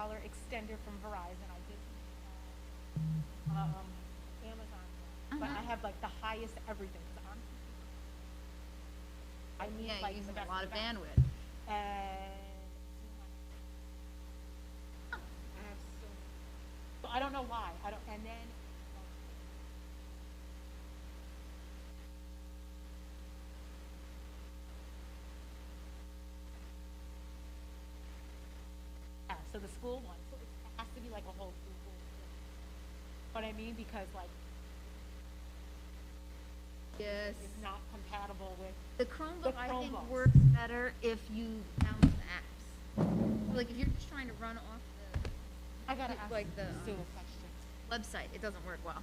$5 extender from Verizon. I did Amazon, but I have like the highest everything because I need Yeah, like you're the using a best lot of of the best. bandwidth. And I have so I don't know why. I don't. And then yeah, so the school one, so it has to be like a whole Google. What I mean, because like Yes. it's not compatible with The Chromebook, the I think, Chromebooks. works better if you download the apps. Like, if you're just trying to run off I gotta ask like the Sue a question. website, it doesn't work well.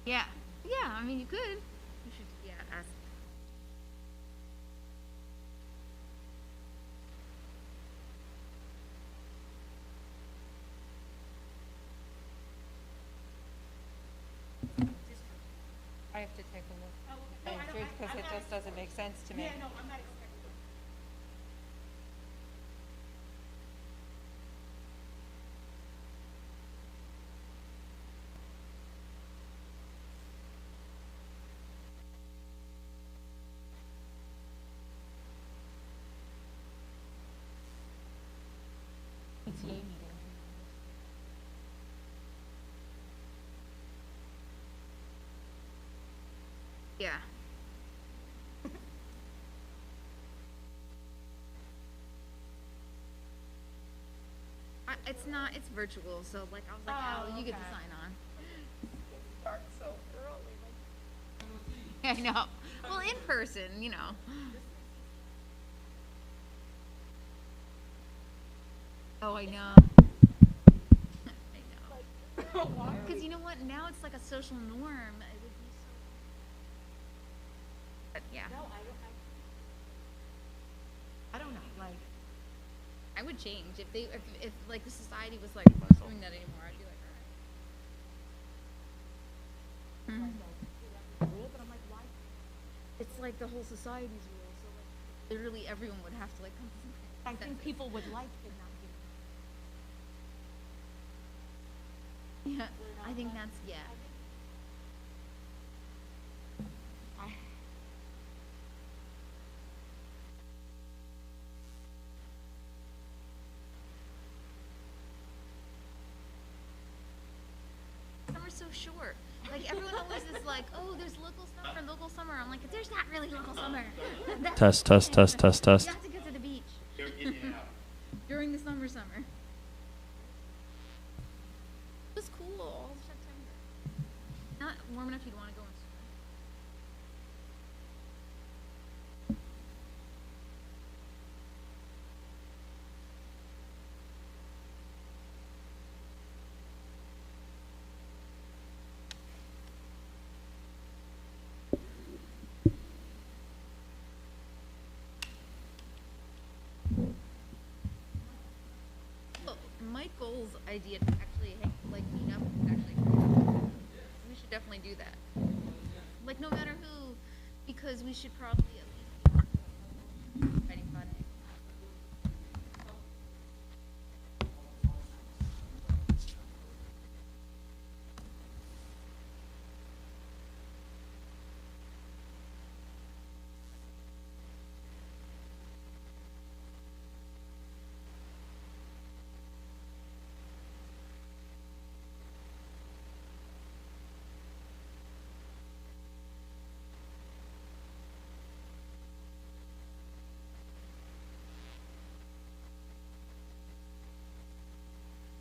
Yeah. Yeah, I mean, you could. You should, yeah, ask. I have to take a look. Oh, Tell you the truth, because it just doesn't make sense to me. Yeah, no, I'm not expecting. PTA meeting. Yeah. It's not, it's virtual, so like, I was like, Oh, oh, you get to okay. sign on. Start so early. I know. Well, in person, you know. Oh, I know. I know. Because you know what? Now it's like a social norm. It would be so. But yeah, No, I don't know, like, I would change if they if like the society was like not doing that anymore. I'd be like, all right. rule, but I'm like, why? It's like the whole society's rule. So like, literally everyone would have to like come to some kind I of think consensus. people would like it not giving. Yeah, I think that's yeah. I, Summer's so short. Like everyone always is like, oh, there's local summer, local summer. I'm like, there's not really local summer. Test, test, test, test, You test. have to go to the beach during the summer. It was cool all September. Not warm enough you'd want to go in summer. Oh, Michael's idea to actually like meet up is actually we should definitely do that. Like no matter who, because we should probably at least be fighting fun.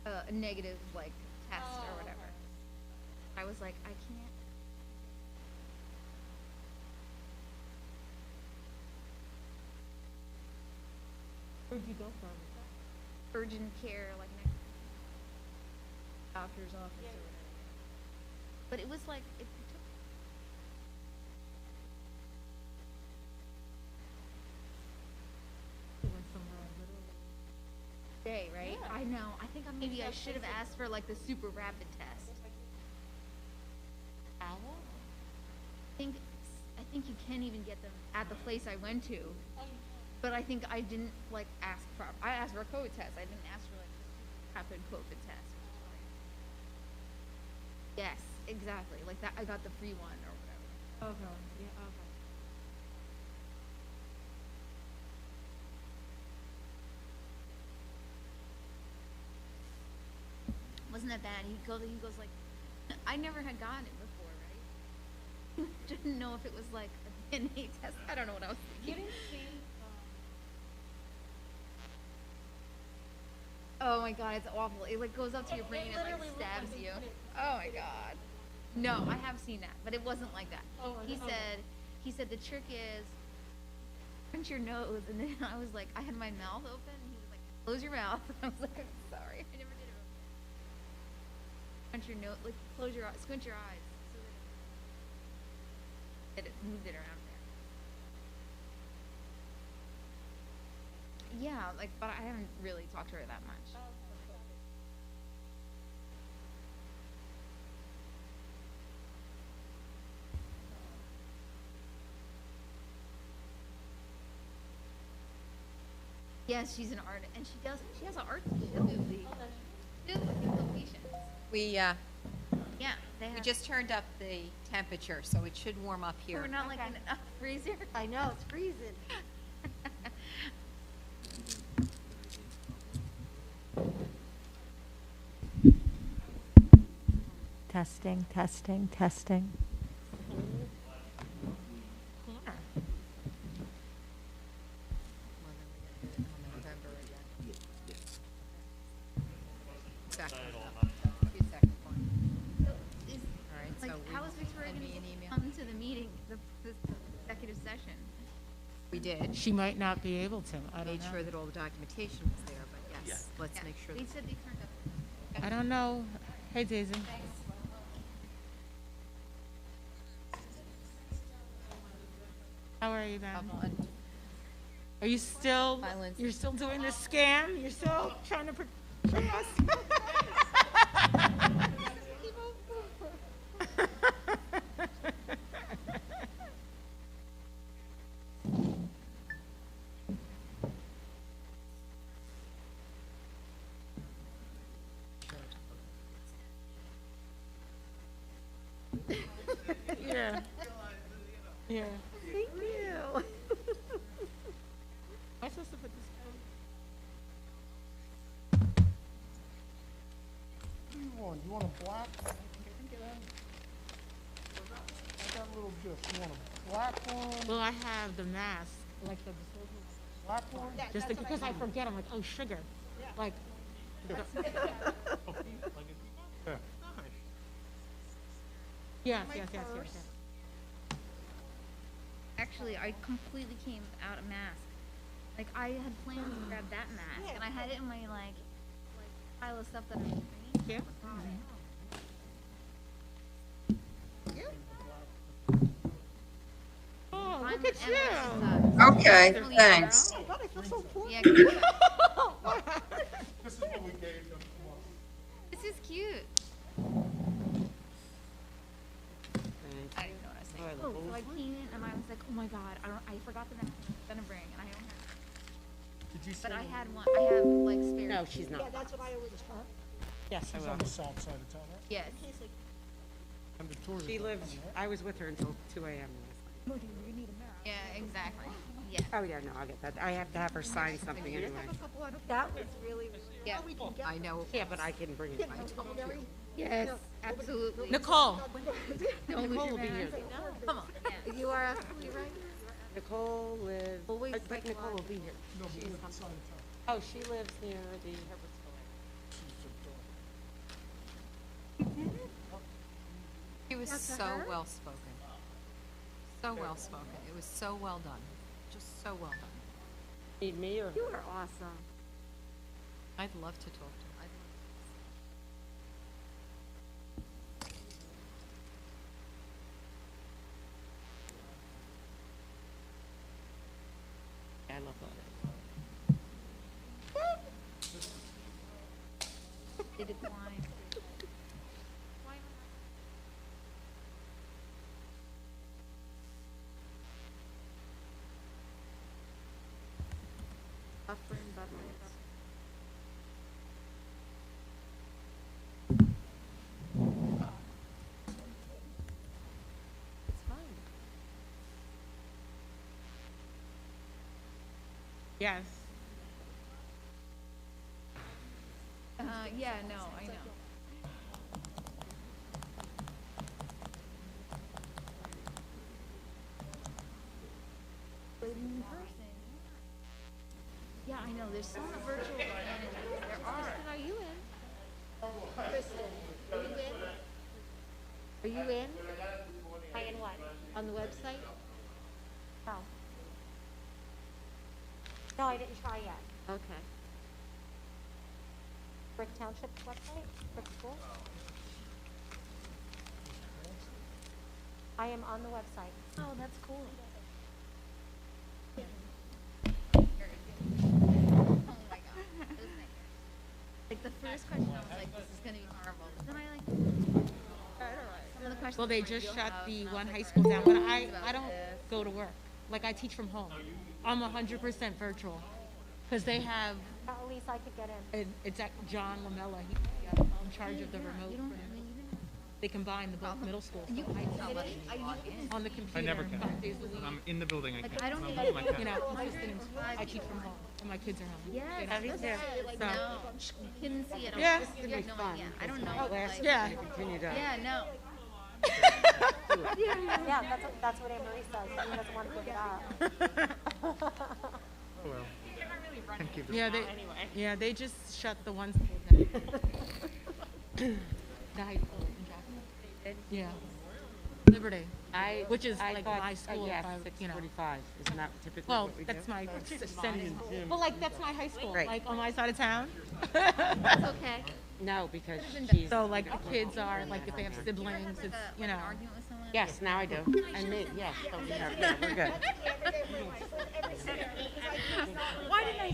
A negative like test or whatever. I was like, I can't. where'd you go from? urgent care, like next doctor's office or whatever. But it was like, it took day, right? Yeah. I know. I think maybe I that should have place asked for like the super rapid test. Owl? I think you can't even get them at the place I went to. But I think I didn't like ask for. I asked for a COVID test. I didn't ask for like the super rapid COVID test. Yes, exactly. Like that. I got the free one or whatever. Okay, yeah, okay. Wasn't that bad? He goes like, I never had gotten it before, right? Didn't know if it was like a DNA test. I don't know what I was You thinking. didn't see, Oh my god, it's awful. It like goes up to your brain and like literally looked like stabs they you. put it- Oh my god. No, I have seen that, but it wasn't like that. Oh, He okay. said the trick is punch your nose, and then I was like, I had my mouth open, and he was like, close your mouth. I was like, I'm sorry, I never did it before. Punch your nose, like close your eyes, squint your eyes, so that it moved it around there. Yeah, like, but I haven't really talked to her that much. Yes, she's an artist, and she has an art studio. Too, with locations. We Yeah, they have. we just turned up the temperature, so it should warm up here. We're not like in a freezer. I know, it's freezing. Testing, testing, testing. Is, All right, like, so we how is Victoria send gonna me an email. come to the meeting, the executive session? We did. She might not be able to. I don't Made know. sure that all the documentation was there, but yes, let's Yeah, make sure. They that- said they turned up. I don't know. Hey, Daisy. How are you, then? Are you still? Bye, Lindsay. You're still doing this scam? You're still trying to trick us? Yeah. Yeah. Thank you. Am I supposed to put this down? You want a black? I got a little gift. You want a black one? Well, I have the mask, like the disposable Black one? just because I forget, I'm like, oh, sugar. Like, yes, yes, yes, yes, yes. Actually, I completely came out of mask. Like, I had plans to grab that mask, and I had it in my, like pile of stuff that I was bringing. Yeah. Oh, I'm look at Emma you. Lisa. Okay, Emily thanks. Arrow. God, I feel so cool. Yeah, good. This is what we gave them. This is cute. I didn't know what I was saying. Oh, so I came in and I was like, oh my god, I forgot the mask I was gonna bring, and I don't have it. Did you But say I had one. I have like spare. No, she's Yeah, not. that's what I always thought. Yes, I she's will. on the south side of town, right? Yes. In case they, And Victoria's She not lives, coming, right? I was with her until 2 a.m. last night. oh, do you need a mask? Yeah, exactly. Yeah. Oh, yeah, no, I'll get that. I have to have her sign something anyway. That was really, Yeah. we can get I know. Yeah, but I can bring it. them culinary. Yes. Absolutely. Nicole. Don't lose Nicole your will be here. mask. Come on. Yeah. You are absolutely right. Nicole lives, Always but like Nicole will be here. No, but we're outside of town. Oh, she lives near the Herbertsville area. He was so well spoken. So well spoken. It was so well done. Just so well done. Need me or? You are awesome. I'd love to talk to him. I love all They decline. Buffer and buttons. It's fine. Yes. Yeah, no, I know. But in person. Yeah, I know, there's so many virtual advantages. There are. Are you in? Kristen, are you in? Are you in? I in what? On the website? No. No, I didn't try yet. Okay. Brick Township website, Brick School. I am on the website. Oh, that's cool. Oh my god. It was nightmare. Like the first question, I was like, this is gonna be horrible. But then I like some of the questions. Well, they were, just "You'll shut have the not one the high school down, but I about don't this." go to work. Like, I teach from home. I'm 100% virtual. Because they have, At least I could get in. it's at John Lamella, he's in charge of the remote. You don't, for- I mean, even They combine the both middle schools. you So can I log in. on the computer. I never can. 5 days a week. I'm in the building, I Like, can't. I don't I'm even, with my You cat. know, my things, I teach from home, and my kids are home. yes, They that's don't- it. Like, So- no, you couldn't see it. Yeah. This is It'd you be have no fun. idea. I don't know. Last Like, Yeah. Continue to. yeah, no. Yeah, that's what Anne Marie says. She doesn't want to give it up. Oh, well. Can't keep this. Yeah, they just shut the one school down. The high school in Jackson. Yeah. Liberty, which is like my school. Yes, you know. 6:45. Isn't that typically Well, what we do? that's my sending. Well, like, that's my high school, Right. like, on my side of town. It's okay. No, because been she's, So, like, the kids are, like, if they have siblings, it's, you know. Argument with someone. yes, now I do. And me, yes, so we have, yeah, we're good.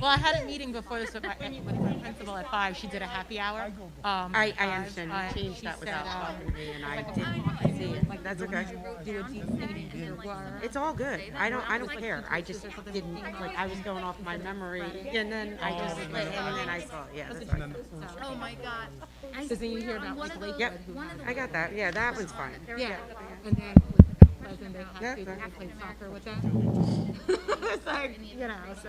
Well, I had a meeting before this with my principal at 5. She did a happy hour. I understand, you changed she that said, without talking to me, and I like, didn't see it. That's okay. do a deep meeting in your word. It's all good. I don't care. I just didn't, like, I was going off my memory, and then I just, and then I saw it, yeah, that's fine. Oh my god. I Because then you hear swear on about one Miss of those, Lakewood, who one of the I got that, yeah, that one's fine. Yeah, and then with the president, they Yeah, have fair. to play soccer with them. It's like, you know, so.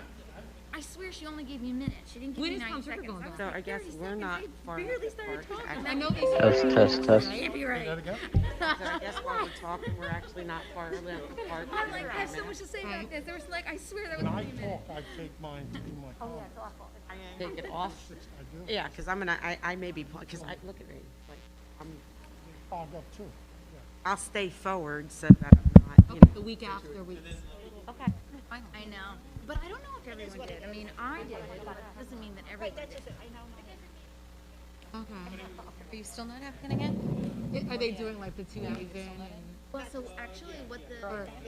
I swear she only gave me minutes. She didn't give When me is 90 Tom Sugar seconds. going I was down? So I guess 30 we're seconds. not I far barely enough started apart. talking. I know they Test, test, test. Maybe right. So I guess while we're talking, we're actually not far enough apart. I'm like, I have so much to say about this. There was like, I swear that was When I 30 minutes. talk, I take mine to my Oh, car. yeah, it's awful. Take it off. I do. Yeah, because I'm gonna, I may be, because I, look at me, like, Fog up too. I'll stay forward so that I'm not, you know. The week after we. Okay. I know. But I don't know if everyone did. I mean, I did, but it doesn't mean that everyone did. Okay. Are you still not African again? Are they doing like the 2 days in? And, Well, so actually what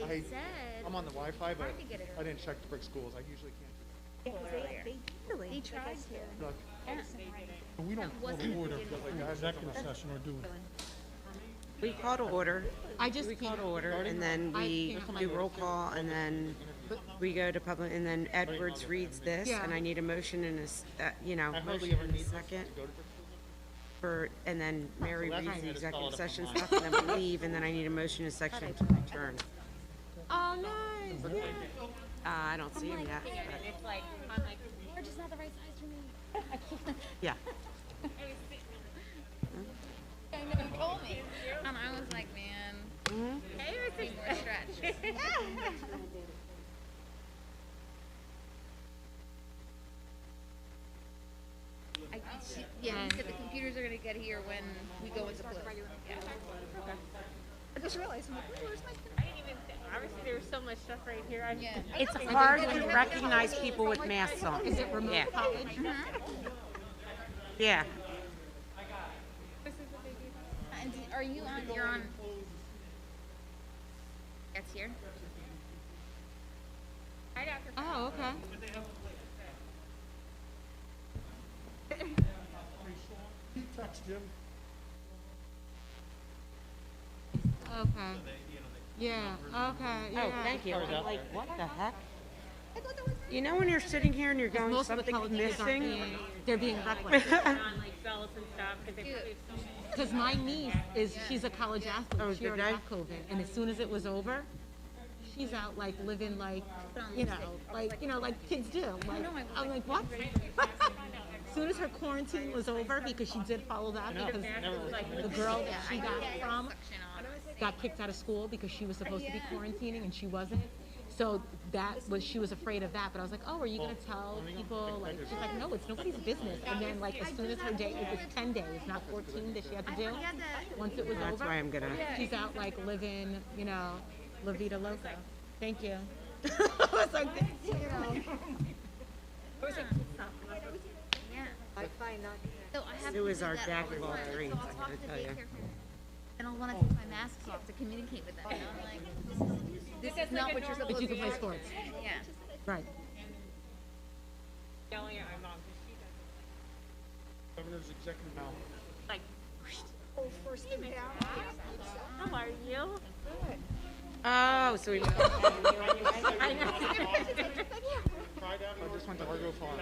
they said, I'm on the Wi-Fi, but hard to get it I didn't check the brick schools. I usually can't. they tried to. But we don't call to order for executive session or do we? We call to order. I just We call can't. to order, and then we do roll call, and then we go to public, and then Edwards reads this, Yeah. and I need a motion and a, you know, I hardly motion ever and a need this second. to go to brick For, and then Mary that's reads fine, the I just follow executive it up session online. stuff, and then we leave, and then I need a motion and a section to return. Oh, nice. Yeah. I don't see him yet, but, You're just not the right size for me. yeah. I know, you told me. And I was like, man, need more stretch. Yeah, he said the computers are gonna get here when we go into close. Yeah. I just realized, I'm like, oh, where's my? Obviously, there's so much stuff right here. Yeah. It's hard when you recognize people with masks on. Is it remote Yeah. college? Yeah. And are you on, you're on? That's here? Oh, okay. Text him. Okay. Yeah, okay, yeah. Oh, thank you. I'm like, what the heck? You know when you're sitting here and you're going, Most of the something's college kids aren't missing? being, they're being reckless. Because my niece she's a college athlete. Oh, She did already they? got COVID, and as soon as it was over, she's out like living like, like kids do. Like, I'm like, what? As soon as her quarantine was over, because she did follow that, because the girl that she got from got kicked out of school because she was supposed to be quarantining and she wasn't. So she was afraid of that, but I was like, oh, are you gonna tell people? Like, she's like, no, it's nobody's business. And then like as soon as her day, it was 10 days, not 14 that she had to do. Once it was That's over, why I'm gonna. she's out like living, La Vida Loca. Thank you. I was like, thank you. Yeah. I find not. So I have It to was do our that jack all the of all time. trades, So I'll I talk gotta to tell you. daycare parents, and I'll want to take my masks off to communicate with them. And I'm like, this is not what you're supposed But to you do. can play sports. Yeah. Right. Governor's executive now. Oh, so we. I just went to Argo Farm.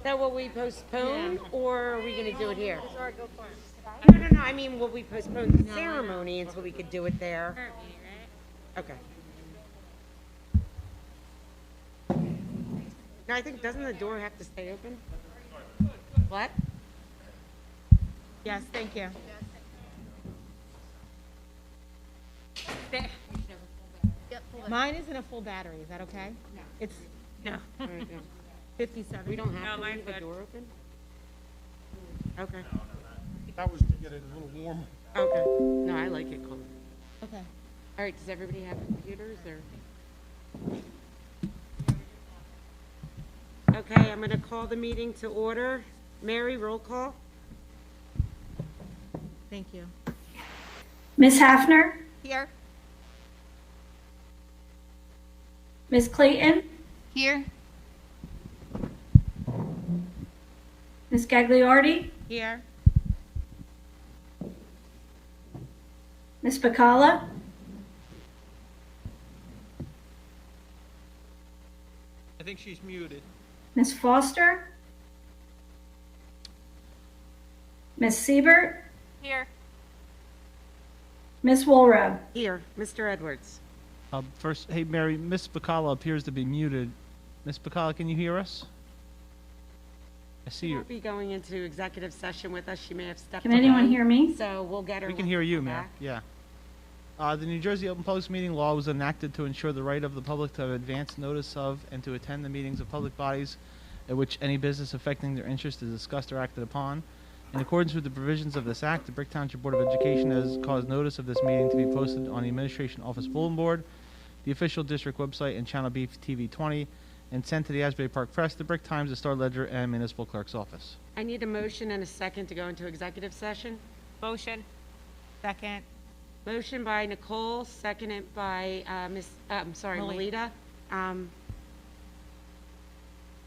So will we postpone or are we gonna do it here? Or go for it. No. I mean, will we postpone the ceremony until we could do it there? Okay. No, I think, doesn't the door have to stay open? What? Yes, thank you. Yep. Hold on. Mine isn't a full battery. Is that okay? No. It's No. 57. We don't have to leave the door open? Okay, That was to get it a little warmer. okay. No, I like it cold. Okay. All right, does everybody have computers or? Okay, I'm gonna call the meeting to order. Mary, roll call. Thank you. Ms. Hafner? Here. Ms. Clayton? Here. Ms. Gagliardi? Here. Ms. Bacala? I think she's muted. Ms. Foster? Ms. Siebert? Here. Ms. Woolrow? Here, Mr. Edwards. First, hey, Mary, Miss Bacala appears to be muted. Miss Bacala, can you hear us? I see She you. won't be going into executive session with us. She may have stepped Can anyone away. hear me? So we'll get her. We can when hear we you, come Mayor. back. Yeah. The New Jersey Open Public Meeting Law was enacted to ensure the right of the public to have advance notice of and to attend the meetings of public bodies at which any business affecting their interest is discussed or acted upon. In accordance with the provisions of this act, the Brick Township Board of Education has caused notice of this meeting to be posted on the Administration Office Bulletin Board, the official district website, and Channel B TV 20, and sent to the Asbury Park Press, the Brick Times, the Star Ledger, and Municipal Clerk's Office. I need a motion and a second to go into executive session. Motion. Second. Motion by Nicole, seconded by Melita.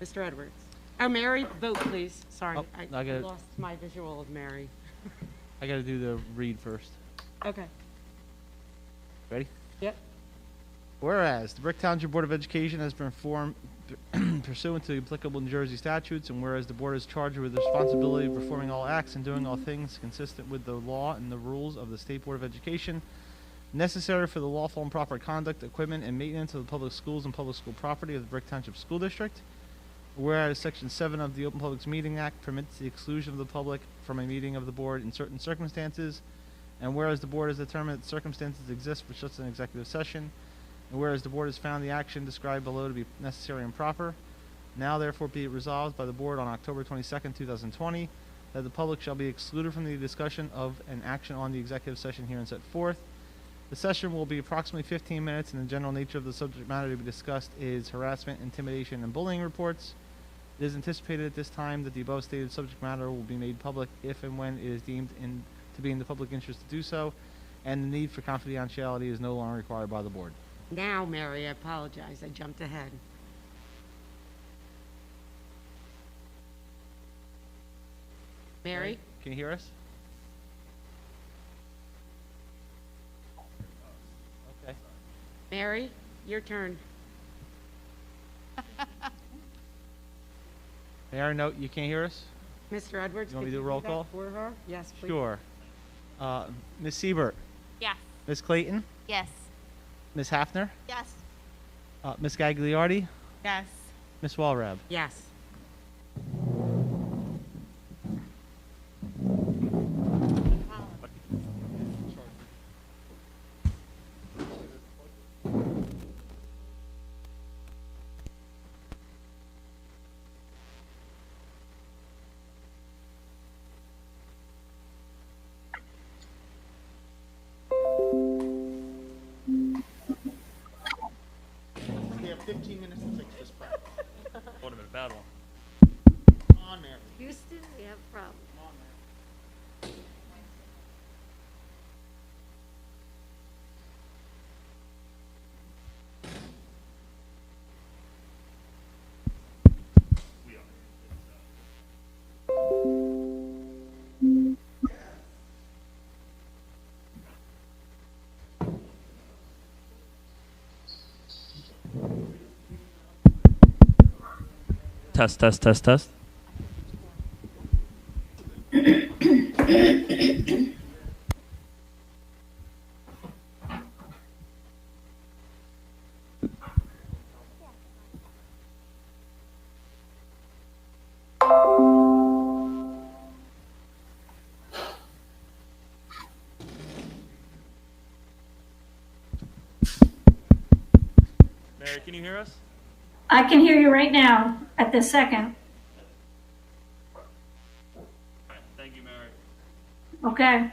Mr. Edwards. Oh, Mary, vote please. Sorry, Oh, I I got it. lost my visual of Mary. I got to do the read first. Okay. Ready? Yep. Whereas the Brick Township Board of Education has been formed pursuant to the applicable New Jersey statutes, and whereas the board is charged with the responsibility of performing all acts and doing all things consistent with the law and the rules of the State Board of Education, necessary for the lawful and proper conduct, equipment, and maintenance of the public schools and public school property of the Brick Township School District. Whereas Section 7 of the Open Publics Meeting Act permits the exclusion of the public from a meeting of the board in certain circumstances, and whereas the board has determined that circumstances exist for such an executive session, and whereas the board has found the action described below to be necessary and proper, now therefore be it resolved by the board on October 22nd, 2020, that the public shall be excluded from the discussion of an action on the executive session herein set forth. The session will be approximately 15 minutes, and the general nature of the subject matter to be discussed is harassment, intimidation, and bullying reports. It is anticipated at this time that the above stated subject matter will be made public if and when it is deemed to be in the public interest to do so, and the need for confidentiality is no longer required by the board. Now, Mary, I apologize, I jumped ahead. Mary? Can you hear us? Okay. Mary, your turn. Mayor, no, you can't hear us? Mr. Edwards, You want me could to do roll that call? for her? Yes, please. Sure. Ms. Siebert, Yes. Ms. Clayton, Yes. Ms. Hafner, Yes. Ms. Gagliardi, Yes. Ms. Walrab. Yes. We have 15 minutes to fix this problem. Would have been a bad one. Come on, Mary. Houston, we have a problem. Come on, Mary. Test, test, test, test. Mary, can you hear us? I can hear you right now at this second. All right, thank you, Mary. Okay.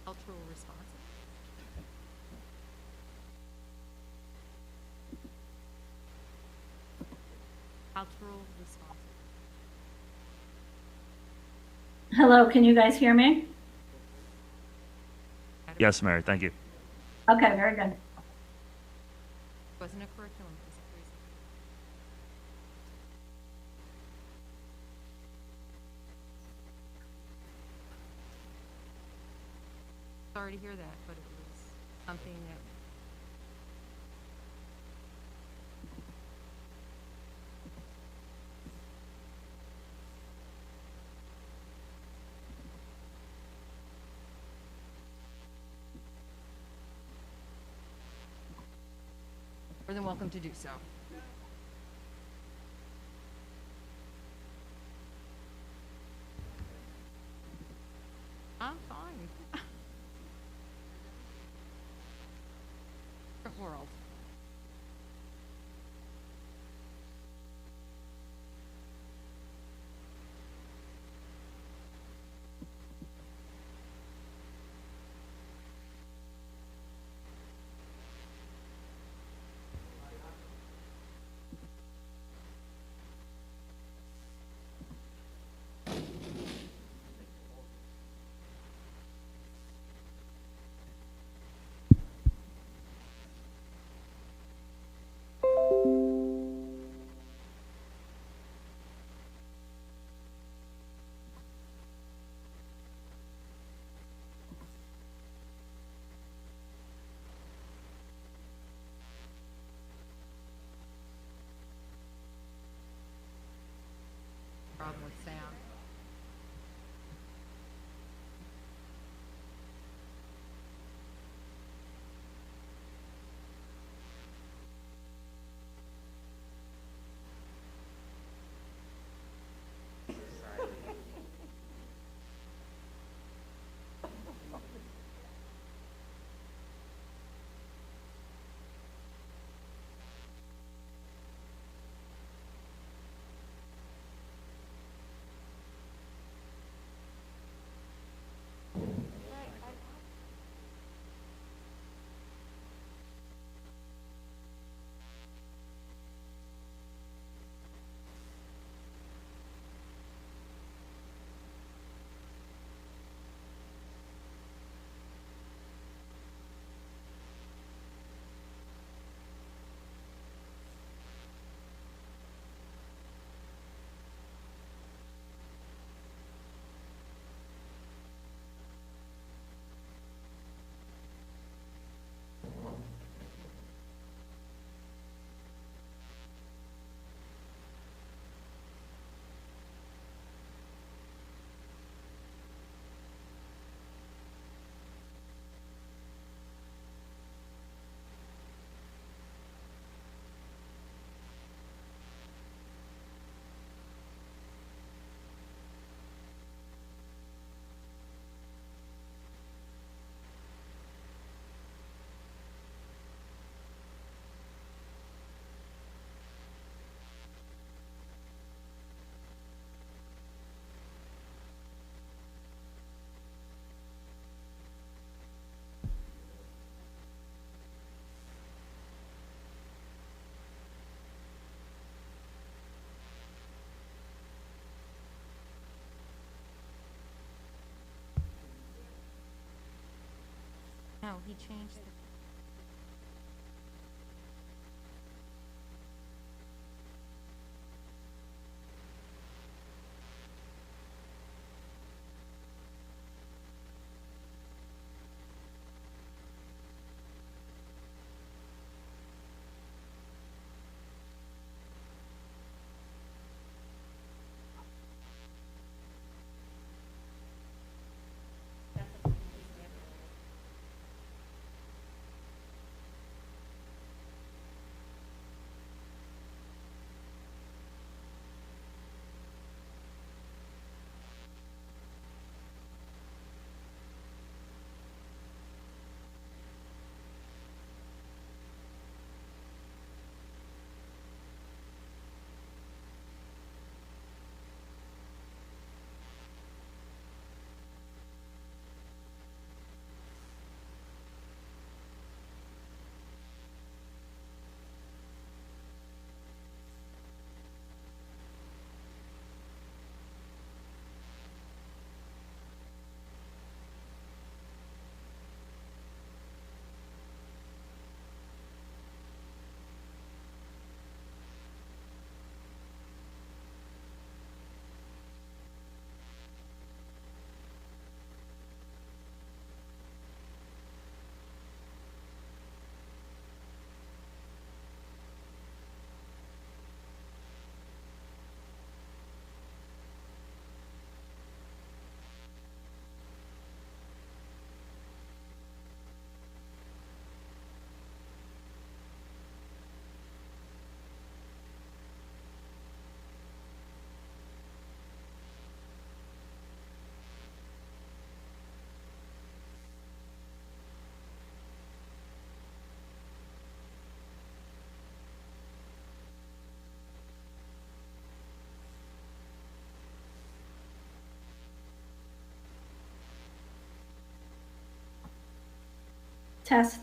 Cultural responsive. Cultural responsive. Hello, can you guys hear me? Yes, Mary, thank you. Okay, very good. Wasn't a curriculum, it was a presentation. Sorry to hear that, but it was something that more than welcome to do so. I'm fine. Different world. No, he changed the. Test.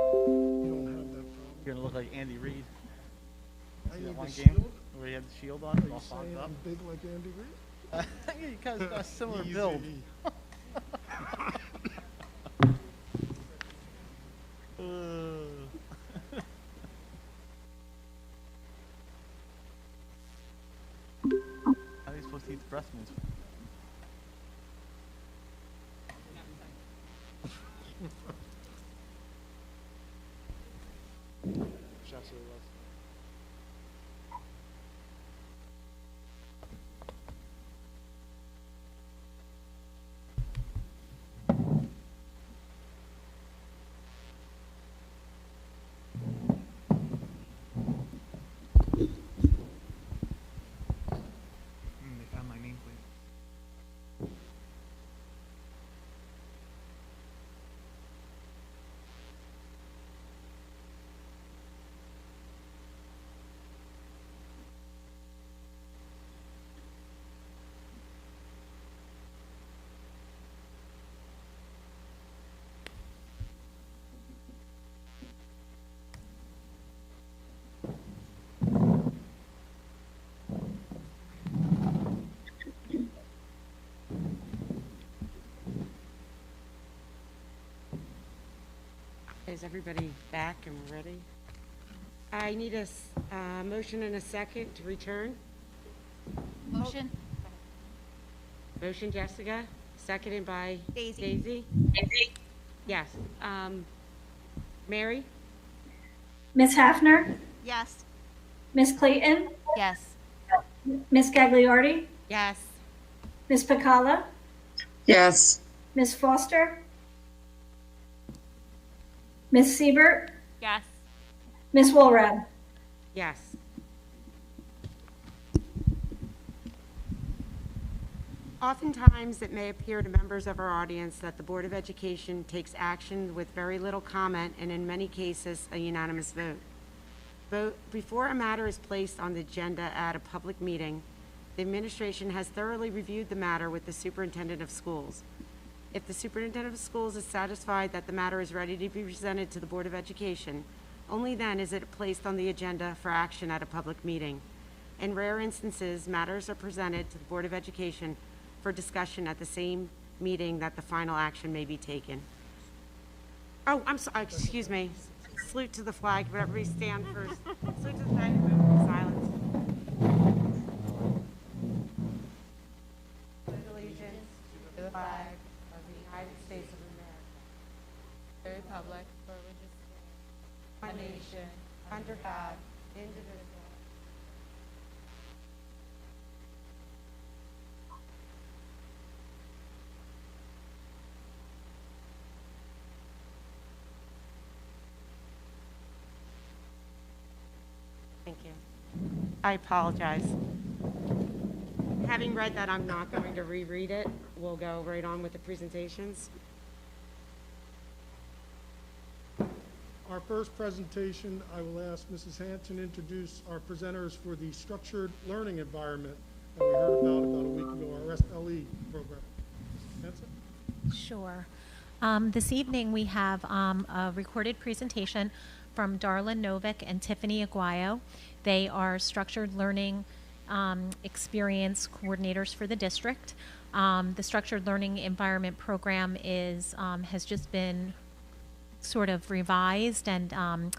You're gonna look like Andy Reid. I See need that the one game shield? where he had the shield on, Are all you fogged saying up? I'm big like Andy Reid? Yeah, you guys got a similar Easy. build. How are you supposed to eat the breast meat? Chef's really loves. They found my nameplate. Is everybody back and ready? I need a motion and a second to return. Motion? Motion, Jessica, seconded by Daisy. Daisy? Yes. Mary? Ms. Hafner, Yes. Ms. Clayton, Yes. Ms. Gagliardi, Yes. Ms. Pacala, Yes. Ms. Foster, Ms. Siebert, Yes. Ms. Walrab. Yes. Oftentimes, it may appear to members of our audience that the Board of Education takes action with very little comment and in many cases, a unanimous vote. Before a matter is placed on the agenda at a public meeting, the administration has thoroughly reviewed the matter with the superintendent of schools. If the superintendent of schools is satisfied that the matter is ready to be presented to the Board of Education, only then is it placed on the agenda for action at a public meeting. In rare instances, matters are presented to the Board of Education for discussion at the same meeting that the final action may be taken. Oh, I'm sorry, excuse me. Salute to the flag, but everybody stand first. Salute to the flag, silence. Pledge allegiance to the flag of the United States of America, the republic for which it stands, one nation, under God, indivisible. Thank you. I apologize. Having read that, I'm not going to reread it. We'll go right on with the presentations. Our first presentation, I will ask Mrs. Hanson to introduce our presenters for the structured learning environment that we heard about a week ago, our SLE program. Mrs. Hanson? Sure. This evening we have a recorded presentation from Darla Novick and Tiffany Aguayo. They are structured learning experience coordinators for the district. The structured learning environment program is has just been sort of revised and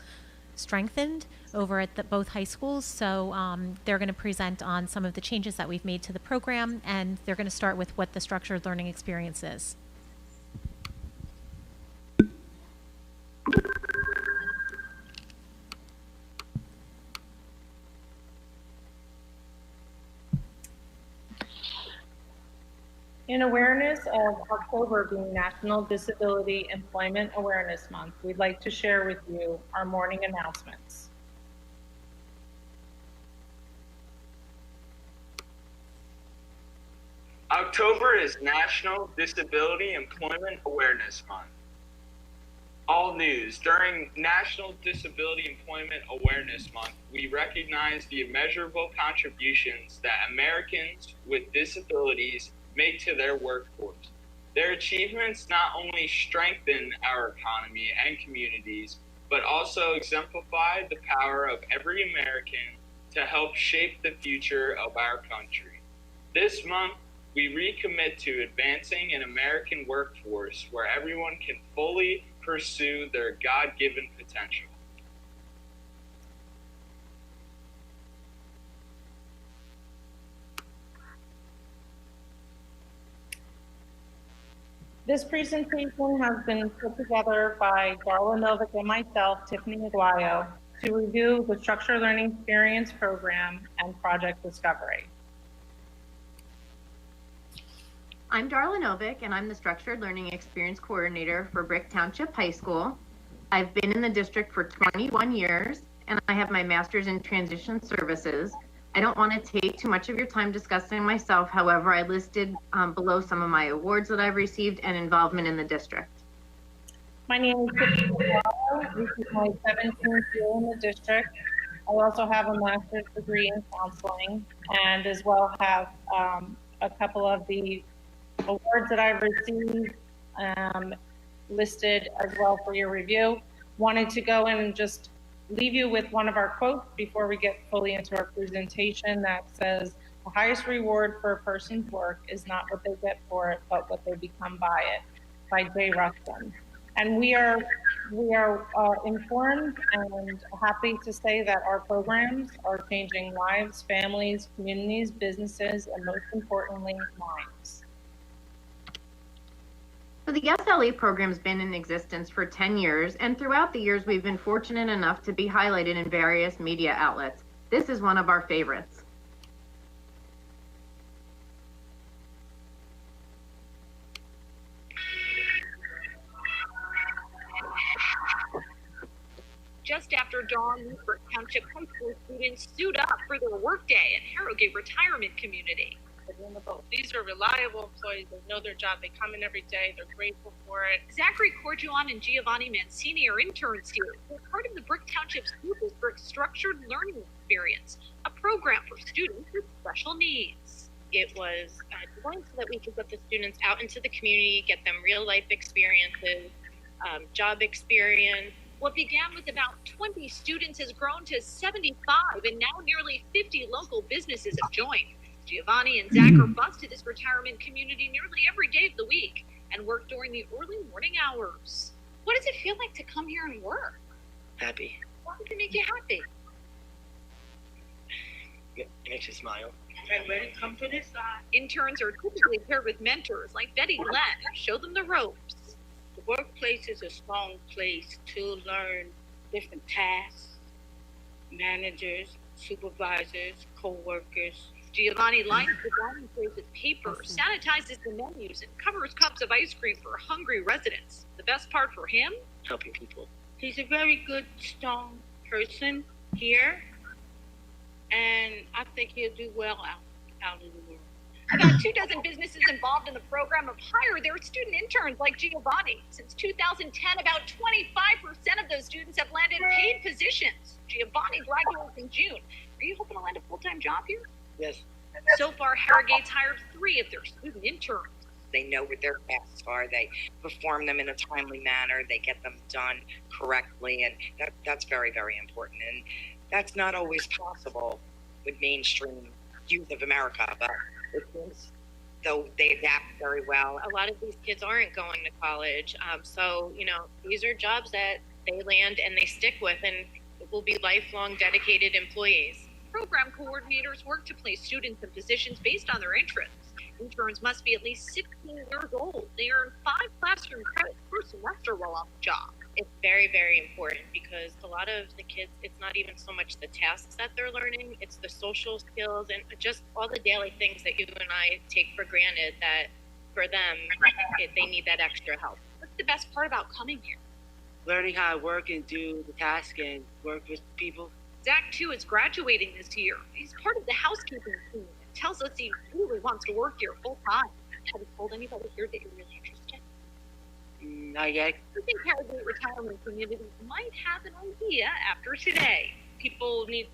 strengthened over at both high schools. So they're going to present on some of the changes that we've made to the program, and they're going to start with what the structured learning experience is. In awareness of October being National Disability Employment Awareness Month, we'd like to share with you our morning announcements. October is National Disability Employment Awareness Month. All news. During National Disability Employment Awareness Month, we recognize the immeasurable contributions that Americans with disabilities make to their workforce. Their achievements not only strengthen our economy and communities, but also exemplify the power of every American to help shape the future of our country. This month, we recommit to advancing an American workforce where everyone can fully pursue their God-given potential. This presentation has been put together by Darla Novick and myself, Tiffany Aguayo, to review the Structured Learning Experience Program and Project Discovery. I'm Darla Novick, and I'm the Structured Learning Experience Coordinator for Brick Township High School. I've been in the district for 21 years, and I have my master's in transition services. I don't want to take too much of your time discussing myself. However, I listed below some of my awards that I've received and involvement in the district. My name is Tiffany Aguayo. This is my 17th year in the district. I also have a master's degree in counseling, and as well have a couple of the awards that I've received listed as well for your review. Wanted to go and just leave you with one of our quotes before we get fully into our presentation that says, "The highest reward for a person's work is not what they get for it, but what they become by it," by Jay Ruskin. And we are informed and happy to say that our programs are changing lives, families, communities, businesses, and most importantly, minds. So the SLE program's been in existence for 10 years, and throughout the years, we've been fortunate enough to be highlighted in various media outlets. This is one of our favorites. Just after dawn, Newburgh Township High School students suit up for their workday at Harrogate Retirement Community. These are reliable employees. They know their job. They come in every day. They're grateful for it. Zachary Corjuan and Giovanni Mancini are interns here. They're part of the Brick Township School District's Structured Learning Experience, a program for students with special needs. It was designed so that we could get the students out into the community, get them real life experiences, job experience. What began with about 20 students has grown to 75, and now nearly 50 local businesses have joined. Giovanni and Zach are bused to this retirement community nearly every day of the week and work during the early morning hours. What does it feel like to come here and work? Happy. Why does it make you happy? It makes you smile. And when it comes to this side, interns are typically paired with mentors like Betty Glenn who show them the ropes. The workplace is a strong place to learn different tasks, managers, supervisors, co-workers. Giovanni lines the dining trays with paper, sanitizes the menus, and covers cups of ice cream for hungry residents. The best part for him? Helping people. He's a very good, strong person here, and I think he'll do well out in the world. About 24 businesses involved in the program have hired their student interns like Giovanni. Since 2010, about 25% of those students have landed paid positions. Giovanni graduates in June. Are you hoping to land a full-time job here? Yes. So far, Harrogate's hired 3 of their student interns. They know what their tasks are. They perform them in a timely manner. They get them done correctly, and that's very, very important. And that's not always possible with mainstream youth of America, but it seems though they adapt very well. A lot of these kids aren't going to college, so these are jobs that they land and they stick with, and it will be lifelong dedicated employees. Program coordinators work to place students in positions based on their interests. Interns must be at least 16 years old. They earn 5 classroom credits per semester while on the job. It's very, very important because a lot of the kids, it's not even so much the tasks that they're learning, it's the social skills and just all the daily things that you and I take for granted that for them, they need that extra help. What's the best part about coming here? Learning how to work and do the task and work with people. Zach, too, is graduating this year. He's part of the housekeeping team and tells us he really wants to work here full time. Have you told anybody here that you're really interested? Not yet. I think Harrogate Retirement Community might have an idea after today. People need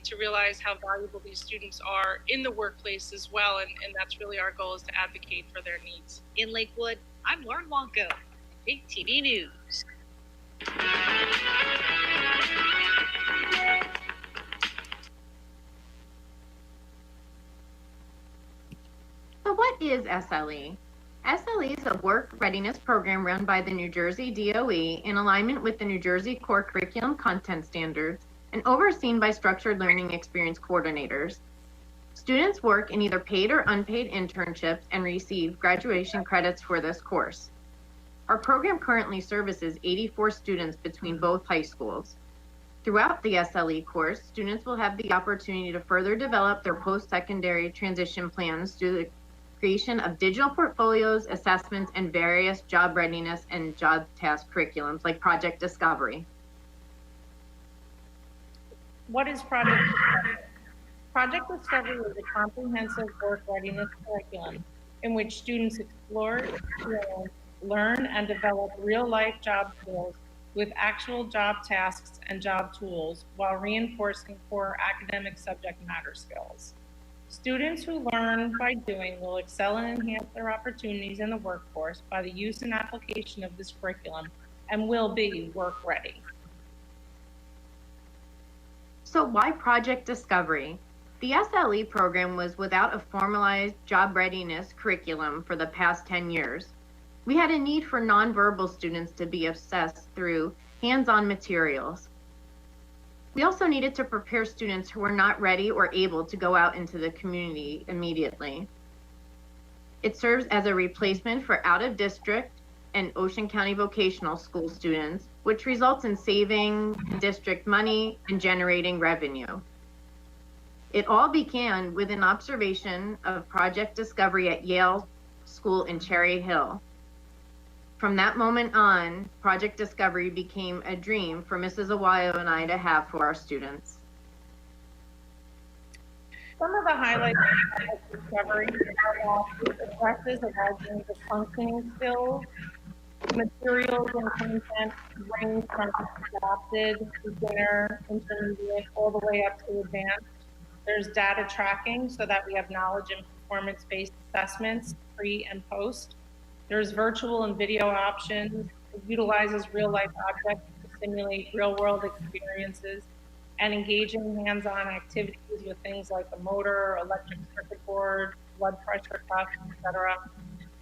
to realize how valuable these students are in the workplace as well, and that's really our goal, is to advocate for their needs. In Lakewood, I'm Lauren Wonko, Big TV News. So what is SLE? SLE is a work readiness program run by the New Jersey DOE in alignment with the New Jersey Core Curriculum Content Standards and overseen by Structured Learning Experience coordinators. Students work in either paid or unpaid internships and receive graduation credits for this course. Our program currently services 84 students between both high schools. Throughout the SLE course, students will have the opportunity to further develop their post-secondary transition plans through the creation of digital portfolios, assessments, and various job readiness and job task curriculums like Project Discovery. What is Project Discovery? Project Discovery is a comprehensive work readiness curriculum in which students explore, experience, learn, and develop real-life job skills with actual job tasks and job tools while reinforcing core academic subject matter skills. Students who learn by doing will excel and enhance their opportunities in the workforce by the use and application of this curriculum and will be work ready. So why Project Discovery? The SLE program was without a formalized job readiness curriculum for the past 10 years. We had a need for nonverbal students to be assessed through hands-on materials. We also needed to prepare students who were not ready or able to go out into the community immediately. It serves as a replacement for out-of-district and Ocean County vocational school students, which results in saving district money and generating revenue. It all began with an observation of Project Discovery at Yale School in Cherry Hill. From that moment on, Project Discovery became a dream for Mrs. Aguayo and I to have for our students. Some of the highlights of Project Discovery are addresses emerging the functioning skills, materials and content range from adapted, beginner, intermediate, all the way up to advanced. There's data tracking so that we have knowledge and performance-based assessments pre and post. There's virtual and video options. It utilizes real-life objects to simulate real-world experiences and engaging hands-on activities with things like a motor, electric circuit board, blood pressure cuff, etc.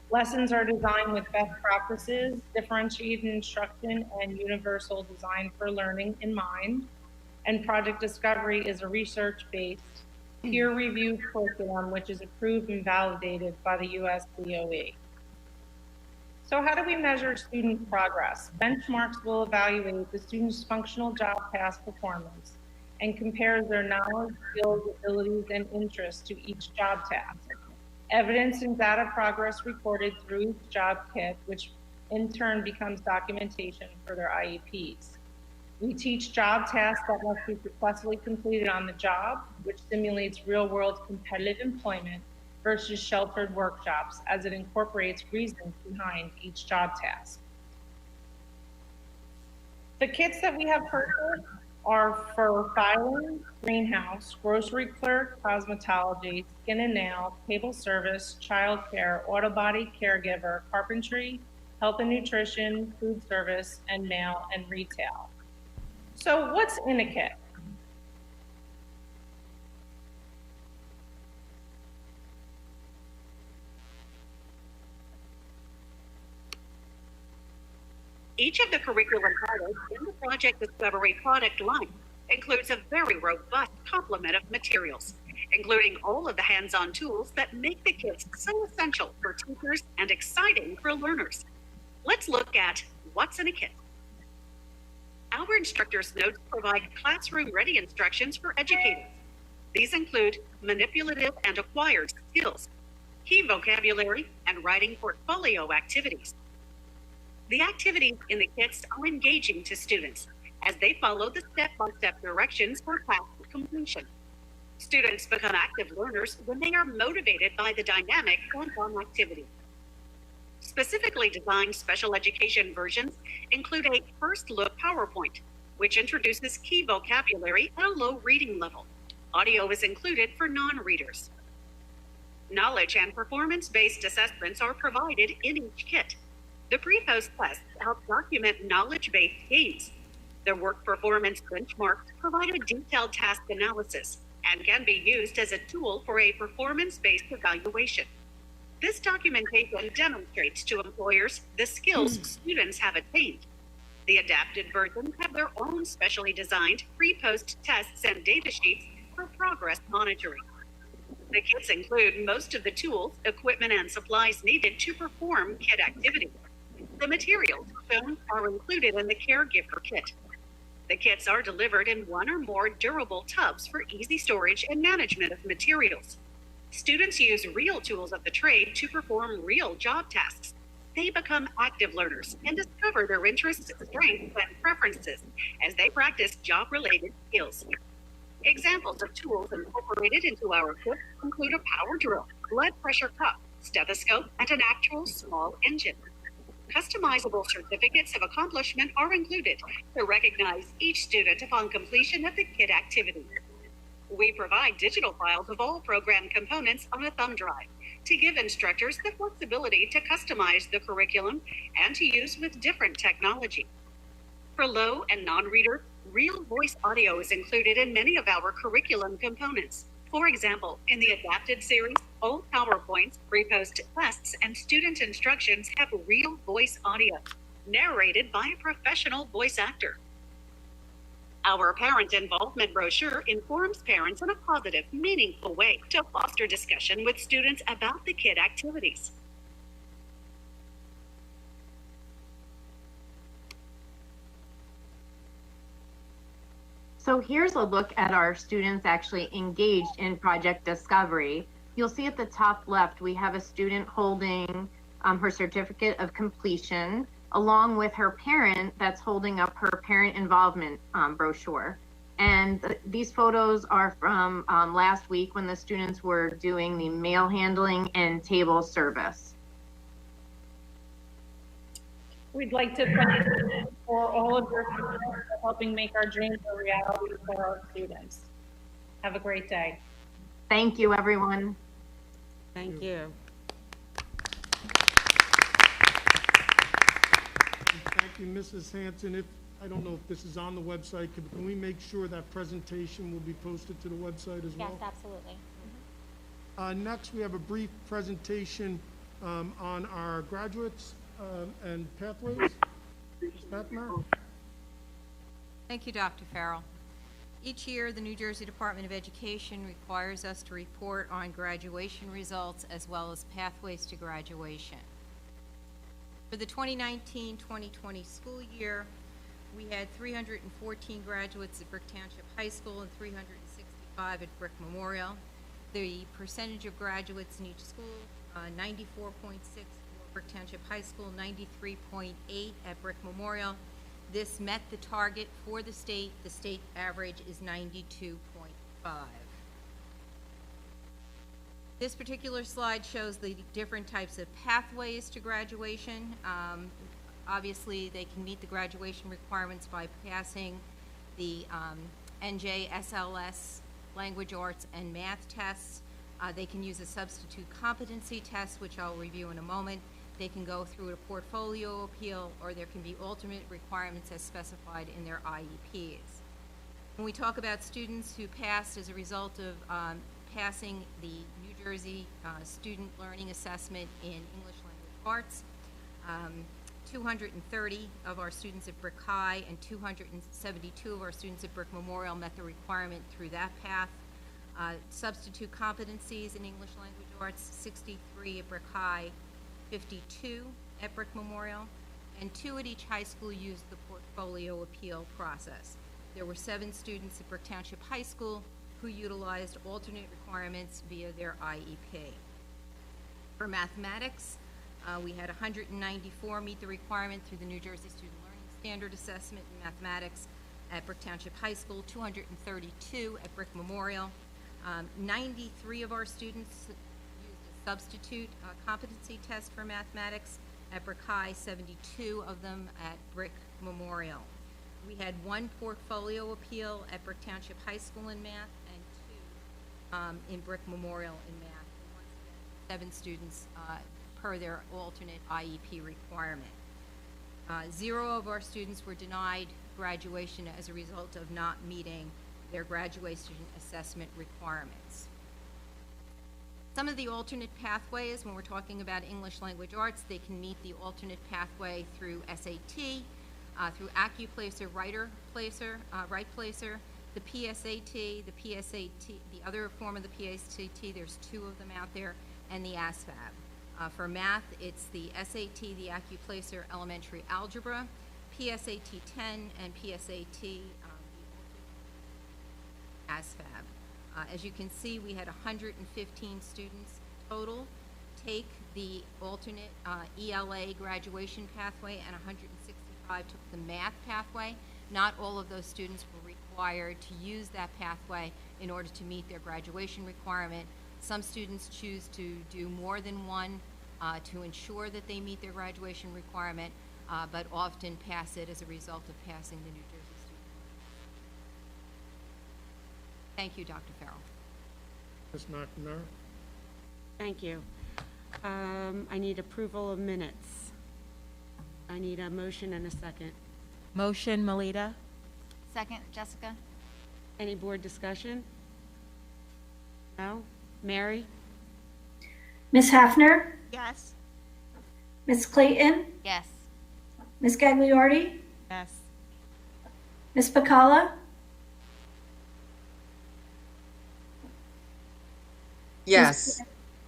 Lessons are designed with best practices, differentiated instruction, and universal design for learning in mind. And Project Discovery is a research-based, peer-reviewed curriculum which is approved and validated by the US DOE. So how do we measure student progress? Benchmarks will evaluate the student's functional job task performance and compares their knowledge, skills, abilities, and interests to each job task. Evidence and data progress recorded through each job kit, which in turn becomes documentation for their IEPs. We teach job tasks that must be successfully completed on the job, which simulates real-world competitive employment versus sheltered workshops, as it incorporates reasons behind each job task. The kits that we have purchased are for filing, greenhouse, grocery clerk, cosmetology, skin and nail, cable service, childcare, auto body caregiver, carpentry, health and nutrition, food service, and mail and retail. So what's in a kit? Each of the curriculum titles in the Project Discovery product line includes a very robust complement of materials, including all of the hands-on tools that make the kits so essential for teachers and exciting for learners. Let's look at what's in a kit. Our instructors' notes provide classroom-ready instructions for educators. These include manipulative and acquired skills, key vocabulary, and writing portfolio activities. The activities in the kits are engaging to students as they follow the step-by-step directions for task completion. Students become active learners when they are motivated by the dynamic hands-on activity. Specifically designed special education versions include a first look PowerPoint, which introduces key vocabulary at a low reading level. Audio is included for non-readers. Knowledge and performance-based assessments are provided in each kit. The pre-post tests help document knowledge-based gains. The work performance benchmarks provide a detailed task analysis and can be used as a tool for a performance-based evaluation. This documentation demonstrates to employers the skills students have attained. The adapted versions have their own specially designed pre-post tests and data sheets for progress monitoring. The kits include most of the tools, equipment, and supplies needed to perform kit activities. The materials shown are included in the caregiver kit. The kits are delivered in one or more durable tubs for easy storage and management of materials. Students use real tools of the trade to perform real job tasks. They become active learners and discover their interests, strengths, and preferences as they practice job-related skills. Examples of tools incorporated into our kit include a power drill, blood pressure cuff, stethoscope, and an actual small engine. Customizable certificates of accomplishment are included to recognize each student upon completion of the kit activity. We provide digital files of all program components on a thumb drive to give instructors the flexibility to customize the curriculum and to use with different technology. For low and non-reader, real voice audio is included in many of our curriculum components. For example, in the adapted series, all PowerPoints, pre-post tests, and student instructions have real voice audio, narrated by a professional voice actor. Our parent involvement brochure informs parents in a positive, meaningful way to foster discussion with students about the kit activities. So here's a look at our students actually engaged in Project Discovery. You'll see at the top left, we have a student holding her certificate of completion, along with her parent that's holding up her parent involvement brochure. And these photos are from last week when the students were doing the mail handling and table service. We'd like to thank you for all of your support for helping make our dreams a reality for our students. Have a great day. Thank you, everyone. Thank you. Thank you, Mrs. Hanson. I don't know if this is on the website, can we make sure that presentation will be posted to the website as well? Yes, absolutely. Next, we have a brief presentation on our graduates and pathways. Ms. McNamara? Thank you, Dr. Farrell. Each year, the New Jersey Department of Education requires us to report on graduation results as well as pathways to graduation. For the 2019-2020 school year, we had 314 graduates at Brick Township High School and 365 at Brick Memorial. The percentage of graduates in each school, 94.6 for Brick Township High School, 93.8 at Brick Memorial. This met the target for the state. The state average is 92.5. This particular slide shows the different types of pathways to graduation. Obviously, they can meet the graduation requirements by passing the NJ, SLS, language arts, and math tests. They can use a substitute competency test, which I'll review in a moment. They can go through a portfolio appeal, or there can be alternate requirements as specified in their IEPs. When we talk about students who passed as a result of passing the New Jersey Student Learning Assessment in English Language Arts, 230 of our students at Brick High and 272 of our students at Brick Memorial met the requirement through that path. Substitute competencies in English Language Arts, 63 at Brick High, 52 at Brick Memorial, and 2 at each high school used the portfolio appeal process. There were 7 students at Brick Township High School who utilized alternate requirements via their IEP. For mathematics, we had 194 meet the requirement through the New Jersey Student Learning Standard Assessment in mathematics at Brick Township High School, 232 at Brick Memorial. 93 of our students used a substitute competency test for mathematics at Brick High, 72 of them at Brick Memorial. We had 1 portfolio appeal at Brick Township High School in math and 2 in Brick Memorial in math. And once again, 7 students per their alternate IEP requirement. 0 of our students were denied graduation as a result of not meeting their graduation assessment requirements. Some of the alternate pathways, when we're talking about English Language Arts, they can meet the alternate pathway through SAT, through AccuPlacer, Right Placer, the PSAT, the other form of the PSAT, there's 2 of them out there, and the ASVAB. For math, it's the SAT, the AccuPlacer Elementary Algebra, PSAT 10, and PSAT, the ASVAB. As you can see, we had 115 students total take the alternate ELA graduation pathway, and 165 took the math pathway. Not all of those students were required to use that pathway in order to meet their graduation requirement. Some students choose to do more than one to ensure that they meet their graduation requirement, but often pass it as a result of passing the New Jersey Student. Thank you, Dr. Farrell. Ms. McNamara? Thank you. I need approval of minutes. I need a motion and a second. Motion, Melita. Second, Jessica. Any board discussion? No? Mary? Ms. Hafner? Yes. Ms. Clayton? Yes. Ms. Gagliardi? Yes. Ms. Pacala? Yes.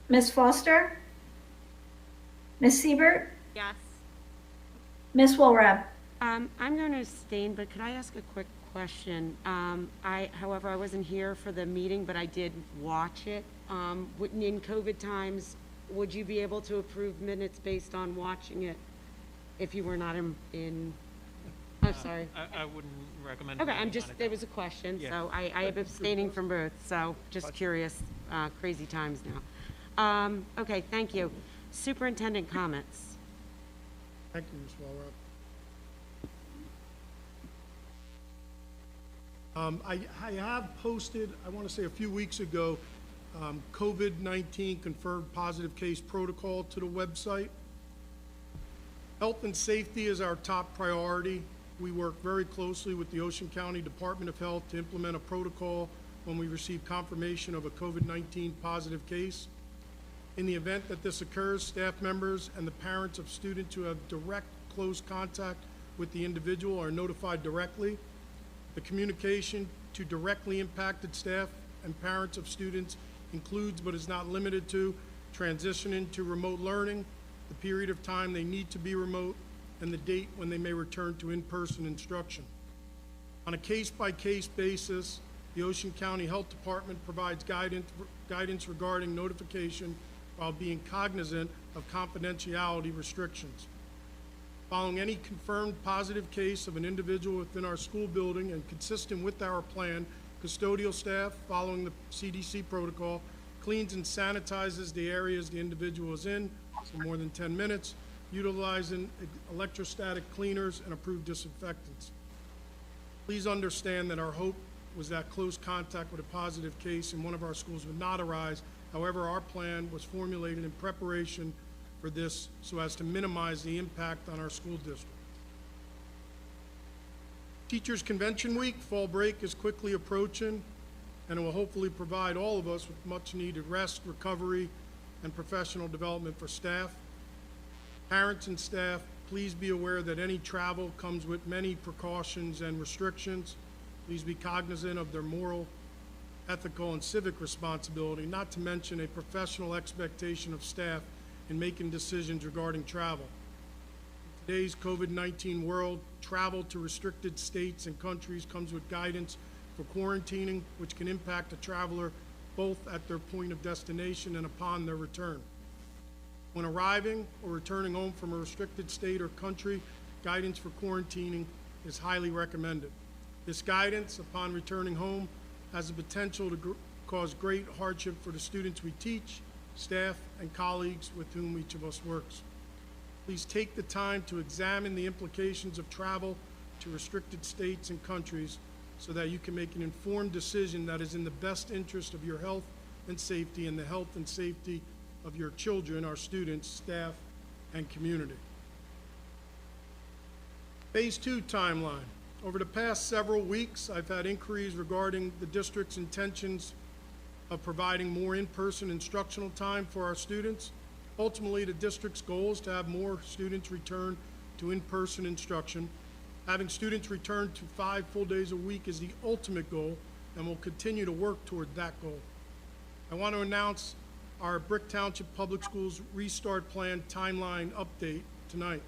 Ms. Foster? Ms. Siebert? Yes. Ms. Walrab? I'm going to abstain, but could I ask a quick question? However, I wasn't here for the meeting, but I did watch it. In COVID times, would you be able to approve minutes based on watching it if you were not in, I'm sorry. I wouldn't recommend. Okay, voting I'm just, on it there that was a question, Yeah. so I am abstaining from both, so just curious, crazy times now. Okay, thank you. Superintendent comments. Thank you, Ms. Walrath. I have posted, I want to say a few weeks ago, COVID-19 confirmed positive case protocol to the website. Health and safety is our top priority. We work very closely with the Ocean County Department of Health to implement a protocol when we receive confirmation of a COVID-19 positive case. In the event that this occurs, staff members and the parents of students who have direct close contact with the individual are notified directly. The communication to directly impacted staff and parents of students includes but is not limited to transitioning to remote learning, the period of time they need to be remote, and the date when they may return to in-person instruction. On a case-by-case basis, the Ocean County Health Department provides guidance regarding notification while being cognizant of confidentiality restrictions. Following any confirmed positive case of an individual within our school building and consistent with our plan, custodial staff, following the CDC protocol, cleans and sanitizes the areas the individual is in for more than 10 minutes, utilizing electrostatic cleaners and approved disinfectants. Please understand that our hope was that close contact with a positive case in one of our schools would not arise. However, our plan was formulated in preparation for this so as to minimize the impact on our school district. Teachers Convention Week, fall break is quickly approaching, and it will hopefully provide all of us with much needed rest, recovery, and professional development for staff. Parents and staff, please be aware that any travel comes with many precautions and restrictions. Please be cognizant of their moral, ethical, and civic responsibility, not to mention a professional expectation of staff in making decisions regarding travel. In today's COVID-19 world, travel to restricted states and countries comes with guidance for quarantining, which can impact a traveler both at their point of destination and upon their return. When arriving or returning home from a restricted state or country, guidance for quarantining is highly recommended. This guidance, upon returning home, has the potential to cause great hardship for the students we teach, staff, and colleagues with whom each of us works. Please take the time to examine the implications of travel to restricted states and countries so that you can make an informed decision that is in the best interest of your health and safety and the health and safety of your children, our students, staff, and community. Phase 2 timeline. Over the past several weeks, I've had inquiries regarding the district's intentions of providing more in-person instructional time for our students. Ultimately, the district's goal is to have more students return to in-person instruction. Having students return to 5 full days a week is the ultimate goal, and we'll continue to work toward that goal. I want to announce our Brick Township Public Schools Restart Plan timeline update tonight.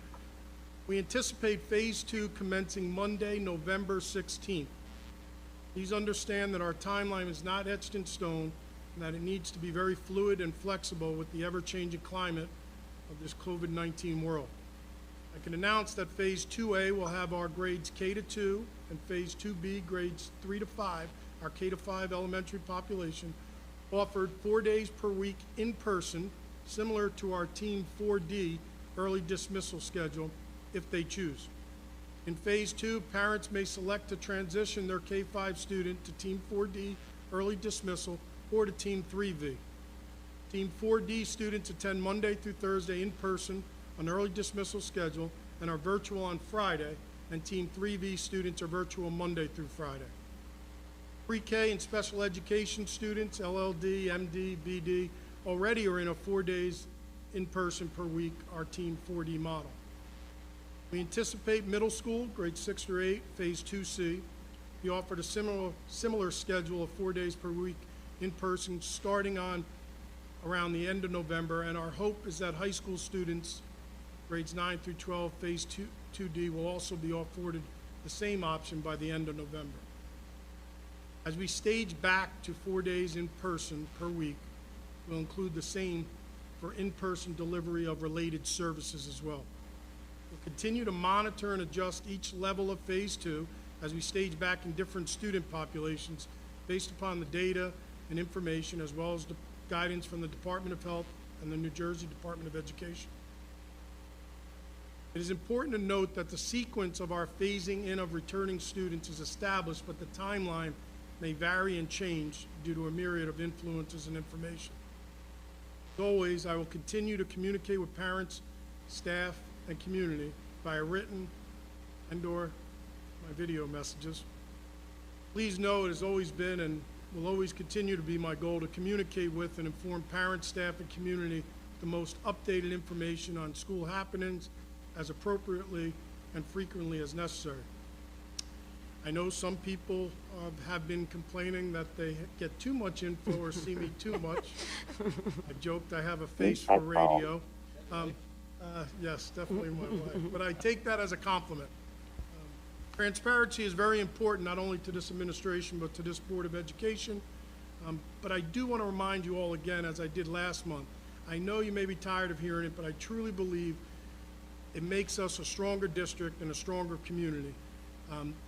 We anticipate Phase 2 commencing Monday, November 16th. Please understand that our timeline is not etched in stone and that it needs to be very fluid and flexible with the ever-changing climate of this COVID-19 world. I can announce that Phase 2A will have our grades K-2 and Phase 2B grades 3 to 5, our K-5 elementary population, offered 4 days per week in person, similar to our Team 4D early dismissal schedule, if they choose. In Phase 2, parents may select to transition their K-5 student to Team 4D early dismissal or to Team 3V. Team 4D students attend Monday through Thursday in person on early dismissal schedule and are virtual on Friday, and Team 3V students are virtual Monday through Friday. Pre-K and special education students, LLD, MD, BD, already are in a 4 days in person per week, our Team 4D model. We anticipate middle school, grades 6 through 8, Phase 2C, be offered a similar schedule of 4 days per week in person starting on around the end of November, and our hope is that high school students, grades 9 through 12, Phase 2D, will also be afforded the same option by the end of November. As we stage back to 4 days in person per week, we'll include the same for in-person delivery of related services as well. We'll continue to monitor and adjust each level of Phase 2 as we stage back in different student populations based upon the data and information, as well as the guidance from the Department of Health and the New Jersey Department of Education. It is important to note that the sequence of our phasing in of returning students is established, but the timeline may vary and change due to a myriad of influences and information. As always, I will continue to communicate with parents, staff, and community via written and/or my video messages. Please know it has always been and will always continue to be my goal to communicate with and inform parents, staff, and community the most updated information on school happenings as appropriately and frequently as necessary. I know some people have been complaining that they get too much info or see me too much. I joked I have a face for radio. Yes, definitely my wife. But I take that as a compliment. Transparency is very important, not only to this administration, but to this Board of Education. But I do want to remind you all again, as I did last month, I know you may be tired of hearing it, but I truly believe it makes us a stronger district and a stronger community,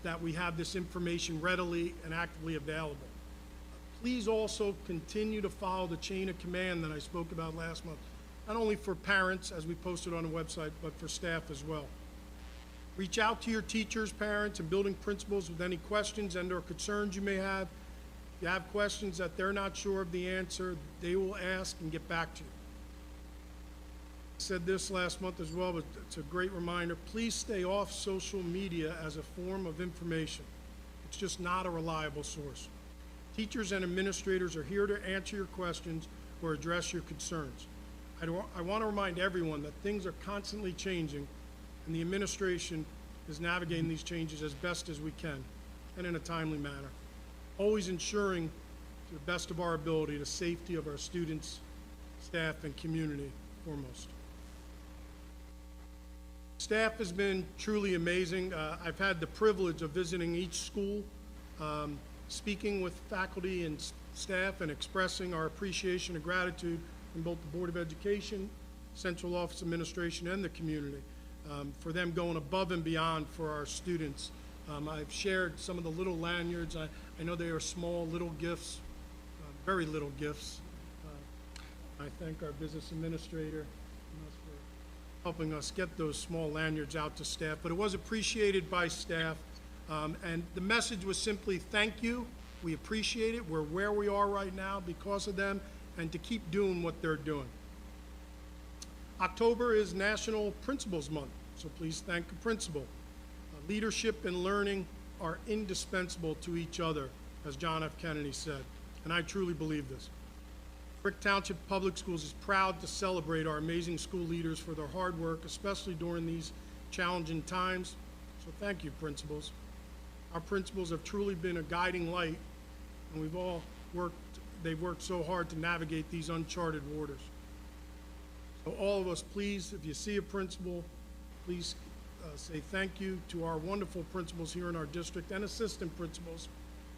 that we have this information readily and actively available. Please also continue to follow the chain of command that I spoke about last month, not only for parents, as we posted on the website, but for staff as well. Reach out to your teachers, parents, and building principals with any questions and/or concerns you may have. If you have questions that they're not sure of the answer, they will ask and get back to you. I said this last month as well, but it's a great reminder. Please stay off social media as a form of information. It's just not a reliable source. Teachers and administrators are here to answer your questions or address your concerns. I want to remind everyone that things are constantly changing, and the administration is navigating these changes as best as we can and in a timely manner, always ensuring to the best of our ability the safety of our students, staff, and community foremost. Staff has been truly amazing. I've had the privilege of visiting each school, speaking with faculty and staff, and expressing our appreciation and gratitude from both the Board of Education, Central Office Administration, and the community for them going above and beyond for our students. I've shared some of the little lanyards. I know they are small, little gifts, very little gifts. I thank our business administrator for helping us get those small lanyards out to staff, but it was appreciated by staff. And the message was simply, thank you, we appreciate it, we're where we are right now because of them, and to keep doing what they're doing. October is National Principals Month, so please thank a principal. Leadership and learning are indispensable to each other, as John F. Kennedy said, and I truly believe this. Brick Township Public Schools is proud to celebrate our amazing school leaders for their hard work, especially during these challenging times, so thank you, principals. Our principals have truly been a guiding light, and they've worked so hard to navigate these uncharted waters. So all of us, please, if you see a principal, please say thank you to our wonderful principals here in our district and assistant principals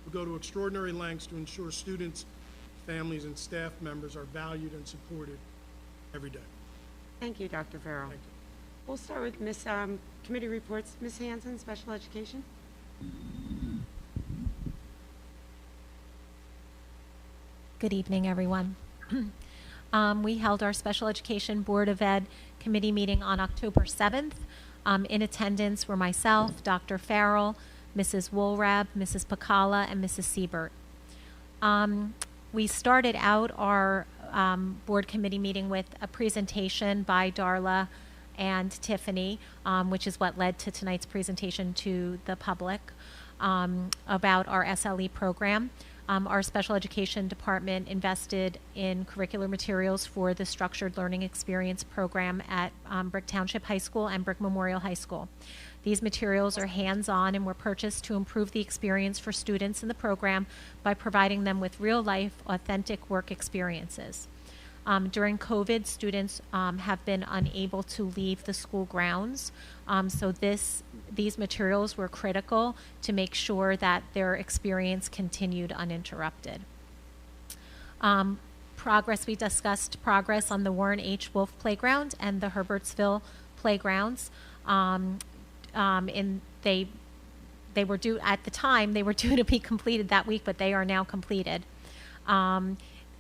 who go to extraordinary lengths to ensure students, families, and staff members are valued and supported every day. Thank you, Dr. Farrell. Thank you. We'll start with committee reports. Ms. Hanson, Special Education. Good evening, everyone. We held our Special Education Board of Ed committee meeting on October 7th. In attendance were myself, Dr. Farrell, Mrs. Woolrab, Mrs. Pacala, and Mrs. Siebert. We started out our board committee meeting with a presentation by Darla and Tiffany, which is what led to tonight's presentation to the public about our SLE program. Our special education department invested in curricular materials for the Structured Learning Experience program at Brick Township High School and Brick Memorial High School. These materials are hands-on and were purchased to improve the experience for students in the program by providing them with real-life, authentic work experiences. During COVID, students have been unable to leave the school grounds, so these materials were critical to make sure that their experience continued uninterrupted. Progress, we discussed progress on the Warren H. Wolf Playground and the Herbertsville playgrounds. They were due, at the time, they were due to be completed that week, but they are now completed.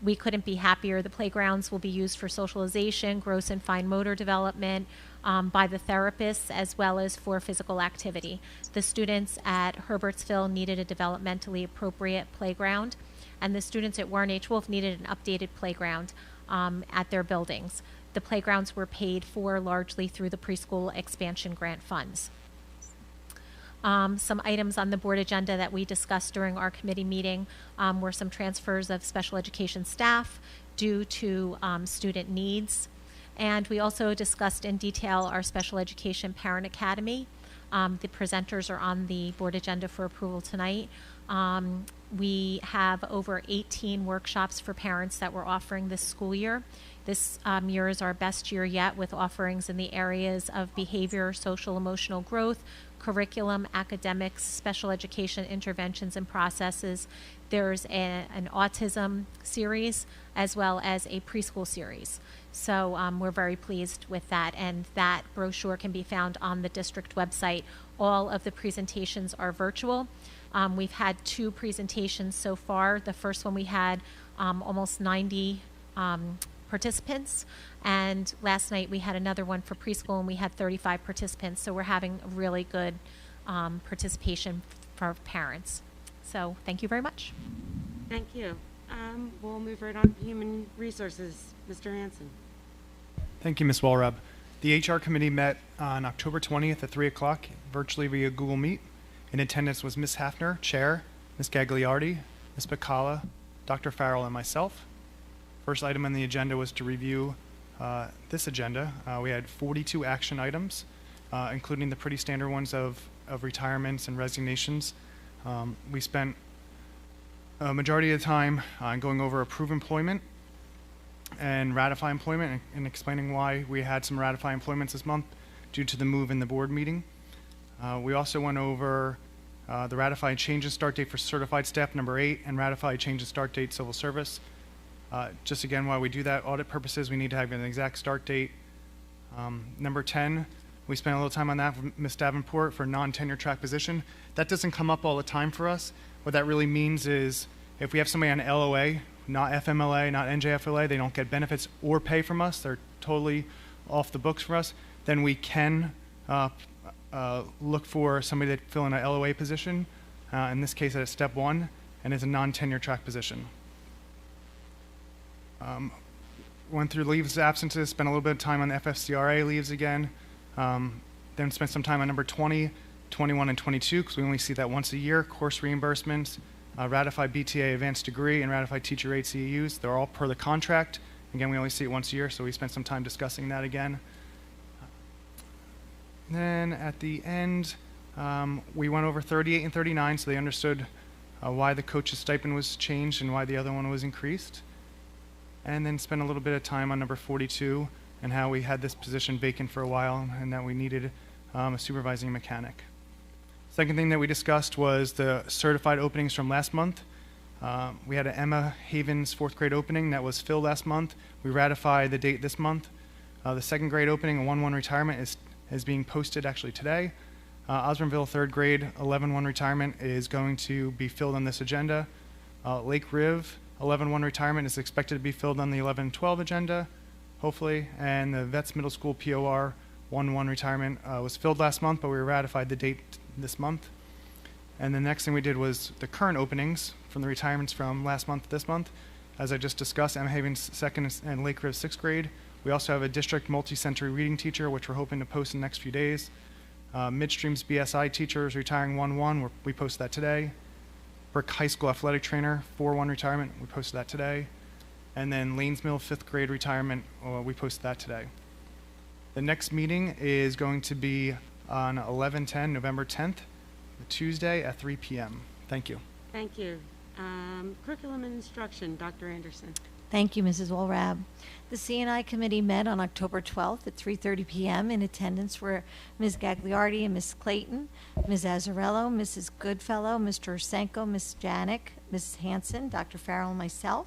We couldn't be happier. The playgrounds will be used for socialization, gross and fine motor development by the therapists, as well as for physical activity. The students at Herbertsville needed a developmentally appropriate playground, and the students at Warren H. Wolf needed an updated playground at their buildings. The playgrounds were paid for largely through the preschool expansion grant funds. Some items on the board agenda that we discussed during our committee meeting were some transfers of special education staff due to student needs. And we also discussed in detail our special education parent academy. The presenters are on the board agenda for approval tonight. We have over 18 workshops for parents that we're offering this school year. This year is our best year yet, with offerings in the areas of behavior, social, emotional growth, curriculum, academics, special education interventions and processes. There's an autism series as well as a preschool series. So we're very pleased with that, and that brochure can be found on the district website. All of the presentations are virtual. We've had 2 presentations so far. The first one we had almost 90 participants, and last night we had another one for preschool and we had 35 participants, so we're having a really good participation for parents. So thank you very much. Thank you. We'll move right on to Human Resources. Mr. Hanson. Thank you, Ms. Walrab. The HR committee met on October 20th at 3 o'clock, virtually via Google Meet. In attendance was Ms. Hafner, Chair, Ms. Gagliardi, Ms. Bacala, Dr. Farrell, and myself. First item on the agenda was to review this agenda. We had 42 action items, including the pretty standard ones of retirements and resignations. We spent a majority of the time going over approve employment and ratify employment and explaining why we had some ratify employments this month due to the move in the board meeting. We also went over the ratify change in start date for certified staff number 8 and ratify change in start date civil service. Just again, while we do that, audit purposes, we need to have an exact start date. Number 10, we spent a little time on that with Ms. Davenport for non-tenure track position. That doesn't come up all the time for us. What that really means is if we have somebody on LOA, not FMLA, not NJFLA, they don't get benefits or pay from us, they're totally off the books for us, then we can look for somebody to fill in a LOA position, in this case at step 1, and is a non-tenure track position. Went through leaves, absences, spent a little bit of time on the FFCRA leaves again, then spent some time on number 20, 21, and 22, because we only see that once a year, course reimbursements, ratify BTA advanced degree, and ratify teacher rate CEUs. They're all per the contract. Again, we only see it once a year, so we spent some time discussing that again. Then at the end, we went over 38 and 39, so they understood why the coach's stipend was changed and why the other one was increased. And then spent a little bit of time on number 42 and how we had this position vacant for a while and that we needed a supervising mechanic. Second thing that we discussed was the certified openings from last month. We had an Emma Havens 4th grade opening that was filled last month. We ratified the date this month. The 2nd grade opening, a 1-1 retirement, is being posted actually today. Osborneville 3rd grade 11-1 retirement is going to be filled on this agenda. Lake Riv 11-1 retirement is expected to be filled on the 11-12 agenda, hopefully. And the Vets Middle School POR 1-1 retirement was filled last month, but we ratified the date this month. And the next thing we did was the current openings from the retirements from last month to this month. As I just discussed, Emma Havens 2nd and Lake Riv 6th grade. We also have a district multi-sensory reading teacher, which we're hoping to post in the next few days. Midstream's BSI teacher is retiring 1-1. We posted that today. Brick High School athletic trainer, 4-1 retirement. We posted that today. And then Lanes Mill 5th grade retirement. We posted that today. The next meeting is going to be on 11/10, November 10th, Tuesday at 3 p.m. Thank you. Thank you. Curriculum and instruction, Dr. Anderson. Thank you, Mrs. Walrab. The C&I committee met on October 12th at 3:30 p.m. In attendance were Ms. Gagliardi and Ms. Clayton, Ms. Azzarello, Mrs. Goodfellow, Mr. Ursenko, Ms. Janik, Ms. Hanson, Dr. Farrell, and myself.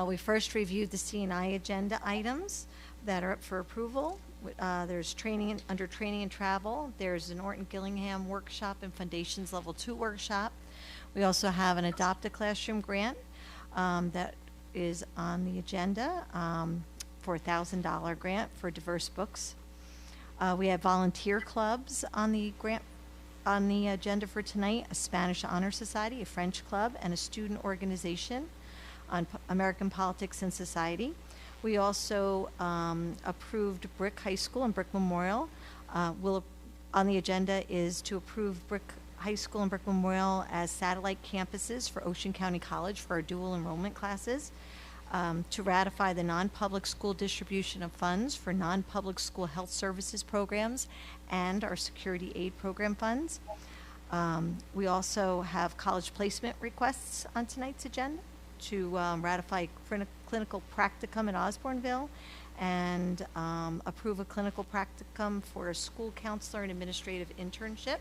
We first reviewed the CNI agenda items that are up for approval. There's training, under training and travel, there's an Orton Gillingham workshop and Foundations Level 2 workshop. We also have an Adopt a Classroom grant that is on the agenda for a $1,000 grant for diverse books. We have volunteer clubs on the grant on the agenda for tonight: a Spanish Honor Society, a French club, and a student organization on American politics and society. We also approved Brick High School and Brick Memorial. On the agenda is to approve Brick High School and Brick Memorial as satellite campuses for Ocean County College for our dual enrollment classes, to ratify the non-public school distribution of funds for non-public school health services programs and our security aid program funds. We also have college placement requests on tonight's agenda to ratify clinical practicum in Osborneville and approve a clinical practicum for a school counselor and administrative internship.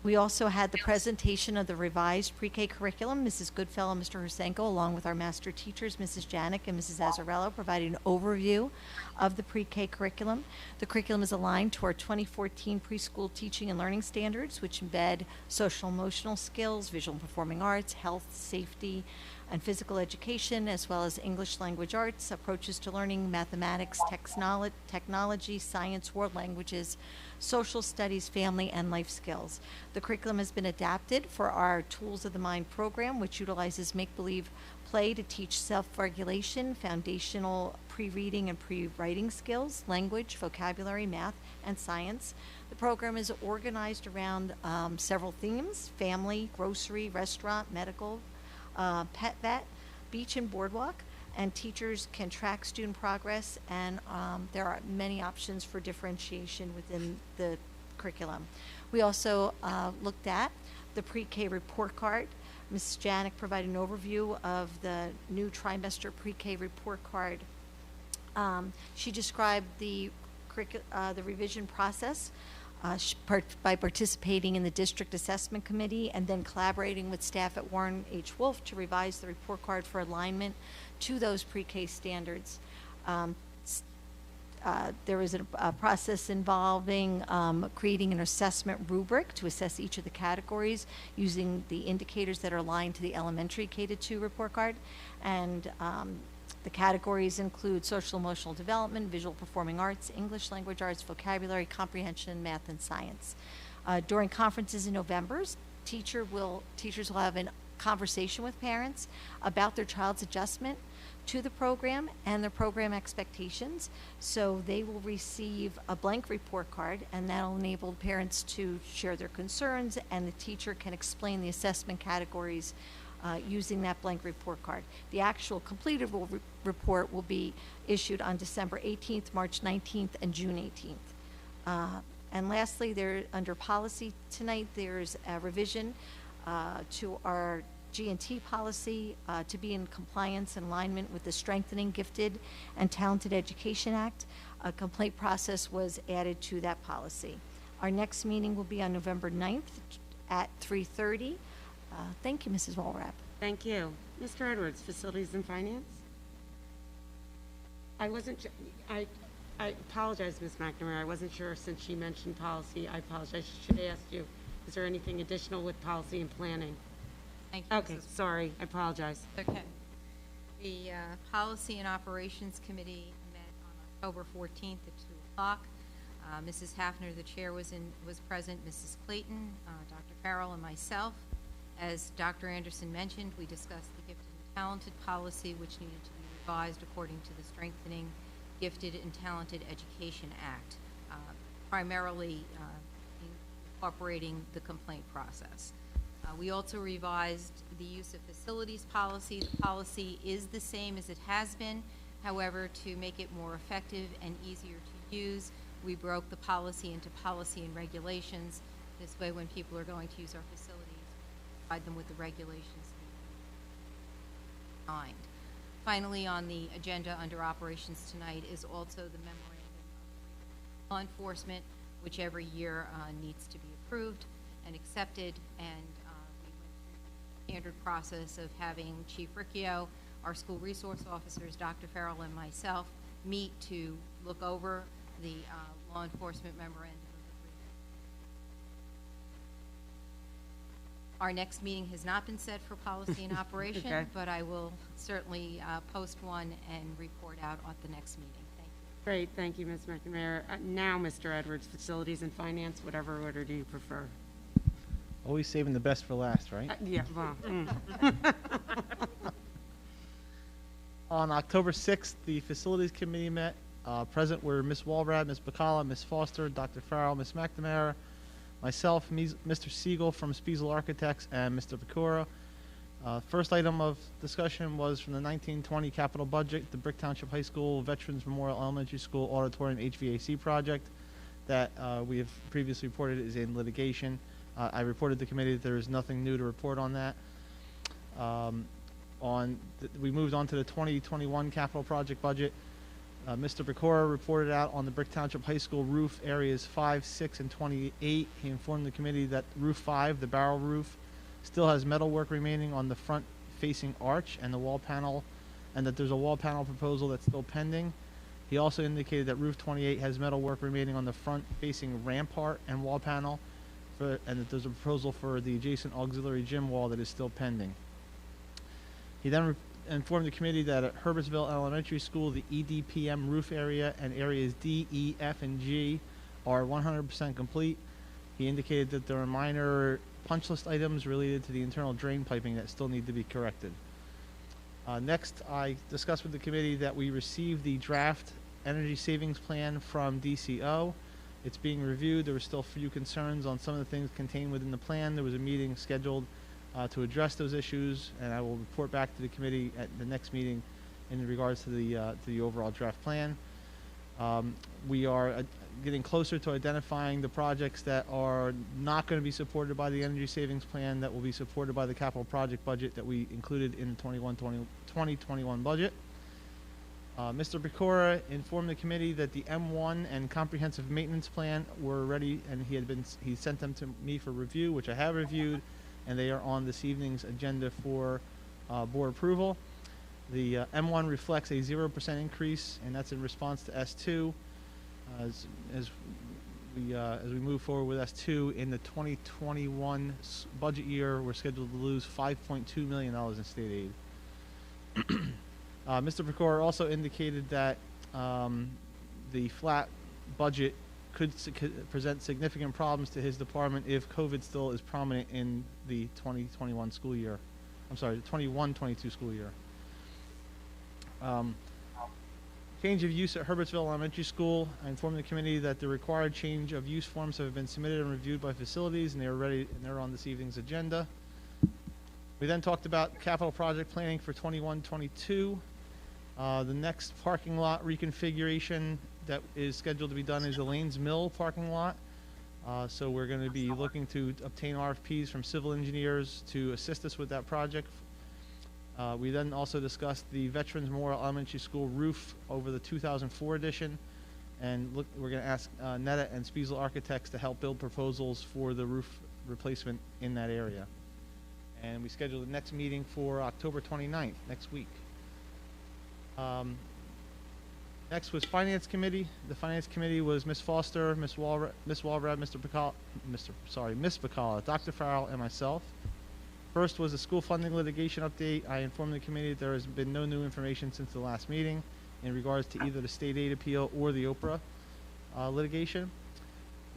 We also had the presentation of the revised pre-K curriculum. Mrs. Goodfellow and Mr. Hrusenko, along with our master teachers, Mrs. Janik and Mrs. Azzarello, provided an overview of the pre-K curriculum. The curriculum is aligned to our 2014 preschool teaching and learning standards, which embed social emotional skills, visual and performing arts, health, safety, and physical education, as well as English language arts, approaches to learning, mathematics, technology, science, world languages, social studies, family, and life skills. The curriculum has been adapted for our Tools of the Mind program, which utilizes make-believe play to teach self-regulation, foundational pre-reading and pre-writing skills, language, vocabulary, math, and science. The program is organized around several themes: family, grocery, restaurant, medical, pet vet, beach, and boardwalk. And teachers can track student progress, and there are many options for differentiation within the curriculum. We also looked at the pre-K report card. Ms. Janik provided an overview of the new trimester pre-K report card. She described the revision process by participating in the district assessment committee and then collaborating with staff at Warren H. Wolf to revise the report card for alignment to those pre-K standards. There was a process involving creating an assessment rubric to assess each of the categories using the indicators that are aligned to the elementary K-2 report card. And the categories include social emotional development, visual performing arts, English language arts, vocabulary, comprehension, math, and science. During conferences in November, teachers will have a conversation with parents about their child's adjustment to the program and their program expectations. So they will receive a blank report card, and that will enable parents to share their concerns, and the teacher can explain the assessment categories using that blank report card. The actual completed report will be issued on December 18th, March 19th, and June 18th. And lastly, under policy tonight, there's a revision to our G&T policy to be in compliance and alignment with the Strengthening Gifted and Talented Education Act. A complaint process was added to that policy. Our next meeting will be on November 9th at 3:30. Thank you, Mrs. Walrapp. Thank you. Mr. Edwards, Facilities and Finance? I apologize, Ms. McNamara. I wasn't sure since she mentioned policy. I apologize. I should have asked you, is there anything additional with policy and planning? Thank you. Okay, sorry. I apologize. Okay. The Policy and Operations Committee met on October 14th at 2 o'clock. Mrs. Hafner, the chair, was present, Mrs. Clayton, Dr. Farrell, and myself. As Dr. Anderson mentioned, we discussed the Gifted and Talented policy, which needed to be revised according to the Strengthening Gifted and Talented Education Act, primarily incorporating the complaint process. We also revised the use of facilities policy. The policy is the same as it has been. However, to make it more effective and easier to use, we broke the policy into policy and regulations. This way, when people are going to use our facilities, we provide them with the regulations signed. Finally, on the agenda under operations tonight is also the memorandum of law enforcement, which every year needs to be approved and accepted, and we went through standard process of having Chief Riccio, our school resource officers, Dr. Farrell, and myself meet to look over the law enforcement memorandum of agreement. Our next meeting has not been set for policy and operation, Okay. but I will certainly post one and report out at the next meeting. Thank you. Great, thank you, Ms. McNamara. Now, Mr. Edwards, Facilities and Finance, whatever order do you prefer? Always saving the best for last, right? Yeah, well, On October 6th, the Facilities Committee met. Present were Ms. Walrad, Ms. Bacala, Ms. Foster, Dr. Farrell, Ms. McNamara, myself, Mr. Siegel from Spiesel Architects, and Mr. Pecora. First item of discussion was from the 1920 capital budget, the Brick Township High School Veterans Memorial Elementary School Auditorium HVAC project that we have previously reported is in litigation. I reported to the committee that there is nothing new to report on that. We moved on to the 2021 capital project budget. Mr. Pecora reported out on the Brick Township High School roof areas 5, 6, and 28. He informed the committee that roof 5, the barrel roof, still has metal work remaining on the front facing arch and the wall panel, and that there's a wall panel proposal that's still pending. He also indicated that roof 28 has metal work remaining on the front facing rampart and wall panel, and that there's a proposal for the adjacent auxiliary gym wall that is still pending. He then informed the committee that at Herbertsville Elementary School, the EDPM roof area and areas D, E, F, and G are 100% complete. He indicated that there are minor punch list items related to the internal drain piping that still need to be corrected. Next, I discussed with the committee that we received the draft energy savings plan from DCO. It's being reviewed. There were still a few concerns on some of the things contained within the plan. There was a meeting scheduled to address those issues, and I will report back to the committee at the next meeting in regards to the overall draft plan. We are getting closer to identifying the projects that are not going to be supported by the energy savings plan that will be supported by the capital project budget that we included in the 2021 budget. Mr. Pecora informed the committee that the M1 and comprehensive maintenance plan were ready, and he sent them to me for review, which I have reviewed, and they are on this evening's agenda for board approval. The M1 reflects a 0% increase, and that's in response to S2. As we move forward with S2 in the 2021 budget year, we're scheduled to lose $5.2 million in state aid. Mr. Pecora also indicated that the flat budget could present significant problems to his department if COVID still is prominent in the 2021 school year. I'm sorry, the 21-22 school year. Change of use at Herbertsville Elementary School. I informed the committee that the required change of use forms have been submitted and reviewed by facilities, and they are ready, and they're on this evening's agenda. We then talked about capital project planning for 21-22. The next parking lot reconfiguration that is scheduled to be done is the Lanes Mill parking lot. So we're going to be looking to obtain RFPs from civil engineers to assist us with that project. We then also discussed the Veterans Memorial Elementary School roof over the 2004 edition, and we're going to ask Netta and Spiesel Architects to help build proposals for the roof replacement in that area. And we scheduled the next meeting for October 29th, next week. Next was Finance Committee. The Finance Committee was Ms. Foster, Ms. Walrad, Ms. Bacala, Ms. Bacala, Dr. Farrell, and myself. First was the school funding litigation update. I informed the committee that there has been no new information since the last meeting in regards to either the state aid appeal or the Oprah litigation.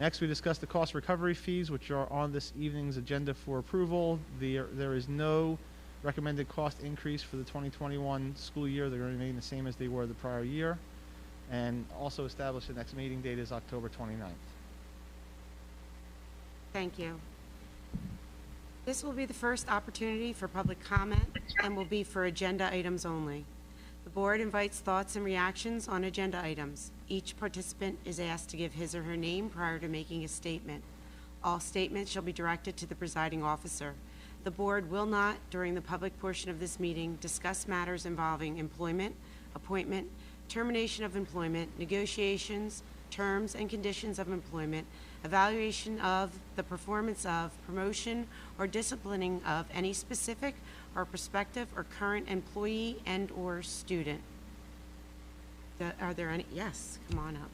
Next, we discussed the cost recovery fees, which are on this evening's agenda for approval. There is no recommended cost increase for the 2021 school year. They're going to remain the same as they were the prior year. And also established the next meeting date is October 29th. Thank you. This will be the first opportunity for public comment and will be for agenda items only. The board invites thoughts and reactions on agenda items. Each participant is asked to give his or her name prior to making a statement. All statements shall be directed to the presiding officer. The board will not, during the public portion of this meeting, discuss matters involving employment, appointment, termination of employment, negotiations, terms and conditions of employment, evaluation of the performance of, promotion, or disciplining of any specific or prospective or current employee and/or student. Are there any? Yes, come on up.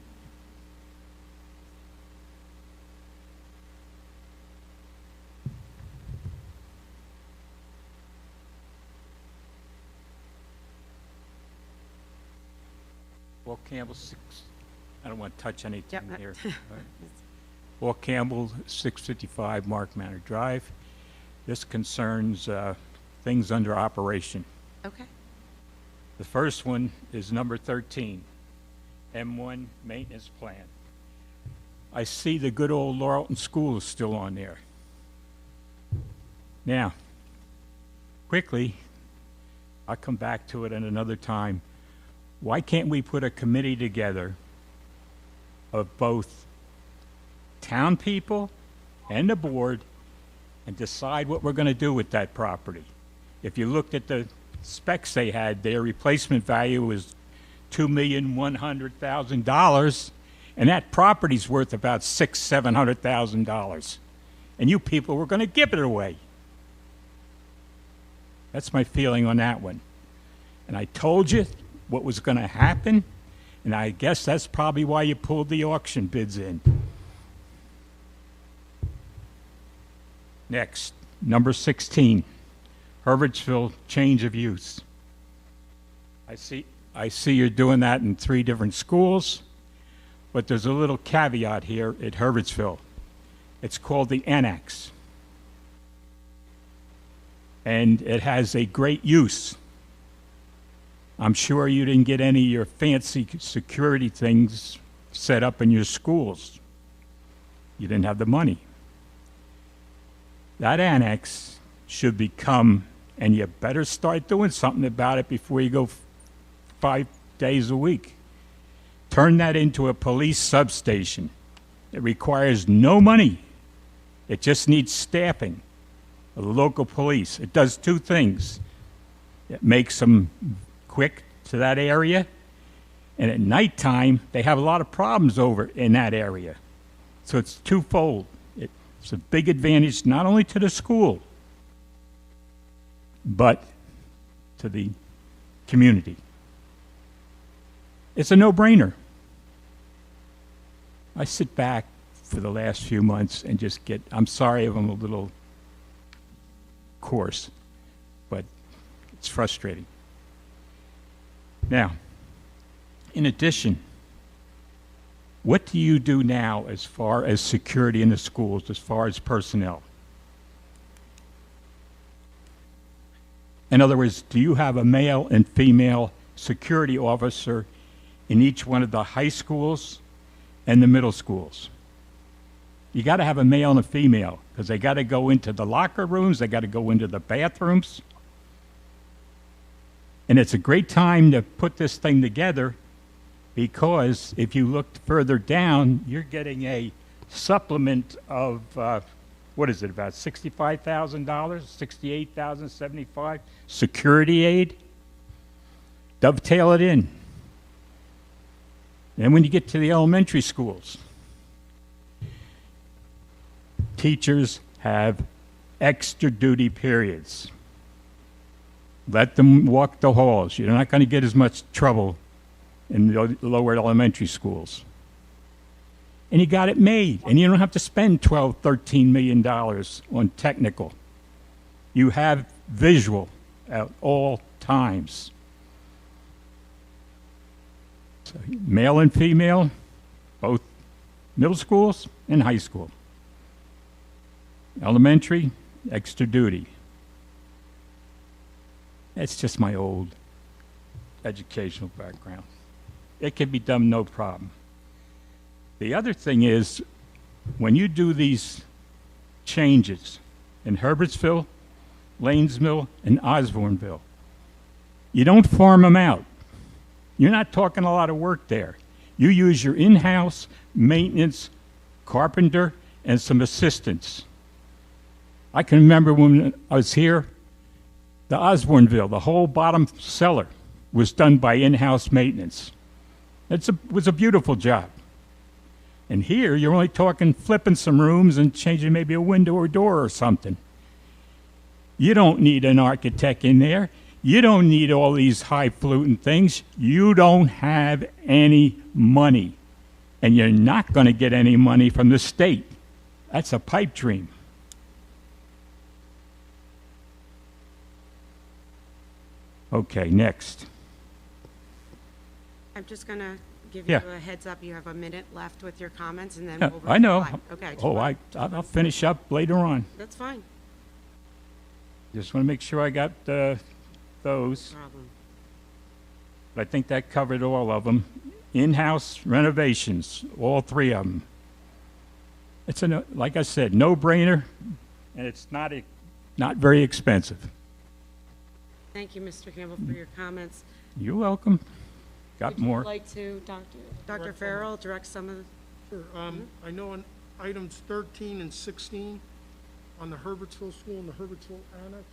Walt Campbell, I don't want to touch anything Yep. here. Walt Campbell, 655 Mark Manor Drive. This concerns things under operation. Okay. The first one is number 13, M1 Maintenance Plan. I see the good old Laurelton School is still on there. Now, quickly, I'll come back to it at another time. Why can't we put a committee together of both town people and the board and decide what we're going to do with that property? If you looked at the specs they had, their replacement value was $2,100,000, and that property's worth about $600,000-$700,000. And you people were going to give it away. That's my feeling on that one. And I told you what was going to happen, and I guess that's probably why you pulled the auction bids in. Next, number 16, Hurwittsville change of use. I see you're doing that in 3 different schools, but there's a little caveat here at Hurwittsville. It's called the Annex, and it has a great use. I'm sure you didn't get any of your fancy security things set up in your schools. You didn't have the money. That annex should become, and you better start doing something about it before you go 5 days a week. Turn that into a police substation. It requires no money. It just needs staffing of the local police. It does 2 things. It makes them quick to that area, and at nighttime they have a lot of problems over in that area. So it's twofold. It's a big advantage not only to the school but to the community. It's a no-brainer. I sit back for the last few months and just get, I'm sorry if I'm a little coarse, but it's frustrating. Now, in addition, what do you do now as far as security in the schools, as far as personnel? In other words, do you have a male and female security officer in each one of the high schools and the middle schools? You got to have a male and a female because they got to go into the locker rooms, they got to go into the bathrooms. And it's a great time to put this thing together because if you look further down, you're getting a supplement of, what is it, about $65,000, $68,075 security aid. Dovetail it in. And when you get to the elementary schools, teachers have extra duty periods. Let them walk the halls. You're not going to get as much trouble in the lower elementary schools. And you got it made, and you don't have to spend $12, $13 million on technical. You have visual at all times. So male and female, both middle schools and high school. Elementary, extra duty. That's just my old educational background. It can be done no problem. The other thing is, when you do these changes in Hurwittsville, Lanesville, and Osborneville, you don't farm them out. You're not talking a lot of work there. You use your in-house maintenance, carpenter, and some assistants. I can remember when I was here, the Osborneville, the whole bottom cellar was done by in-house maintenance. It was a beautiful job. And here, you're only talking flipping some rooms and changing maybe a window or door or something. You don't need an architect in there. You don't need all these highfalutin things. You don't have any money. And you're not going to get any money from the state. That's a pipe dream. Okay, next. I'm just going to give Yeah. you a heads up. You have a minute left with your comments, and then Yeah, we'll I know. reply. Okay. Oh, I'll finish up later on. That's fine. Just want to make sure I got those. Problem. But I think that covered all of them. In-house renovations, all three of them. It's like I said, no-brainer, and it's not very expensive. Thank you, Mr. Campbell, for your comments. You're welcome. Got Would more. you like to, Dr. Farrell, direct some of the... Sure. I know on items 13 and 16, on the Herbertsville School and the Herbertsville Annex,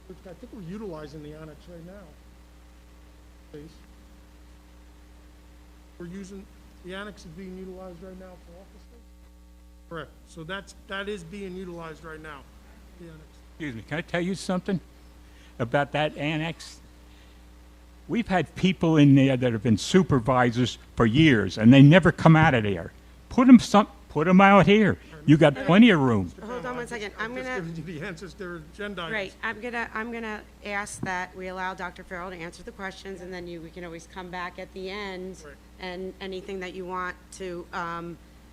I think we're utilizing the annex right now. Please. We're using, the annex is being utilized right now for office space? Correct. So that is being utilized right now, the annex. Excuse me, can I tell you something about that annex? We've had people in there that have been supervisors for years, and they never come out of there. Put them out here. You got plenty of room. Hold on one second. I'm just gonna... giving you the answers to their agenda items. Right. I'm gonna ask that we allow Dr. Farrell to answer the questions, and then we can always come back at the end, and anything that you want to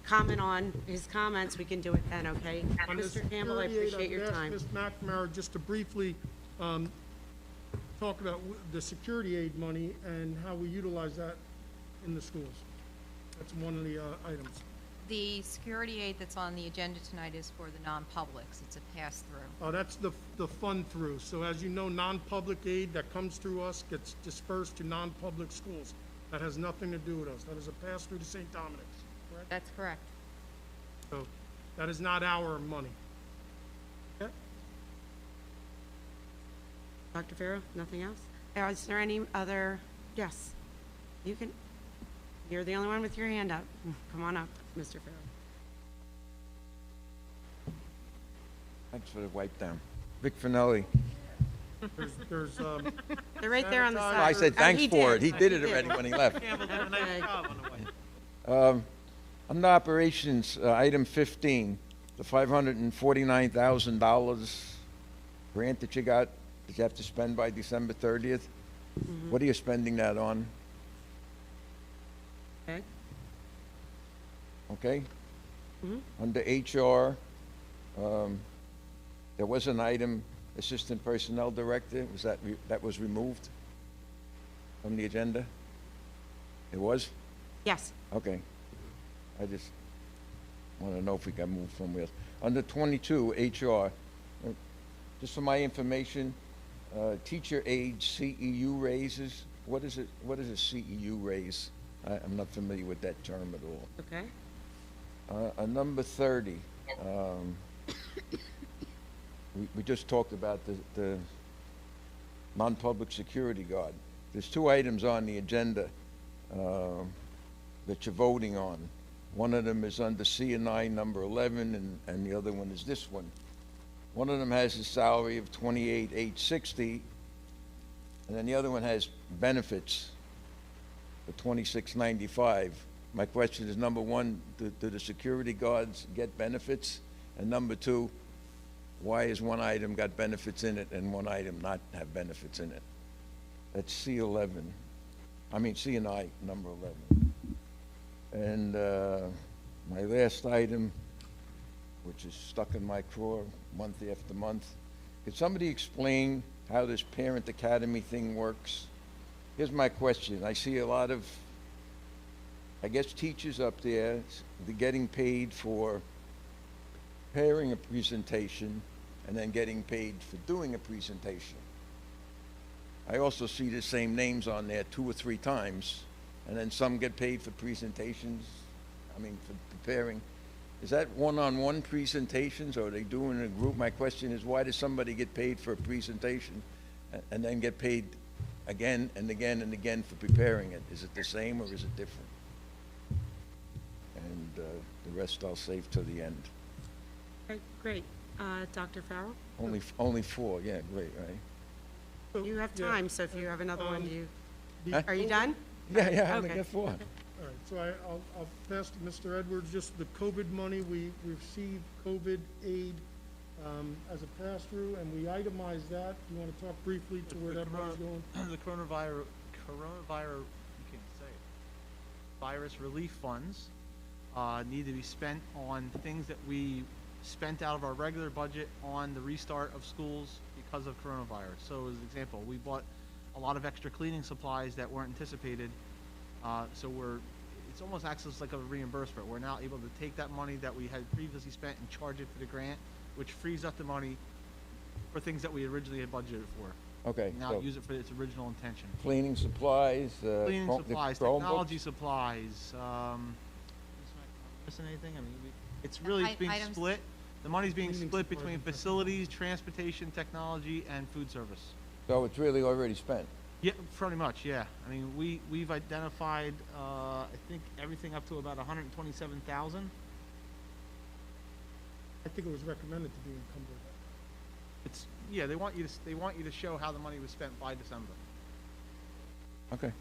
comment on his comments, we can do it then, okay? On the Mr. Campbell, I security aid, appreciate your I've time. asked Ms. McNamara just to briefly talk about the security aid money and how we utilize that in the schools. That's one of the items. The security aid that's on the agenda tonight is for the non-publics. It's a pass-through. That's the fund through. So as you know, non-public aid that comes through us gets dispersed to non-public schools. That has nothing to do with us. That is a pass-through to St. Dominic's, correct? That's correct. So that is not our money. Okay? Dr. Farrell, nothing else? Is there any other, yes, you can, you're the only one with your hand up. Come on up, Mr. Farrell. Thanks for the wipe down. Vic Finelli. There's They're right there on the side. I said Oh, thanks he for did. it. He did it He already did. when he left. Campbell did a nice job on the way. Under operations, item 15, the $549,000 grant that you got, that you have to spend by December 30th. What are you spending that on? Okay. Okay? Under HR, there was an item, Assistant Personnel Director, was that was removed from the agenda? It was? Yes. Okay. I just want to know if we can move somewhere else. Under 22, HR, just for my information, teacher aide CEU raises, what is it? What is a CEU raise? I'm not familiar with that term at all. Okay. Number 30, we just talked about the non-public security guard. There's two items on the agenda that you're voting on. One of them is under C&I number 11, and the other one is this one. One of them has a salary of $28,860, and then the other one has benefits for $26,995. My question is, number one, do the security guards get benefits? And number two, why has one item got benefits in it and one item not have benefits in it? That's C11. I mean C&I number 11. And my last item, which is stuck in my craw month after month, could somebody explain how this Parent Academy thing works? Here's my question. I see a lot of, I guess, teachers up there, they're getting paid for preparing a presentation and then getting paid for doing a presentation. I also see the same names on there 2 or 3 times, and then some get paid for presentations, for preparing. Is that one-on-one presentations, or are they doing a group? My question is, why does somebody get paid for a presentation and then get paid again and again and again for preparing it? Is it the same or is it different? And The rest I'll save to the end. Okay, great. Dr. Farrell? Only 4, yeah, great, right? You have time, so if you have another one, Huh? are you done? Yeah, I only Okay. got 4. All right, so I'll pass to Mr. Edwards, just the COVID money, we received COVID aid as a pass-through, and we itemized that. Do you want to talk briefly to where that money's going? The coronavirus, you can't say it, virus relief funds need to be spent on things that we spent out of our regular budget on the restart of schools because of coronavirus. So as an example, we bought a lot of extra cleaning supplies that weren't anticipated. So it's almost acts as like a reimbursement. We're now able to take that money that we had previously spent and charge it for the grant, which frees up the money for things that we originally had budgeted for. Okay, Now so use it for its original intention. cleaning supplies, Cleaning the supplies, Chromebooks? technology supplies, missing anything? I mean, it's really being items- split. The money's being Cleaning split supplies between and facilities, transportation, technology, and food service. So it's really already spent? Yeah, pretty much, yeah. I mean, we've identified, I think everything up to about 127,000. I think it was recommended to be encumbered. It's, yeah, they want you to show how the money was spent by December. Okay.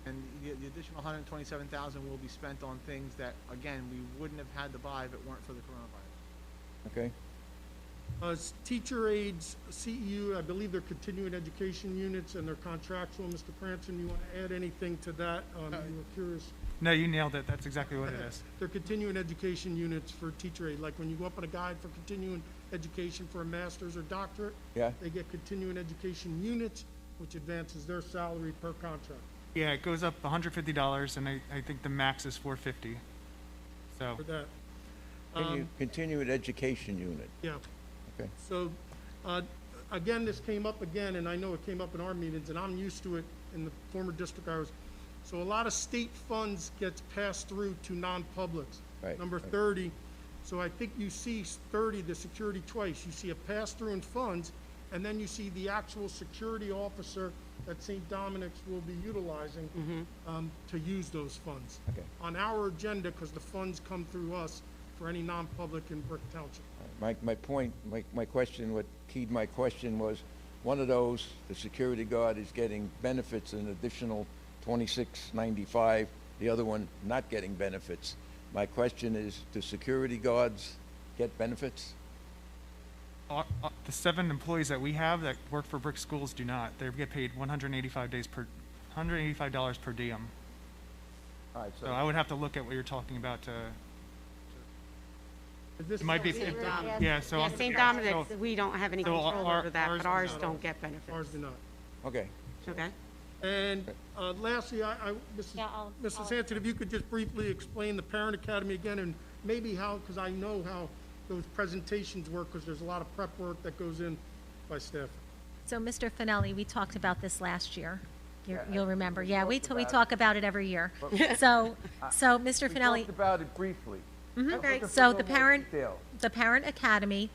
And the additional 127,000 will be spent on things that, again, we wouldn't have had to buy if it weren't for the coronavirus. Okay. Teacher aides, CEU, I believe they're continuing education units and they're contractual. Mr. Cranston, you want to add anything to that? You were curious. No, you nailed it. That's exactly what it is. They're continuing education units for teacher aid. Like when you go up on a guide for continuing education for a master's or doctorate, Yeah. they get continuing education units, which advances their salary per contract. Yeah, it goes up $150, and I think the max is $450. So For that. Continuing education unit. Yeah. Okay. So, again, this came up again, and I know it came up in our meetings, and I'm used to it in the former district I was. So a lot of state funds gets passed through to non-publics. Right, Number right. 30, so I think you see 30, the security twice. You see a pass-through in funds, and then you see the actual security officer that St. Dominic's will be utilizing to use those funds. Okay. On our agenda, because the funds come through us for any non-public in Brick Township. My question, what keyed my question was, one of those, the security guard is getting benefits, an additional $26.95, the other one not getting benefits. My question is, do security guards get benefits? the 7 employees that we have that work for Brick Schools do not. They get paid $185 per diem. All right, So I would have to look at what you're talking about to. This It might be, St. Dominic. yeah, so. Yeah, I'm- St. so- Dominic's, we don't have any so control our- over that, ours but do ours not. don't get benefits. Ours do not. Okay. Okay? And lastly, Yeah, I'll- Mrs. Hanson, if you could just briefly explain the Parent Academy again, and maybe how, because I know how those presentations work, because there's a lot of prep work that goes in by staff. So, Mr. Finelli, we talked about this last year. Yeah, You'll remember. Yeah, we talked about talk about it every year. But- So, Mr. We Finelli. talked about it briefly. Mhm. I'm looking for So a the little more parent, detail. the Parent Academy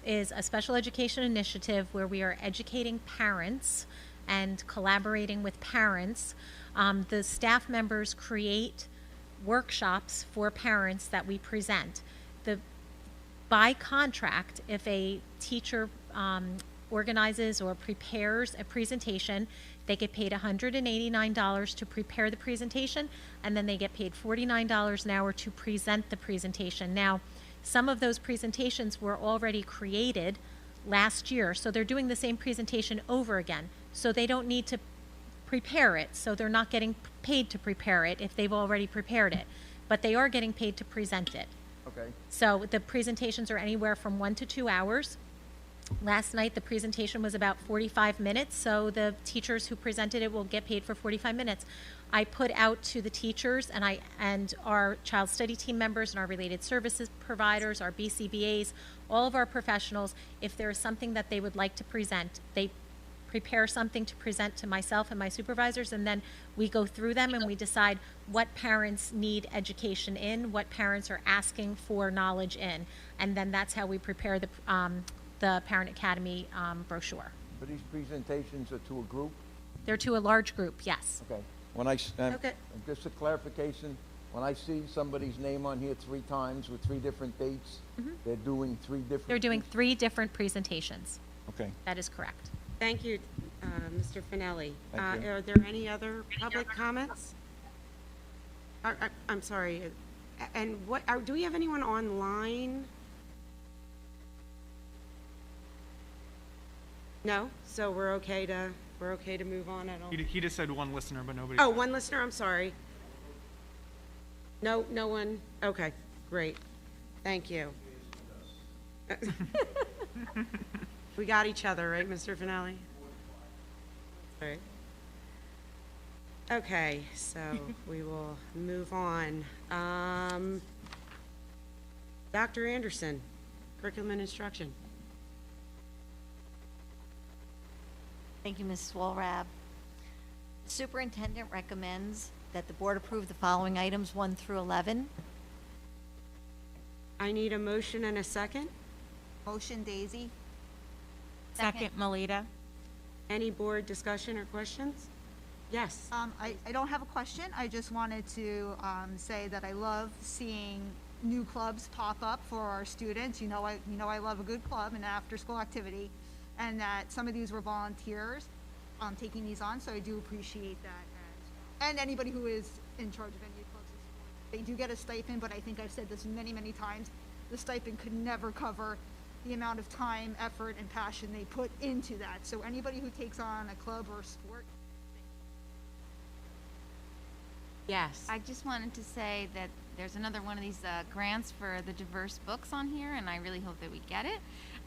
is a special education initiative where we are educating parents and collaborating with parents. The staff members create workshops for parents that we present. By contract, if a teacher organizes or prepares a presentation, they get paid $189 to prepare the presentation, and then they get paid $49 an hour to present the presentation. Now, some of those presentations were already created last year, so they're doing the same presentation over again. So they don't need to prepare it, so they're not getting paid to prepare it if they've already prepared it. But they are getting paid to present it. Okay. So the presentations are anywhere from 1 to 2 hours. Last night, the presentation was about 45 minutes, so the teachers who presented it will get paid for 45 minutes. I put out to the teachers and our child study team members and our related services providers, our BCBAs, all of our professionals, if there is something that they would like to present, they prepare something to present to myself and my supervisors, and then we go through them and we decide what parents need education in, what parents are asking for knowledge in, and then that's how we prepare the Parent Academy brochure. But these presentations are to a group? They're to a large group, yes. Okay. When I, Okay. just a clarification, when I see somebody's name on here 3 times with 3 different dates, they're doing 3 different. They're doing 3 different presentations. Okay. That is correct. Thank you, Mr. Finelli. Thank you. Are there any other public comments? I'm sorry, and do we have anyone online? No? So we're okay to move on at all? He just said one listener, but nobody. Oh, one listener, I'm sorry. No one? Okay, great. Thank you. We got each other, right, Mr. Finelli? All right. Okay, so we will move on. Dr. Anderson, curriculum and instruction. Thank you, Mrs. Walrab. The superintendent recommends that the board approve the following items 1 through 11. I need a motion and a second. Motion, Daisy. Second, Melita. Any board discussion or questions? Yes. I don't have a question. I just wanted to say that I love seeing new clubs pop up for our students. I love a good club and after-school activity, and that some of these were volunteers taking these on. So I do appreciate that, and anybody who is in charge of any clubs. They do get a stipend, but I think I've said this many, many times. The stipend could never cover the amount of time, effort, and passion they put into that. So anybody who takes on a club or a sport. Yes. I just wanted to say that there's another one of these grants for the diverse books on here, and I really hope that we get it.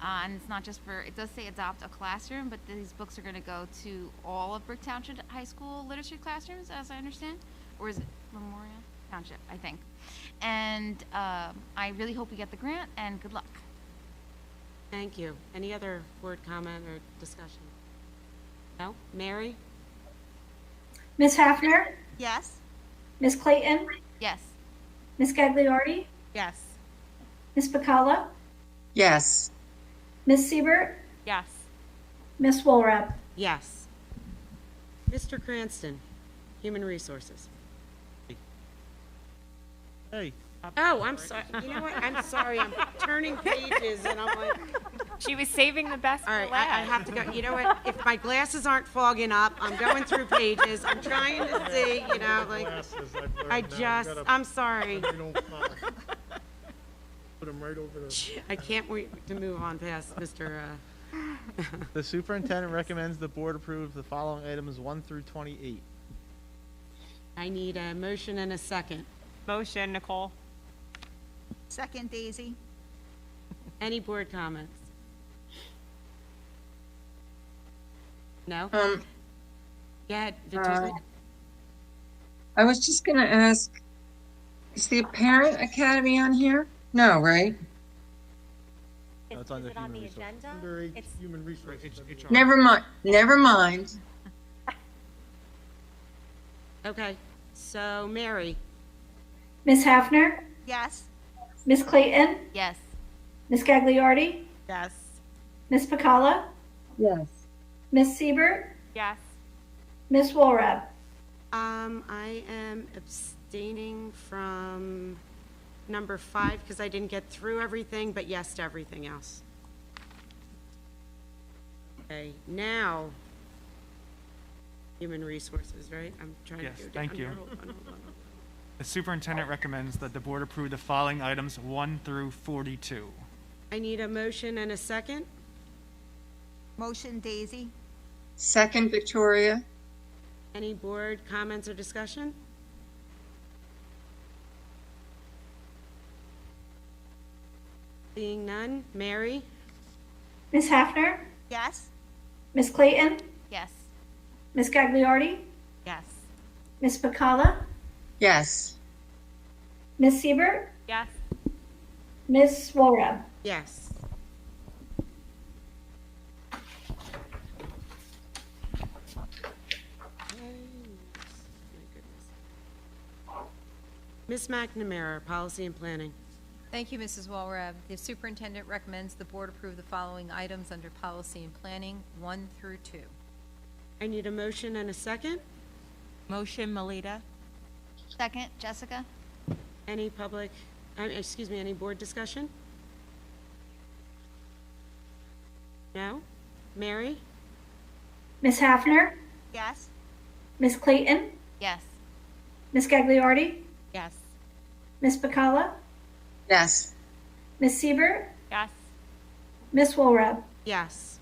And it's not just for, it does say adopt a classroom, but these books are going to go to all of Brick Township High School literature classrooms, as I understand. Or is it Memorial Township, I think. And I really hope we get the grant, and good luck. Thank you. Any other board comment or discussion? No? Mary? Ms. Hafner? Yes. Ms. Clayton? Yes. Ms. Gagliardi? Yes. Ms. Pacala? Yes. Ms. Siebert? Yes. Ms. Walrab? Yes. Mr. Cranston, Human Resources. Hey. Oh, I'm sorry. You know what? I'm sorry. I'm turning pages and I'm like. She was saving the best All for right, last. I have to go. You know what? If my glasses aren't fogging up, I'm going through pages. I'm trying to see, like, I'm sorry. Put them right over there. I can't wait to move on past Mr. The superintendent recommends the board approve the following items 1 through 28. I need a motion and a second. Motion, Nicole. Second, Daisy. Any board comments? No? Yeah, Victor's I was just going to ask, is the Parent Academy on here? No, right? No, it's under human resources. Under human resources. Never mind. Never mind. Okay, so Mary? Ms. Hafner? Yes. Ms. Clayton? Yes. Ms. Gagliardi? Yes. Ms. Pacala? Yes. Ms. Siebert? Yes. Ms. Walrab? I am abstaining from number 5 because I didn't get through everything, but yes to everything else. Okay, now, human resources, right? I'm trying Yes, to go down. thank you. Hold on. The superintendent recommends that the board approve the following items 1 through 42. I need a motion and a second. Motion, Daisy. Second, Victoria. Any board comments or discussion? Seeing none, Mary? Ms. Hafner? Yes. Ms. Clayton? Yes. Ms. Gagliardi? Yes. Ms. Pacala? Yes. Ms. Siebert? Yes. Ms. Walrab? Yes. Ms. McNamara, Policy and Planning. Thank you, Mrs. Walrab. The superintendent recommends the board approve the following items under policy and planning 1 through 2. I need a motion and a second. Motion, Melita. Second, Jessica. Any public, excuse me, any board discussion? No? Mary? Ms. Hafner, Yes? Ms. Clayton, Yes. Ms. Gagliardi, Yes. Ms. Bacala, Yes. Ms. Siebert, Yes. Ms. Walrab. Yes.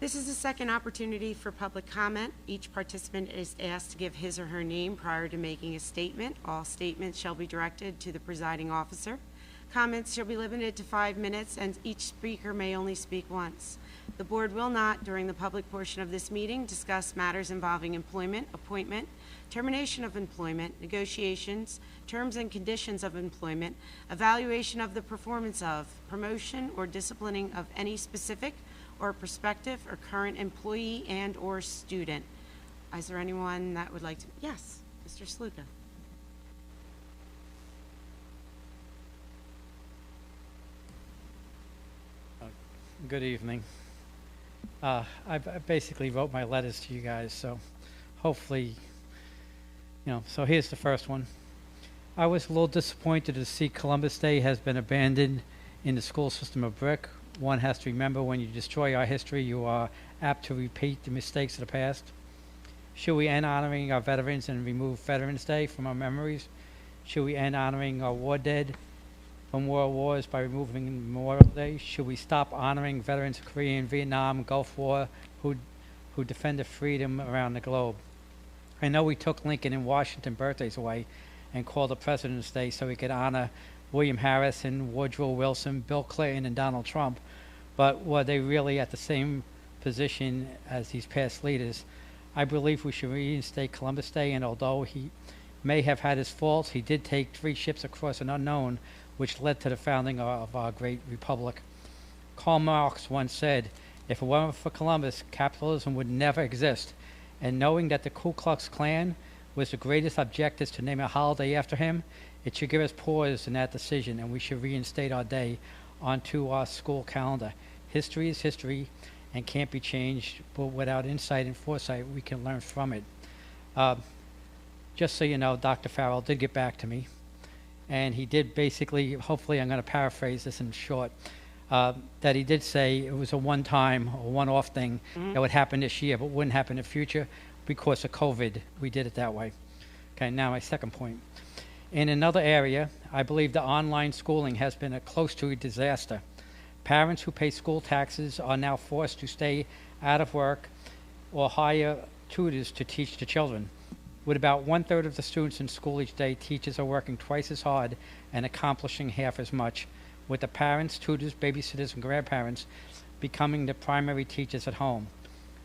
This is the second opportunity for public comment. Each participant is asked to give his or her name prior to making a statement. All statements shall be directed to the presiding officer. Comments shall be limited to 5 minutes, and each speaker may only speak once. The board will not, during the public portion of this meeting, discuss matters involving employment, appointment, termination of employment, negotiations, terms and conditions of employment, evaluation of the performance of, promotion, or disciplining of any specific or prospective or current employee and/or student. Is there anyone that would like to? Yes, Mr. Sluka. Good evening. I basically wrote my letters to you guys, so hopefully, so here's the first one. I was a little disappointed to see Columbus Day has been abandoned in the school system of Brick. One has to remember, when you destroy our history, you are apt to repeat the mistakes of the past. Should we end honoring our veterans and remove Veterans Day from our memories? Should we end honoring our war dead from world wars by removing Memorial Day? Should we stop honoring veterans of Korea and Vietnam, Gulf War, who defended freedom around the globe? I know we took Lincoln and Washington birthdays away and called it President's Day so we could honor William Harrison, Woodrow Wilson, Bill Clinton, and Donald Trump, but were they really at the same position as these past leaders? I believe we should reinstate Columbus Day, and although he may have had his faults, he did take 3 ships across an unknown, which led to the founding of our great republic. Karl Marx once said, if it weren't for Columbus, capitalism would never exist. And knowing that the Ku Klux Klan was the greatest objectives to name a holiday after him, it should give us pause in that decision, and we should reinstate our day onto our school calendar. History is history and can't be changed, but without insight and foresight, we can learn from it. Just so you know, Dr. Farrell did get back to me, and he did basically, hopefully I'm going to paraphrase this in short, that he did say it was a one-time or one-off thing that would happen this year, but wouldn't happen in the future because of COVID. We did it that way. Okay, now my second point. In another area, I believe the online schooling has been close to a disaster. Parents who pay school taxes are now forced to stay out of work or hire tutors to teach the children. With about 1/3 of the students in school each day, teachers are working twice as hard and accomplishing half as much, with the parents, tutors, babysitters, and grandparents becoming the primary teachers at home.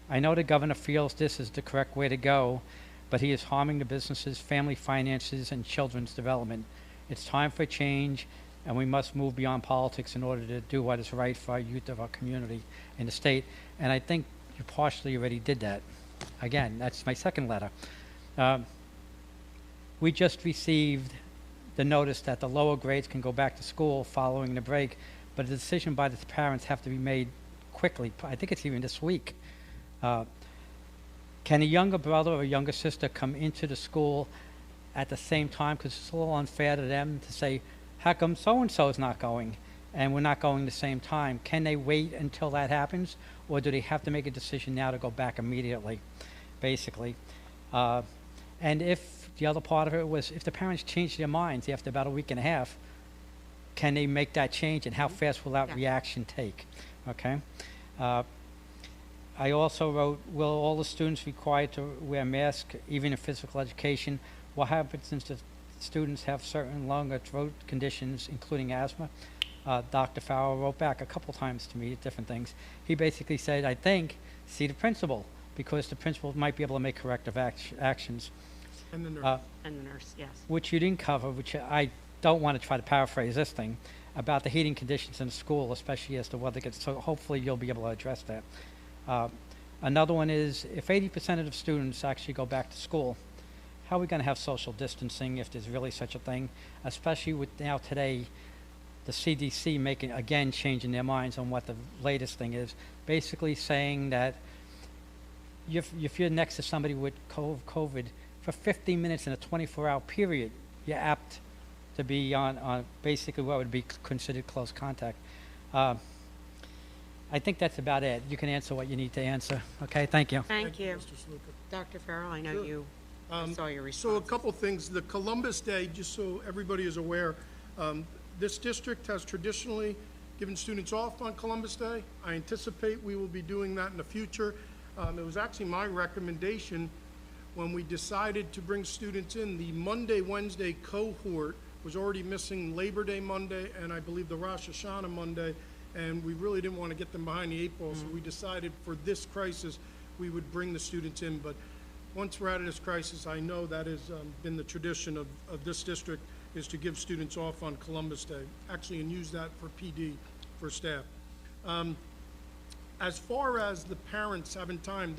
I know the governor feels this is the correct way to go, but he is harming the businesses, family finances, and children's development. It's time for change, and we must move beyond politics in order to do what is right for our youth of our community and the state. And I think you partially already did that. Again, that's my second letter. We just received the notice that the lower grades can go back to school following the break, but a decision by the parents have to be made quickly. I think it's even this week. Can a younger brother or younger sister come into the school at the same time? Because it's a little unfair to them to say, how come so-and-so is not going and we're not going the same time? Can they wait until that happens, or do they have to make a decision now to go back immediately, basically? And if the other part of it was, if the parents change their minds after about a week and a half, can they make that change, and how fast will that reaction take? Okay. I also wrote, will all the students required to wear masks, even in physical education? What happens since the students have certain lung or throat conditions, including asthma? Dr. Farrell wrote back a couple times to me at different things. He basically said, I think, see the principal, because the principal might be able to make corrective actions. And the nurse. And the nurse, yes. Which you didn't cover, which I don't want to try to paraphrase this thing, about the heating conditions in school, especially as the weather gets, so hopefully you'll be able to address that. Another one is, if 80% of the students actually go back to school, how are we going to have social distancing if there's really such a thing, especially with now today, the CDC changing their minds on what the latest thing is, basically saying that if you're next to somebody with COVID, for 15 minutes in a 24-hour period, you're apt to be on basically what would be considered close contact. I think that's about it. You can answer what you need to answer. Okay, thank you. Thank you. Mr. Sluka. Dr. Farrell, I know Sure. you saw your response. So a couple things. The Columbus Day, just so everybody is aware, this district has traditionally given students off on Columbus Day. I anticipate we will be doing that in the future. It was actually my recommendation when we decided to bring students in. The Monday, Wednesday cohort was already missing Labor Day Monday and I believe the Rosh Hashanah Monday, and we really didn't want to get them behind the 8 ball, so we decided for this crisis we would bring the students in. But once we're out of this crisis, I know that has been the tradition of this district, is to give students off on Columbus Day, actually, and use that for PD, for staff. As far as the parents having time,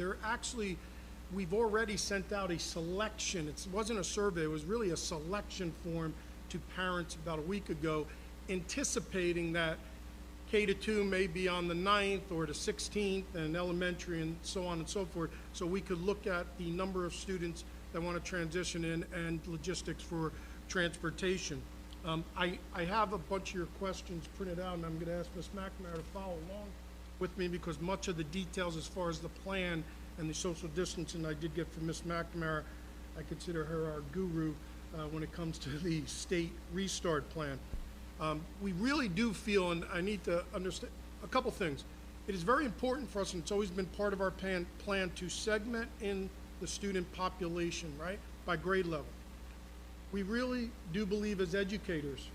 we've already sent out a selection. It wasn't a survey, it was really a selection form to parents about a week ago, anticipating that K-2 may be on the 9th or the 16th, and elementary and so on and so forth, so we could look at the number of students that want to transition in and logistics for transportation. I have a bunch of your questions printed out, and I'm going to ask Ms. McNamara to follow along with me, because much of the details as far as the plan and the social distancing I did get from Ms. McNamara. I consider her our guru when it comes to the state restart plan. We really do feel, and I need to understand a couple things. It is very important for us, and it's always been part of our plan to segment in the student population, right, by grade level. We really do believe as educators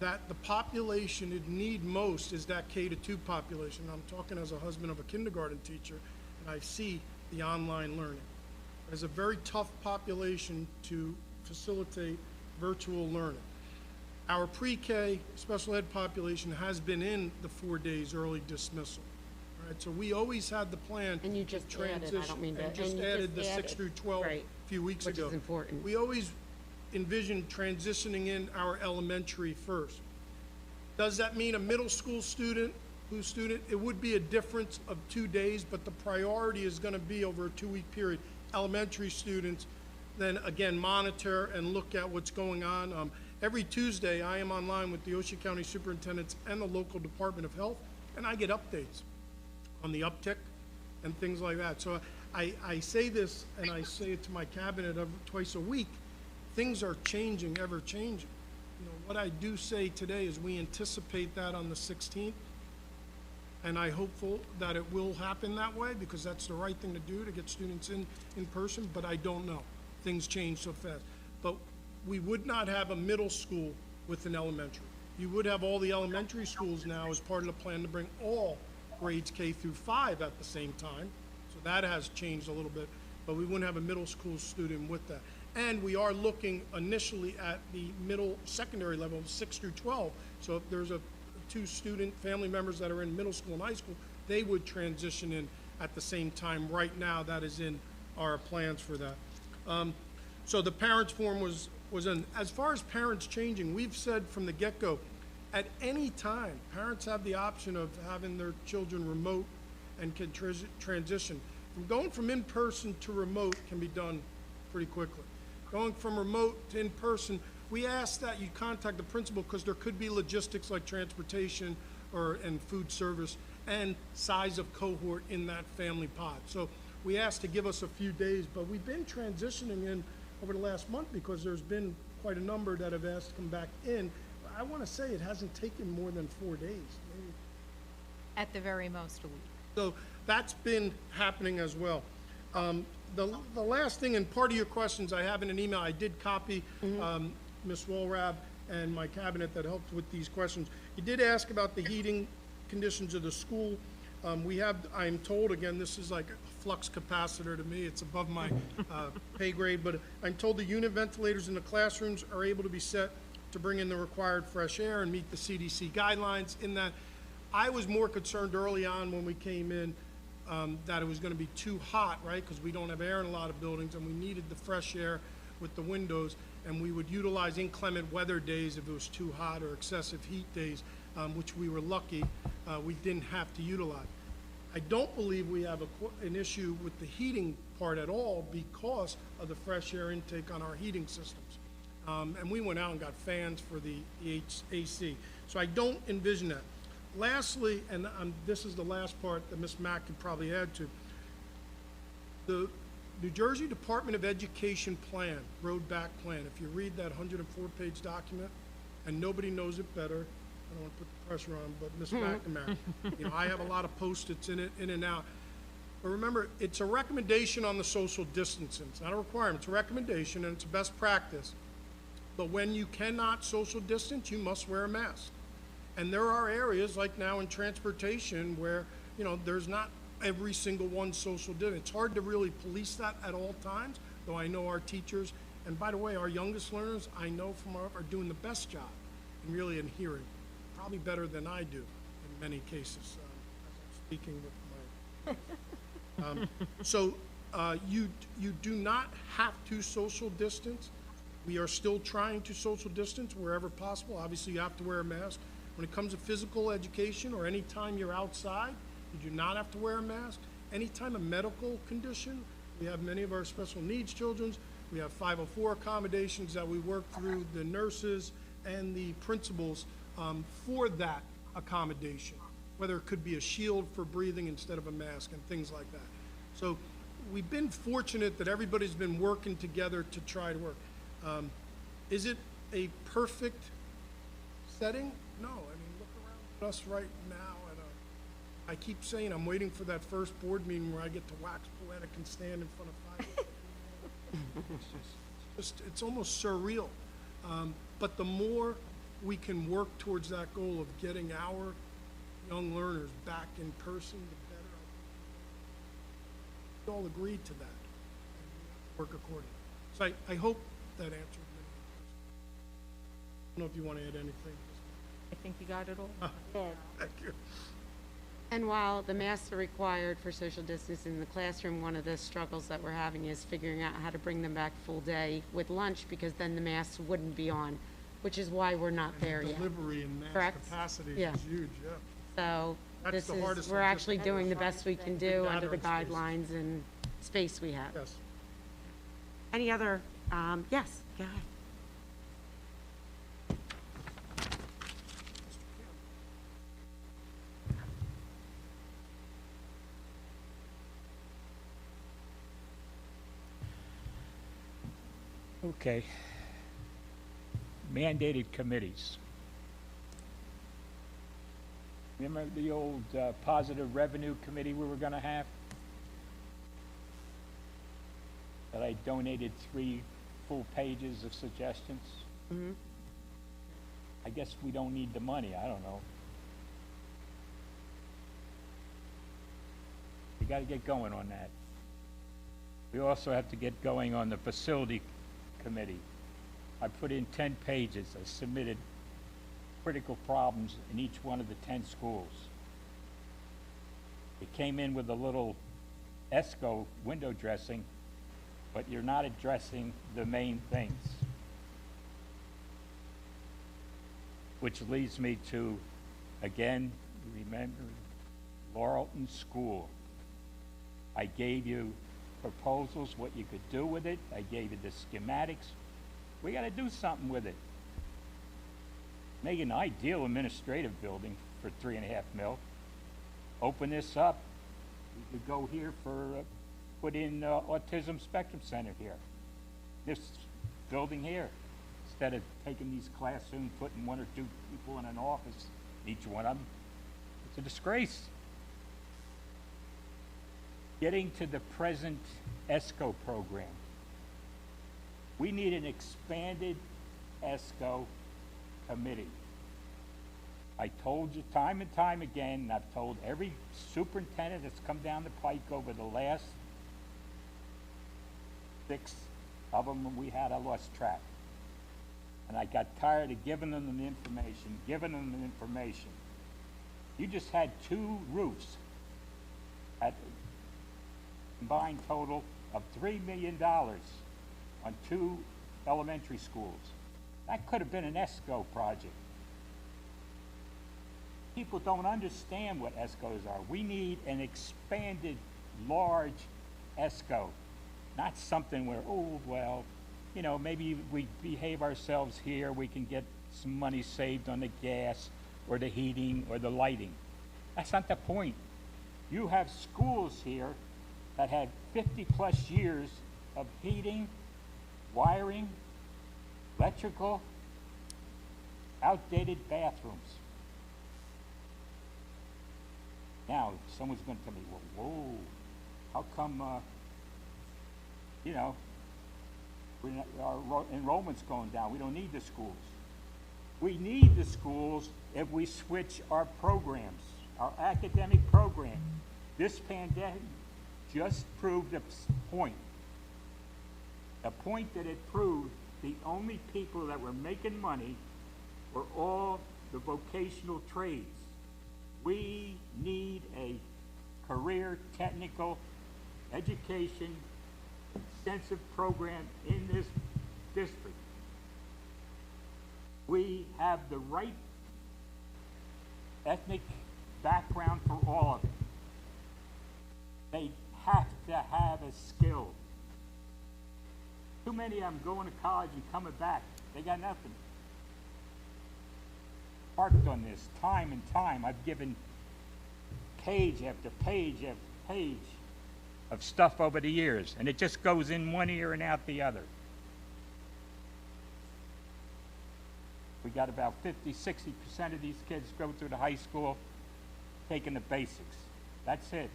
that the population in need most is that K-2 population. I'm talking as a husband of a kindergarten teacher, and I see the online learning. It's a very tough population to facilitate virtual learning. Our pre-K special ed population has been in the 4 days early dismissal. Right? So we always had the plan And you just to transition. added, I don't mean to, and just and you added just the 6 added, through 12 right, a few weeks which ago. is important. We always envisioned transitioning in our elementary first. Does that mean a middle school student, it would be a difference of 2 days, but the priority is going to be over a 2-week period. Elementary students, then again, monitor and look at what's going on. Every Tuesday, I am online with the Ocean County superintendents and the local Department of Health, and I get updates on the uptick and things like that. So I say this, and I say it to my cabinet twice a week. Things are changing, ever changing. You know, what I do say today is we anticipate that on the 16th, and I'm hopeful that it will happen that way, because that's the right thing to do, to get students in person, but I don't know. Things change so fast. But we would not have a middle school with an elementary. You would have all the elementary schools now as part of the plan to bring all grades K through 5 at the same time. So that has changed a little bit, but we wouldn't have a middle school student with that. And we are looking initially at the middle secondary level, 6 through 12. So if there's 2 student family members that are in middle school and high school, they would transition in at the same time. Right now, that is in our plans for that. So the parents forum was in. As far as parents changing, we've said from the get-go, at any time, parents have the option of having their children remote and can transition. Going from in-person to remote can be done pretty quickly. Going from remote to in-person, we ask that you contact the principal, because there could be logistics like transportation and food service and size of cohort in that family pod. So we ask to give us a few days, but we've been transitioning in over the last month because there's been quite a number that have asked to come back in. I want to say it hasn't taken more than 4 days. Maybe. At the very most, a week. So that's been happening as well. The last thing, and part of your questions I have in an email, I did copy Ms. Walrab and my cabinet that helped with these questions. You did ask about the heating conditions of the school. I'm told, again, this is like a flux capacitor to me, it's above my pay grade, but I'm told the unit ventilators in the classrooms are able to be set to bring in the required fresh air and meet the CDC guidelines in that. I was more concerned early on when we came in that it was going to be too hot, right? Because we don't have air in a lot of buildings, and we needed the fresh air with the windows, and we would utilize inclement weather days if it was too hot or excessive heat days, which we were lucky we didn't have to utilize. I don't believe we have an issue with the heating part at all because of the fresh air intake on our heating systems. And we went out and got fans for the AC. So I don't envision that. Lastly, and this is the last part that Ms. Mack could probably add to, the New Jersey Department of Education plan, road back plan, if you read that 104-page document, and nobody knows it better, I don't want to put the pressure on, but Ms. McNamara, you know, I have a lot of Post-its in it, in and out. But remember, it's a recommendation on the social distancing. It's not a requirement, it's a recommendation, and it's a best practice. But when you cannot social distance, you must wear a mask. And there are areas, like now in transportation, where, you know, there's not every single one social distance. It's hard to really police that at all times, though I know our teachers, and by the way, our youngest learners, I know from are doing the best job in really adhering, probably better than I do in many cases, as I'm speaking with my... you do not have to social distance. We are still trying to social distance wherever possible. Obviously, you have to wear a mask. When it comes to physical education or any time you're outside, you do not have to wear a mask. Anytime a medical condition, we have many of our special needs children. We have 504 accommodations that we work through the nurses and the principals for that accommodation, whether it could be a shield for breathing instead of a mask and things like that. So we've been fortunate that everybody's been working together to try to work. Is it a perfect setting? No. I mean, look around at us right now. I keep saying I'm waiting for that first board meeting where I get to wax poetic and stand in front of 5. It's almost surreal. But the more we can work towards that goal of getting our young learners back in person, the better. We all agreed to that and work accordingly. So I hope that answered many questions. I don't know if you want to add anything. I think you got it all. Thank you. And while the masks are required for social distancing in the classroom, one of the struggles that we're having is figuring out how to bring them back full day with lunch, because then the masks wouldn't be on, which is why we're not there yet. Delivery and mass Correct? capacity Yeah. is huge, yeah. So That's this the is, hardest we're thing. actually doing the best we can do under the Gathering space. guidelines and space we have. Yes. Any other, yes, go ahead. Okay. Mandated committees. Remember the old positive revenue committee we were going to have? That I donated 3 full pages of suggestions? Mm-hmm. I guess we don't need the money, I don't know. We got to get going on that. We also have to get going on the facility committee. I put in 10 pages. I submitted critical problems in each one of the 10 schools. It came in with a little ESCO window dressing, but you're not addressing the main things. Which leads me to, again, remember Laurelton School. I gave you proposals, what you could do with it. I gave you the schematics. We got to do something with it. Make an ideal administrative building for $3.5 million. Open this up. We could go here for, put in Autism Spectrum Center here. This building here. Instead of taking these classrooms, putting 1 or 2 people in an office, each one of them. It's a disgrace. Getting to the present ESCO program. We need an expanded ESCO committee. I told you time and time again, and I've told every superintendent that's come down the pike over the last 6 of them when we had, I lost track. And I got tired of giving them the information, You just had 2 roofs at combined total of $3 million on 2 elementary schools. That could have been an ESCO project. People don't understand what ESCOs are. We need an expanded, large ESCO, not something where, oh, well, you know, maybe we behave ourselves here, we can get some money saved on the gas or the heating or the lighting. That's not the point. You have schools here that had 50-plus years of heating, wiring, electrical, outdated bathrooms. Now, someone's going to tell me, well, whoa, how come, you know, our enrollment's going down? We don't need the schools. We need the schools if we switch our programs, our academic program. This pandemic just proved a point. A point that it proved the only people that were making money were all the vocational trades. We need a career technical education extensive program in this district. We have the right ethnic background for all of it. They have to have a skill. Too many of them going to college and coming back. They got nothing. Harped on this time and time. I've given page after page after page of stuff over the years, and it just goes in one ear and out the other. We got about 50–60% of these kids go through the high school taking the basics. That's it.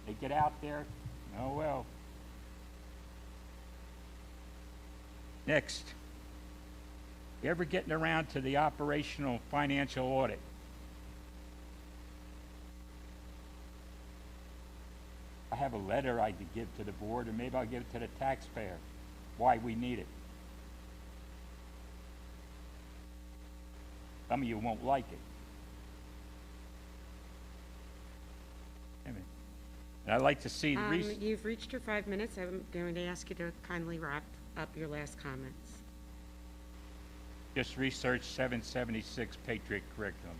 They get out there, oh well. Next, you ever getting around to the operational financial audit? I have a letter I could give to the board, or maybe I'll give it to the taxpayer, why we need it. Some of you won't like it. And I'd like to see the You've reached your 5 minutes. I'm going to ask you to kindly wrap up your last comments. just research 776 Patriot curriculum.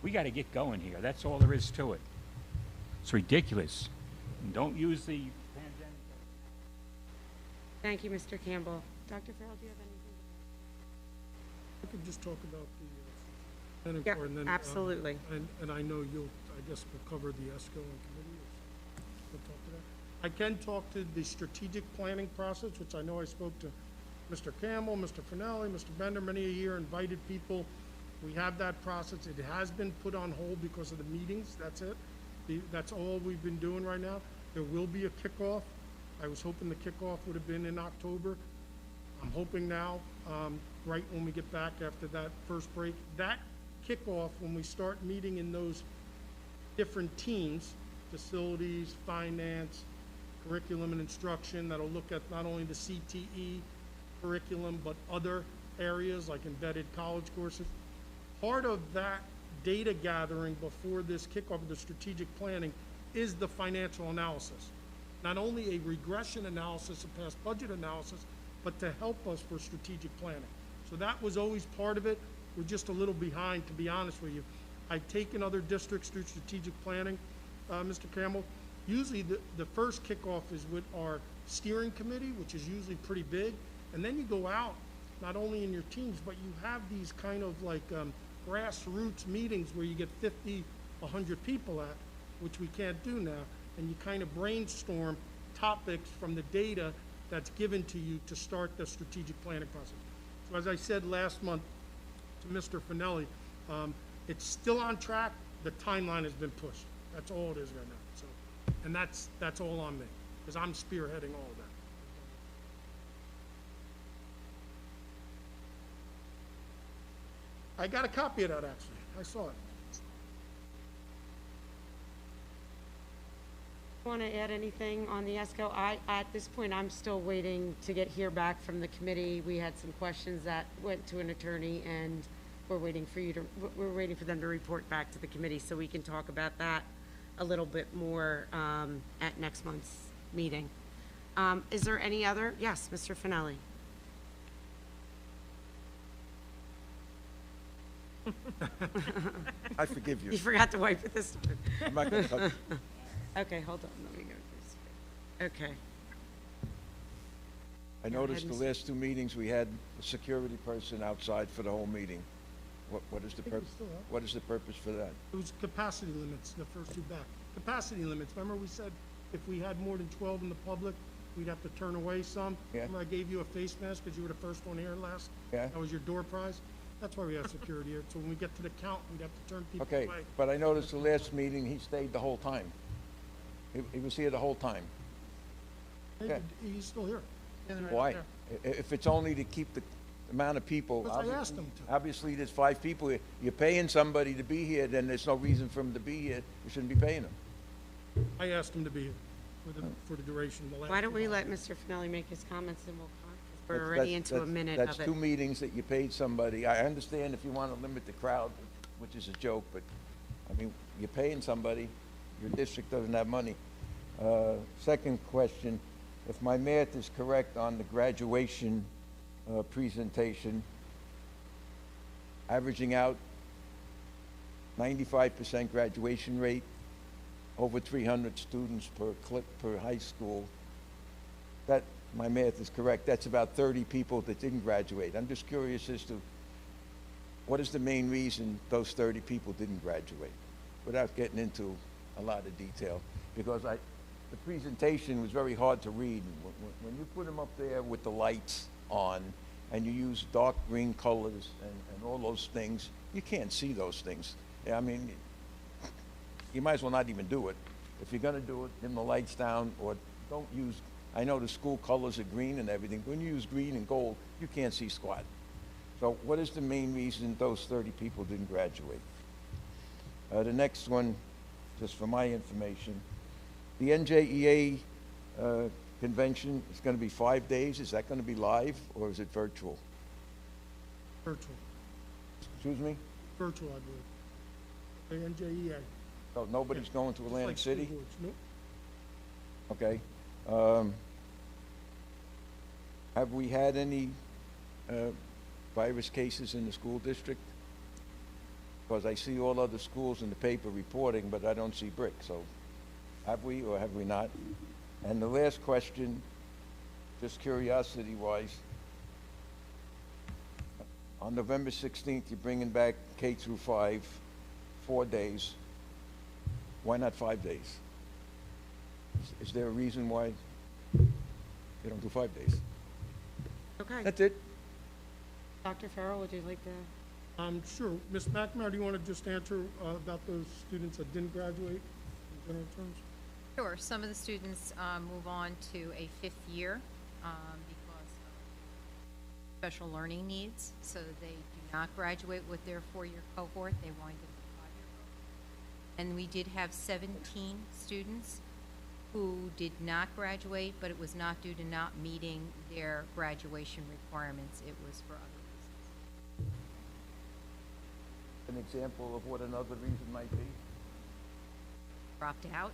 We got to get going here. That's all there is to it. It's ridiculous. And don't use the pandemic. Thank you, Mr. Campbell. Dr. Farrell, do you have anything? I could just talk about the planning Yeah, board, and then absolutely. And I know you'll, I guess, we'll cover the ESCO and committee. We'll talk to that. I can talk to the strategic planning process, which I know I spoke to Mr. Campbell, Mr. Finelli, Mr. Bender many a year, invited people. We have that process. It has been put on hold because of the meetings. That's it. That's all we've been doing right now. There will be a kickoff. I was hoping the kickoff would have been in October. I'm hoping now, right when we get back after that first break, that kickoff, when we start meeting in those different teams, facilities, finance, curriculum and instruction, that'll look at not only the CTE curriculum, but other areas like embedded college courses. Part of that data gathering before this kickoff of the strategic planning is the financial analysis. Not only a regression analysis, a past budget analysis, but to help us for strategic planning. So that was always part of it. We're just a little behind, to be honest with you. I've taken other districts through strategic planning, Mr. Campbell. Usually the first kickoff is with our steering committee, which is usually pretty big. And then you go out, not only in your teams, but you have these kind of like grassroots meetings where you get 50, 100 people at, which we can't do now. And you kind of brainstorm topics from the data that's given to you to start the strategic planning process. So as I said last month to Mr. Finelli, it's still on track. The timeline has been pushed. That's all it is right now. So, and that's all on me, because I'm spearheading all of that. I got a copy of that, actually. I saw it. Want to add anything on the ESCO? At this point, I'm still waiting to hear back from the committee. We had some questions that went to an attorney, and we're waiting for them to report back to the committee so we can talk about that a little bit more at next month's meeting. Is there any other? Yes, Mr. Finelli. I forgive you. You forgot to wipe it this time. I'm not gonna touch it. Okay, hold on, let me go through this. Okay. I noticed the last two meetings, we had a security person outside for the whole meeting. What is the think we purpose? still have. What is the purpose for that? It was capacity limits, the first two back. Capacity limits, remember we said if we had more than 12 in the public, we'd have to turn away some? Yeah. Remember I gave you a face mask because you were the first one here last? Yeah. That was your door prize? That's why we have security here, so when we get to the count, we'd have to turn people Okay, away. but I noticed the last meeting, he stayed the whole time. He was here the whole time. Hey, Okay. he's still here. Standing right Why? there. If it's only to keep the amount of people. Because I asked him to. Obviously, there's 5 people. You're paying somebody to be here, then there's no reason for him to be here. You shouldn't be paying him. I asked him to be here for the duration, the last. Why don't two we months. let Mr. Finelli make his comments and we'll, because we're That's- already into a minute of That's it. 2 meetings that you paid somebody. I understand if you want to limit the crowd, which is a joke, but, I mean, you're paying somebody, your district doesn't have money. Second question, if my math is correct on the graduation presentation, averaging out 95% graduation rate, over 300 students per high school, that, my math is correct, that's about 30 people that didn't graduate. I'm just curious as to what is the main reason those 30 people didn't graduate, without getting into a lot of detail, because the presentation was very hard to read. When you put them up there with the lights on, and you use dark green colors and all those things, you can't see those things. I mean, you might as well not even do it. If you're gonna do it, dim the lights down, or don't use, I know the school colors are green and everything, but when you use green and gold, you can't see squat. So what is the main reason those 30 people didn't graduate? The next one, just for my information, the NJEA convention is gonna be 5 days. Is that gonna be live, or is it virtual? Virtual, Excuse me? virtual, I believe. The NJEA. So nobody's going to Just Atlantic like school City? boards. Nope. Okay. Have we had any virus cases in the school district? Because I see all other schools in the paper reporting, but I don't see Brick, so have we or have we not? And the last question, just curiosity-wise, on November 16th, you're bringing back K through 5, 4 days. Why not 5 days? Is there a reason why you don't do 5 days? Okay. That's it. Dr. Farrell, would you like to? Sure. Ms. McNamara, do you want to just answer about those students that didn't graduate in general terms? Sure. Some of the students move on to a 5th year because of special learning needs, so they do not graduate with their 4-year cohort. They wind up with a 5-year cohort. And we did have 17 students who did not graduate, but it was not due to not meeting their graduation requirements. It was for other reasons. An example of what another reason might be? Dropped out.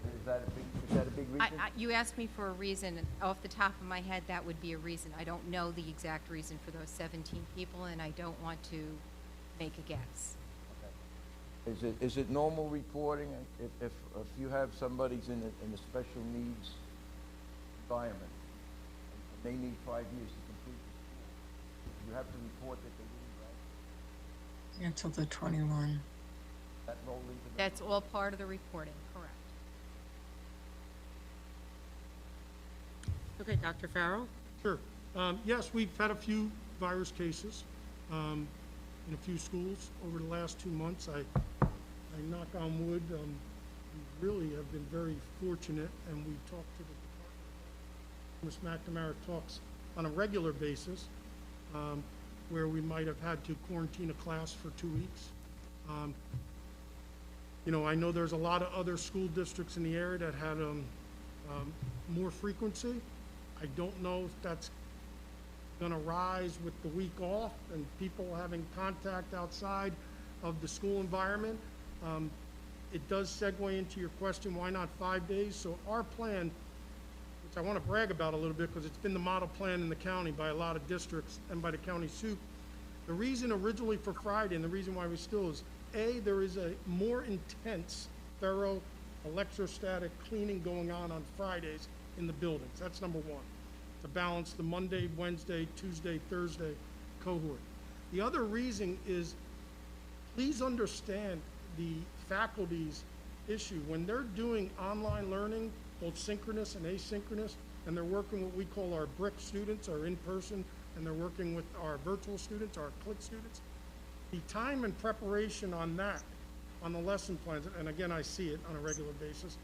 Is that a big reason? You asked me for a reason, and off the top of my head, that would be a reason. I don't know the exact reason for those 17 people, and I don't want to make a guess. Is it normal reporting if you have somebody's in a special needs environment, and they need 5 years to complete the school, you have to report that they didn't graduate? Until the 21. That roll into the- That's all part of the reporting, correct. Okay, Dr. Farrell? Sure. Yes, we've had a few virus cases in a few schools over the last 2 months. I knock on wood, we really have been very fortunate, and we talk to the department. Ms. McNamara talks on a regular basis, where we might have had to quarantine a class for 2 weeks. You know, I know there's a lot of other school districts in the area that had more frequency. I don't know if that's gonna rise with the week off and people having contact outside of the school environment. It does segue into your question, why not 5 days? So our plan, which I want to brag about a little bit because it's been the model plan in the county by a lot of districts and by the county soup. The reason originally for Friday and the reason why we still is there is a more intense, thorough electrostatic cleaning going on Fridays in the buildings. That's number one, to balance the Monday, Wednesday, Tuesday, Thursday cohort. The other reason is, please understand the faculty's issue. When they're doing online learning, both synchronous and asynchronous, and they're working what we call our BRIC students, our in-person, and they're working with our virtual students, our CLIC students, the time and preparation on that, on the lesson plans, and again, I see it on a regular basis,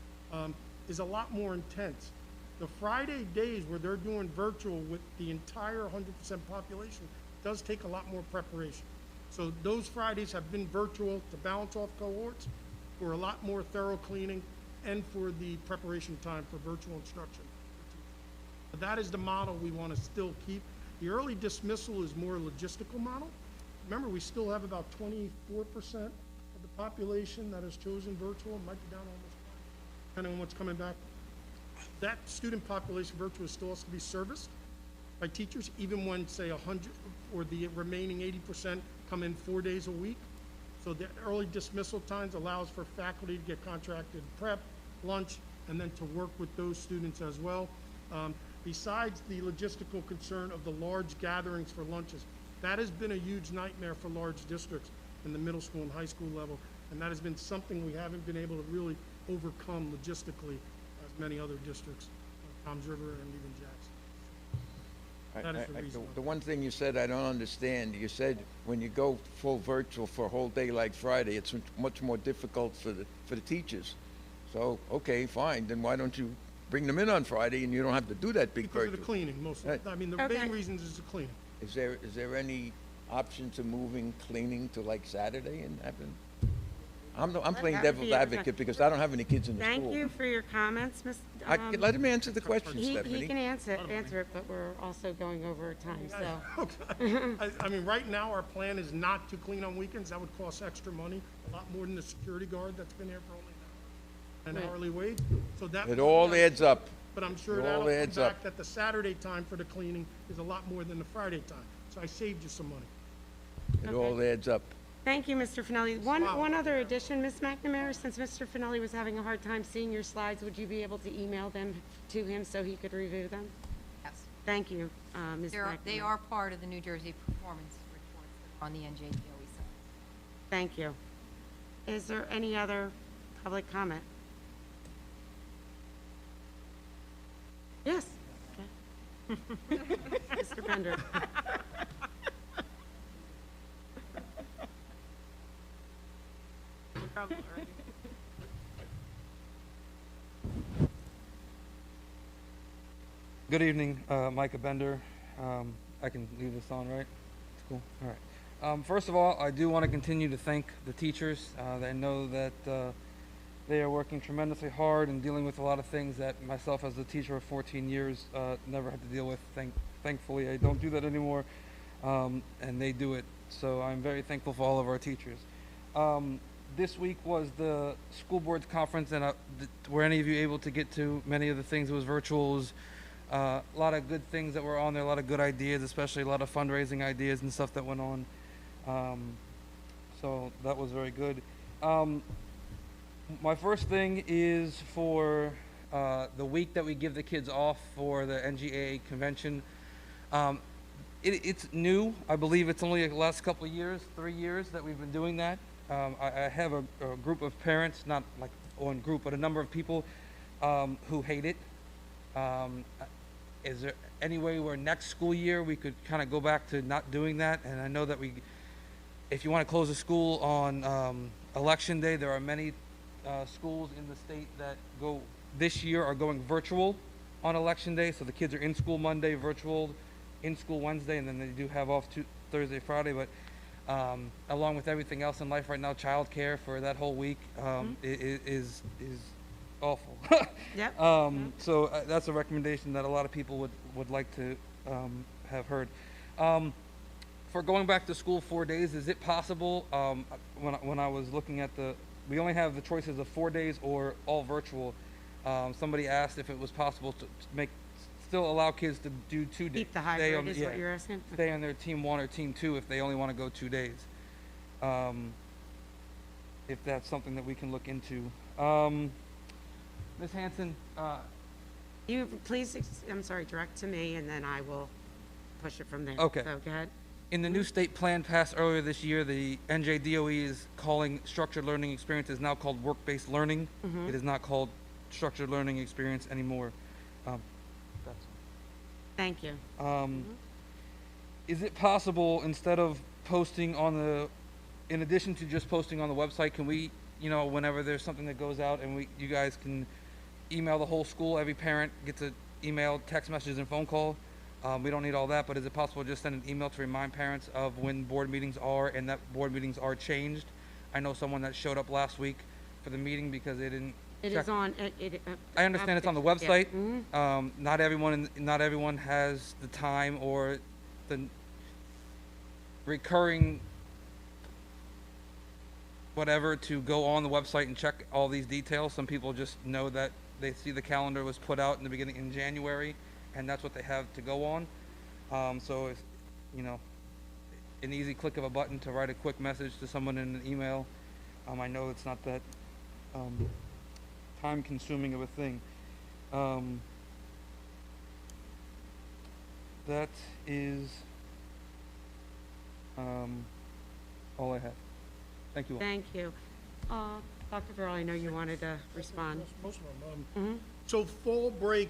is a lot more intense. The Friday days where they're doing virtual with the entire 100% population does take a lot more preparation. So those Fridays have been virtual to balance off cohorts for a lot more thorough cleaning and for the preparation time for virtual instruction. But that is the model we want to still keep. The early dismissal is more a logistical model. Remember, we still have about 24% of the population that has chosen virtual. It might be down almost 20, depending on what's coming back. That student population virtual still has to be serviced by teachers, even when, say, 100 or the remaining 80% come in 4 days a week. So the early dismissal times allows for faculty to get contracted prep, lunch, and then to work with those students as well. Besides the logistical concern of the large gatherings for lunches, that has been a huge nightmare for large districts in the middle school and high school level, and that has been something we haven't been able to really overcome logistically as many other districts, Toms River and even Jackson. That is the reason. The one thing you said I don't understand, you said when you go full virtual for a whole day like Friday, it's much more difficult for the teachers. So, okay, fine, then why don't you bring them in on Friday and you don't have to do that big Because virtual? of the cleaning, mostly. I mean, the main reasons is the cleaning. Is there any option to moving cleaning to like Saturday and having? I'm playing That would devil's be a- advocate because I don't have any kids in the Thank school. you for your comments, Ms. Let him answer the question, He Stephanie. can answer it, but we're also going over time, so. I mean, right now, our plan is not to clean on weekends. That would cost extra money, a lot more than the security guard that's been here for only an hourly wage. So that. It all adds up. But I'm sure It that'll all come adds back up. that the Saturday time for the cleaning is a lot more than the Friday time. So I saved you some money. It all adds up. Thank you, Mr. Finelli. One other addition, Ms. McNamara, since Mr. Finelli was having a hard time seeing your slides, would you be able to email them to him so he could review them? Yes. Thank you, Ms. They McNamara. are part of the New Jersey performance reports that are on the NJDOE site. Thank you. Is there any other public comment? Yes. Okay. Mr. Bender. Good evening, Micah Bender. I can leave this on, right? It's cool. All right. First of all, I do want to continue to thank the teachers. I know that they are working tremendously hard and dealing with a lot of things that myself, as a teacher of 14 years, never had to deal with. Thankfully, I don't do that anymore, and they do it. So I'm very thankful for all of our teachers. This week was the school board's conference, and were any of you able to get to many of the things? It was virtual. It was, a lot of good things that were on there, a lot of good ideas, especially a lot of fundraising ideas and stuff that went on. So that was very good. My first thing is for the week that we give the kids off for the NGAA convention. It's new. I believe it's only the last couple of years, 3 years that we've been doing that. I have a group of parents, not like one group, but a number of people who hate it. Is there any way where next school year we could kind of go back to not doing that? And I know that if you want to close a school on election day, there are many schools in the state that this year are going virtual on election day. So the kids are in school Monday, virtual, in school Wednesday, and then they do have off Thursday, Friday. But along with everything else in life right now, childcare for that whole week is awful. Yep. So that's a recommendation that a lot of people would like to have heard. For going back to school 4 days, is it possible, when I was looking at we only have the choices of 4 days or all virtual. Somebody asked if it was possible to still allow kids to do 2 days. Keep the hybrid is what you're asking? Stay on their team 1 or team 2 if they only want to go 2 days. if that's something that we can look into. Ms. Hanson, You, please, I'm sorry, direct to me, and then I will push it from there. Okay. So, go ahead. in the new state plan passed earlier this year, the NJDOE is calling structured learning experience is now called work-based learning. Mhm. It is not called structured learning experience anymore. That's Thank you. Is it possible, instead of posting on the, in addition to just posting on the website, can we, whenever there's something that goes out and you guys can email the whole school, every parent gets an email, text messages, and phone call? We don't need all that, but is it possible to just send an email to remind parents of when board meetings are and that board meetings are changed? I know someone that showed up last week for the meeting because they didn't It check. is on, I understand it's on the yeah. website. Mhm. Not everyone has the time or the recurring whatever to go on the website and check all these details. Some people just know that they see the calendar was put out in the beginning in January, and that's what they have to go on. So if, an easy click of a button to write a quick message to someone in an email. I know it's not that time consuming of a thing. That is all I have. Thank you all. Thank you. Dr. Farrell, I know you wanted to respond. Most of them. So fall break,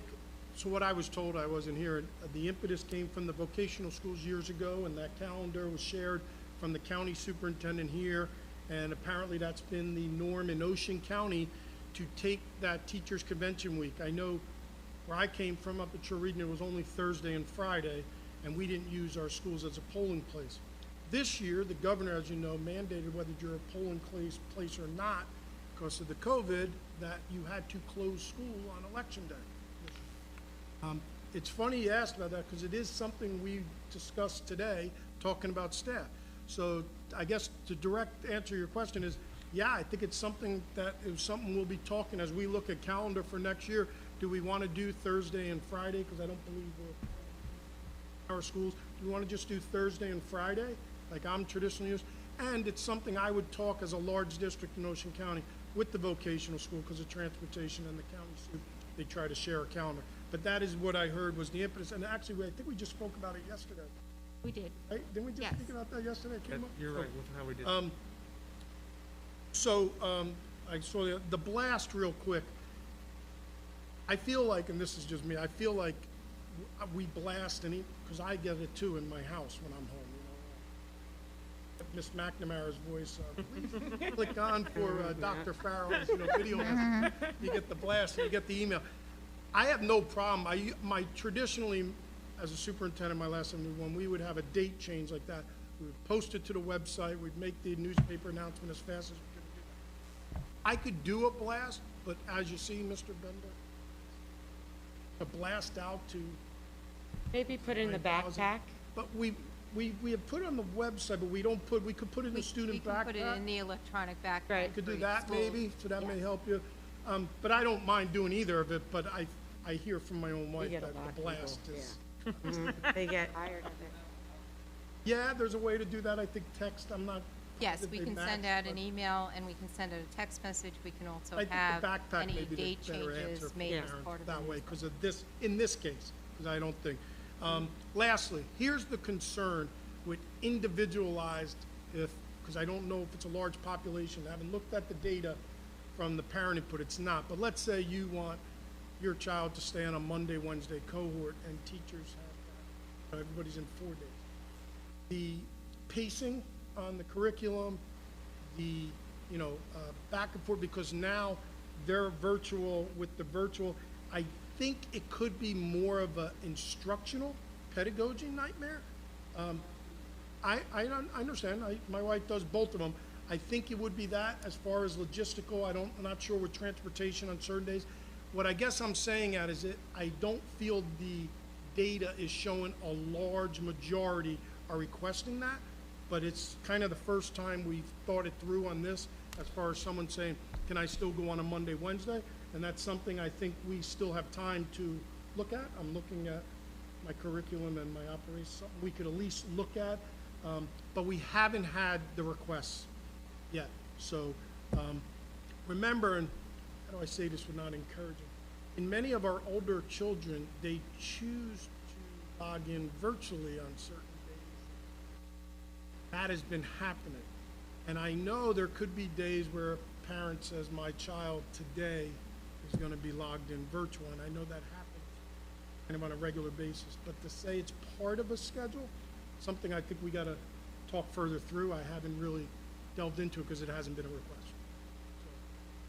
so what I was told, I wasn't here, the impetus came from the vocational schools years ago, and that calendar was shared from the county superintendent here, and apparently that's been the norm in Ocean County to take that teachers' convention week. I know where I came from up at Cherokee, it was only Thursday and Friday, and we didn't use our schools as a polling place. This year, the governor, as you know, mandated whether you're a polling place or not, because of the COVID, that you had to close school on election day. It's funny you asked about that, because it is something we discussed today, talking about staff. So I guess to direct answer your question is, yeah, I think it's something we'll be talking as we look at calendar for next year. Do we want to do Thursday and Friday? Because I don't believe our schools. Do we want to just do Thursday and Friday, like I'm traditionally used? And it's something I would talk as a large district in Ocean County with the vocational school, because of transportation and the county, they try to share a calendar. But that is what I heard was the impetus, and actually, I think we just spoke about it yesterday. We did. Right? Didn't we just speak about that yesterday? It came up? You're right with how we did. I saw the blast real quick. I feel like, and this is just me, I feel like we blast because I get it too in my house when I'm home. Miss McNamara's voice, please click on for Dr. Farrell's video message. You get the blast, and you get the email. I have no problem. Traditionally, as a superintendent, my last time, when we would have a date change like that, we would post it to the website, we'd make the newspaper announcement as fast as we could do that. I could do a blast, but as you see, Mr. Bender, a blast out to... Maybe put it in the 9,000. backpack. But we have put it on the website, but we could put it in the student backpack. We can put it in the electronic backpack. Right. Could do for that school. maybe, so that may help you. But I don't mind doing either of it, but I hear from my own wife get a that lot the of blast people, is. They get tired of it. Yeah, there's a way to do that. I think text, I'm not. Yes, if we they can send match, out an but email, and we can send out a text message. We can also I think the have backpack any may be the date better answer changes for made as parents part of that the way, because of this, in this case, because I don't think. Lastly, here's the concern with individualized, because I don't know if it's a large population, I haven't looked at the data from the parent input, it's not, but let's say you want your child to stay on a Monday, Wednesday cohort, and teachers have, everybody's in 4 days. The pacing on the curriculum, the, back and forth, because now they're virtual with the virtual, I think it could be more of a instructional pedagogy nightmare. I understand, my wife does both of them. I think it would be that as far as logistical. I'm not sure with transportation on certain days. What I guess I'm saying at is that I don't feel the data is showing a large majority are requesting that, but it's kind of the first time we've thought it through on this as far as someone saying, can I still go on a Monday, Wednesday? And that's something I think we still have time to look at. I'm looking at my curriculum and my operations, something we could at least look at, but we haven't had the requests yet. So Remember, and how do I say this without encouraging? In many of our older children, they choose to log in virtually on certain days. That has been happening. And I know there could be days where a parent says, my child today is going to be logged in virtual, and I know that happens kind of on a regular basis. But to say it's part of a schedule, something I think we got to talk further through. I haven't really delved into it because it hasn't been a request. So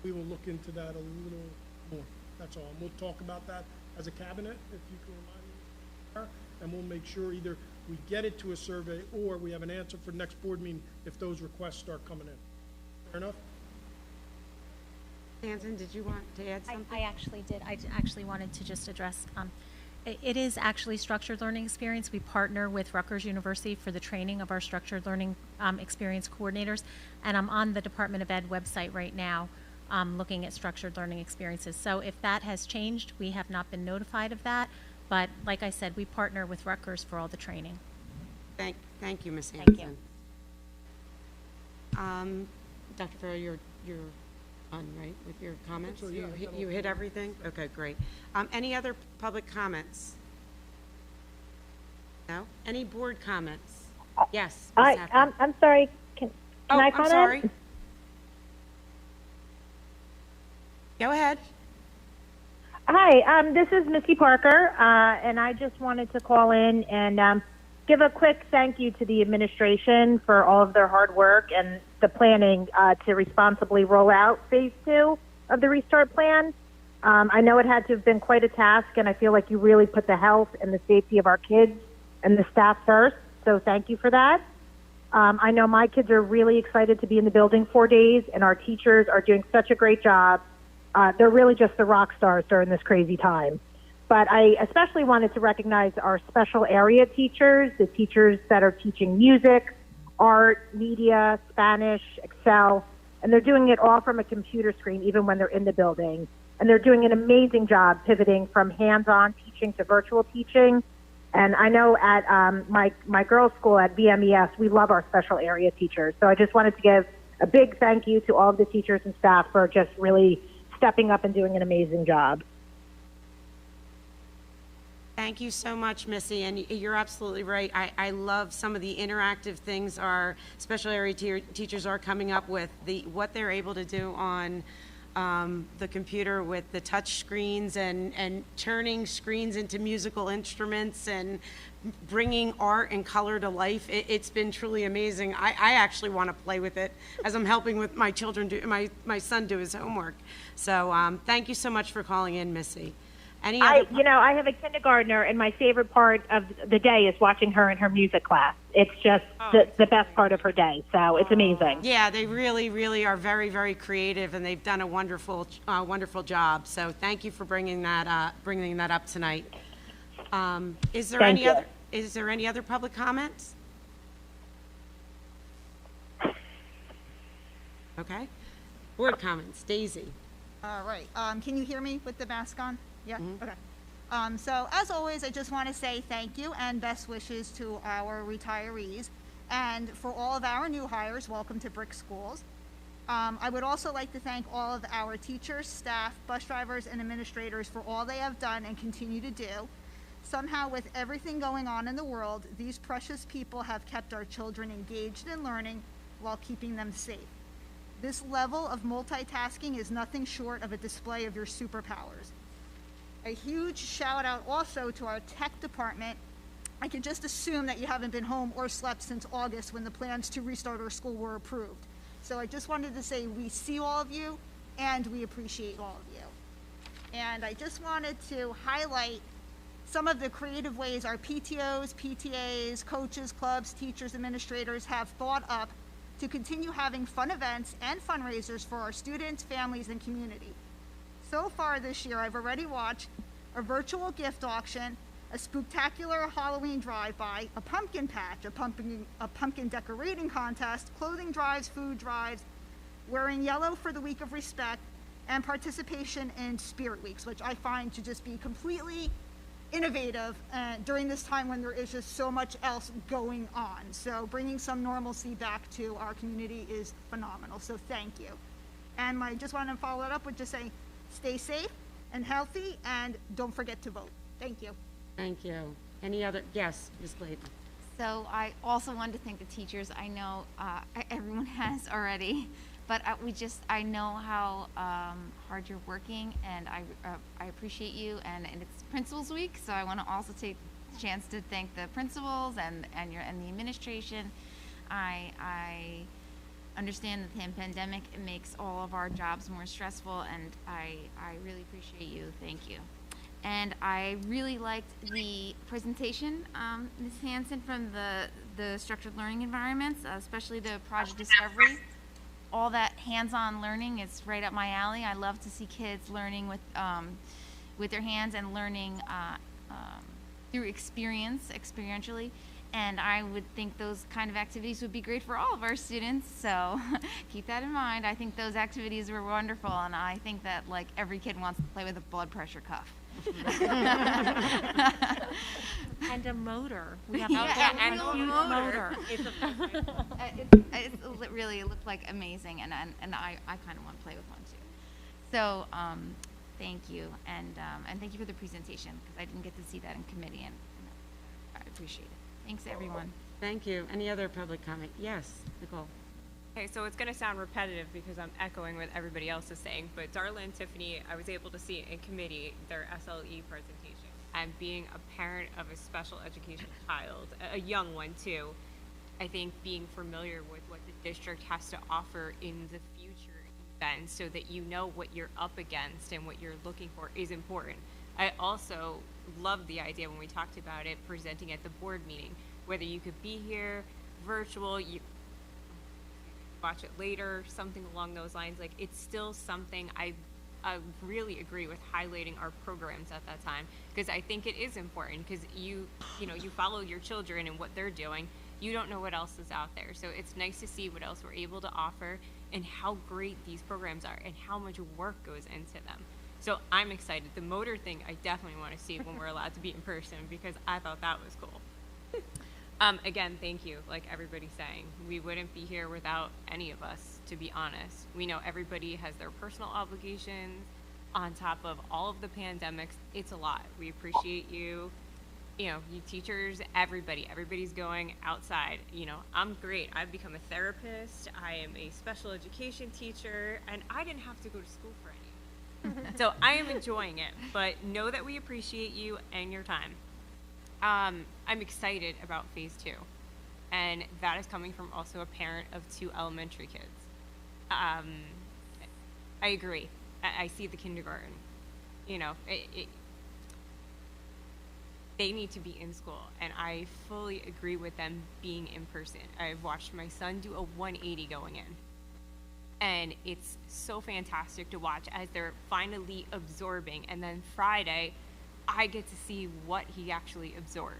we will look into that a little more. That's all. And we'll talk about that as a cabinet, if you can remind me, and we'll make sure either we get it to a survey or we have an answer for the next board meeting if those requests start coming in. Fair enough? Hanson, did you want to add something? I actually did. I actually wanted to just address, it is actually structured learning experience. We partner with Rutgers University for the training of our structured learning experience coordinators, and I'm on the Department of Ed website right now looking at structured learning experiences. So if that has changed, we have not been notified of that, but like I said, we partner with Rutgers for all the training. Thank you, Ms. Thank Hanson. Dr. Farrell, you're on, right, with your comments? So, yeah, You hit everything? Okay, great. Any other public comments? No? Any board comments? Yes. Ms. Hackman. I'm sorry. Can I comment? I'm sorry. Go ahead. Hi, this is Missy Parker, and I just wanted to call in and give a quick thank you to the administration for all of their hard work and the planning to responsibly roll out phase 2 of the Restart Plan. I know it had to have been quite a task, and I feel like you really put the health and the safety of our kids and the staff first, so thank you for that. I know my kids are really excited to be in the building 4 days, and our teachers are doing such a great job. They're really just the rock stars during this crazy time. But I especially wanted to recognize our special area teachers, the teachers that are teaching music, art, media, Spanish, Excel, and they're doing it all from a computer screen even when they're in the building. And they're doing an amazing job pivoting from hands-on teaching to virtual teaching. And I know at my girls' school at VMES, we love our special area teachers. So I just wanted to give a big thank you to all of the teachers and staff for just really stepping up and doing an amazing job. Thank you so much, Missy, and you're absolutely right. I love some of the interactive things our special area teachers are coming up with, what they're able to do on the computer with the touch screens and turning screens into musical instruments and bringing art and color to life. It's been truly amazing. I actually want to play with it as I'm helping with my children, my son do his homework. So thank you so much for calling in, Missy. I have a kindergartner, and my favorite part of the day is watching her in her music class. It's just the best part of her day, so it's amazing. Yeah, they really, really are very, very creative, and they've done a wonderful, wonderful job. So thank you for bringing that up tonight. Is there any other public comments? Okay. Board comments. Daisy. All right. Can you hear me with the mask on? Yeah? Okay. So as always, I just want to say thank you and best wishes to our retirees. And for all of our new hires, welcome to Brick Schools. I would also like to thank all of our teachers, staff, bus drivers, and administrators for all they have done and continue to do. Somehow, with everything going on in the world, these precious people have kept our children engaged in learning while keeping them safe. This level of multitasking is nothing short of a display of your superpowers. A huge shout out also to our tech department. I can just assume that you haven't been home or slept since August when the plans to restart our school were approved. So I just wanted to say we see all of you and we appreciate all of you. And I just wanted to highlight some of the creative ways our PTOs, PTAs, coaches, clubs, teachers, administrators have thought up to continue having fun events and fundraisers for our students, families, and community. So far this year, I've already watched a virtual gift auction, a spooktacular Halloween drive-by, a pumpkin patch, a pumpkin decorating contest, clothing drives, food drives, wearing yellow for the Week of Respect, and participation in Spirit Weeks, which I find to just be completely innovative during this time when there is just so much else going on. So bringing some normalcy back to our community is phenomenal, so thank you. And I just want to follow it up with just saying, stay safe and healthy, and don't forget to vote. Thank you. Thank you. Any other, yes, Ms. Clayton? So I also wanted to thank the teachers. I know everyone has already, but I know how hard you're working, and I appreciate you. And it's Principals Week, so I want to also take the chance to thank the principals and the administration. I understand that the pandemic, it makes all of our jobs more stressful, and I really appreciate you. Thank you. And I really liked the presentation, Ms. Hanson, from the structured learning environments, especially the project discovery. All that hands-on learning is right up my alley. I love to see kids learning with their hands and learning through experientially. And I would think those kind of activities would be great for all of our students. So keep that in mind. I think those activities were wonderful, and I think that like every kid wants to play with a blood pressure cuff. And a motor. We have and a a huge motor. motor. It looked like amazing, and I kind of want to play with one too. So thank you, and thank you for the presentation, because I didn't get to see that in committee, and I appreciate it. Thanks, everyone. Thank you. Any other public comment? Yes, Nicole. Okay, so it's going to sound repetitive because I'm echoing what everybody else is saying, but Darla and Tiffany, I was able to see in committee their SLE presentation. And being a parent of a special education child, a young one too, I think being familiar with what the district has to offer in the future events so that you know what you're up against and what you're looking for is important. I also love the idea when we talked about it, presenting at the board meeting, whether you could be here, virtual, you watch it later, something along those lines. Like, it's still something I really agree with highlighting our programs at that time, because I think it is important, because you follow your children and what they're doing. You don't know what else is out there. So it's nice to see what else we're able to offer and how great these programs are and how much work goes into them. So I'm excited. The motor thing, I definitely want to see when we're allowed to be in person, because I thought that was cool. Again, thank you, like everybody's saying. We wouldn't be here without any of us, to be honest. We know everybody has their personal obligations on top of all of the pandemics. It's a lot. We appreciate you, you teachers, everybody's going outside. I'm great. I've become a therapist. I am a special education teacher, and I didn't have to go to school for any. So I am enjoying it, but know that we appreciate you and your time. I'm excited about phase 2, and that is coming from also a parent of 2 elementary kids. I agree. I see the kindergarten. They need to be in school, and I fully agree with them being in person. I've watched my son do a 180 going in, and it's so fantastic to watch as they're finally absorbing. And then Friday, I get to see what he actually absorbed.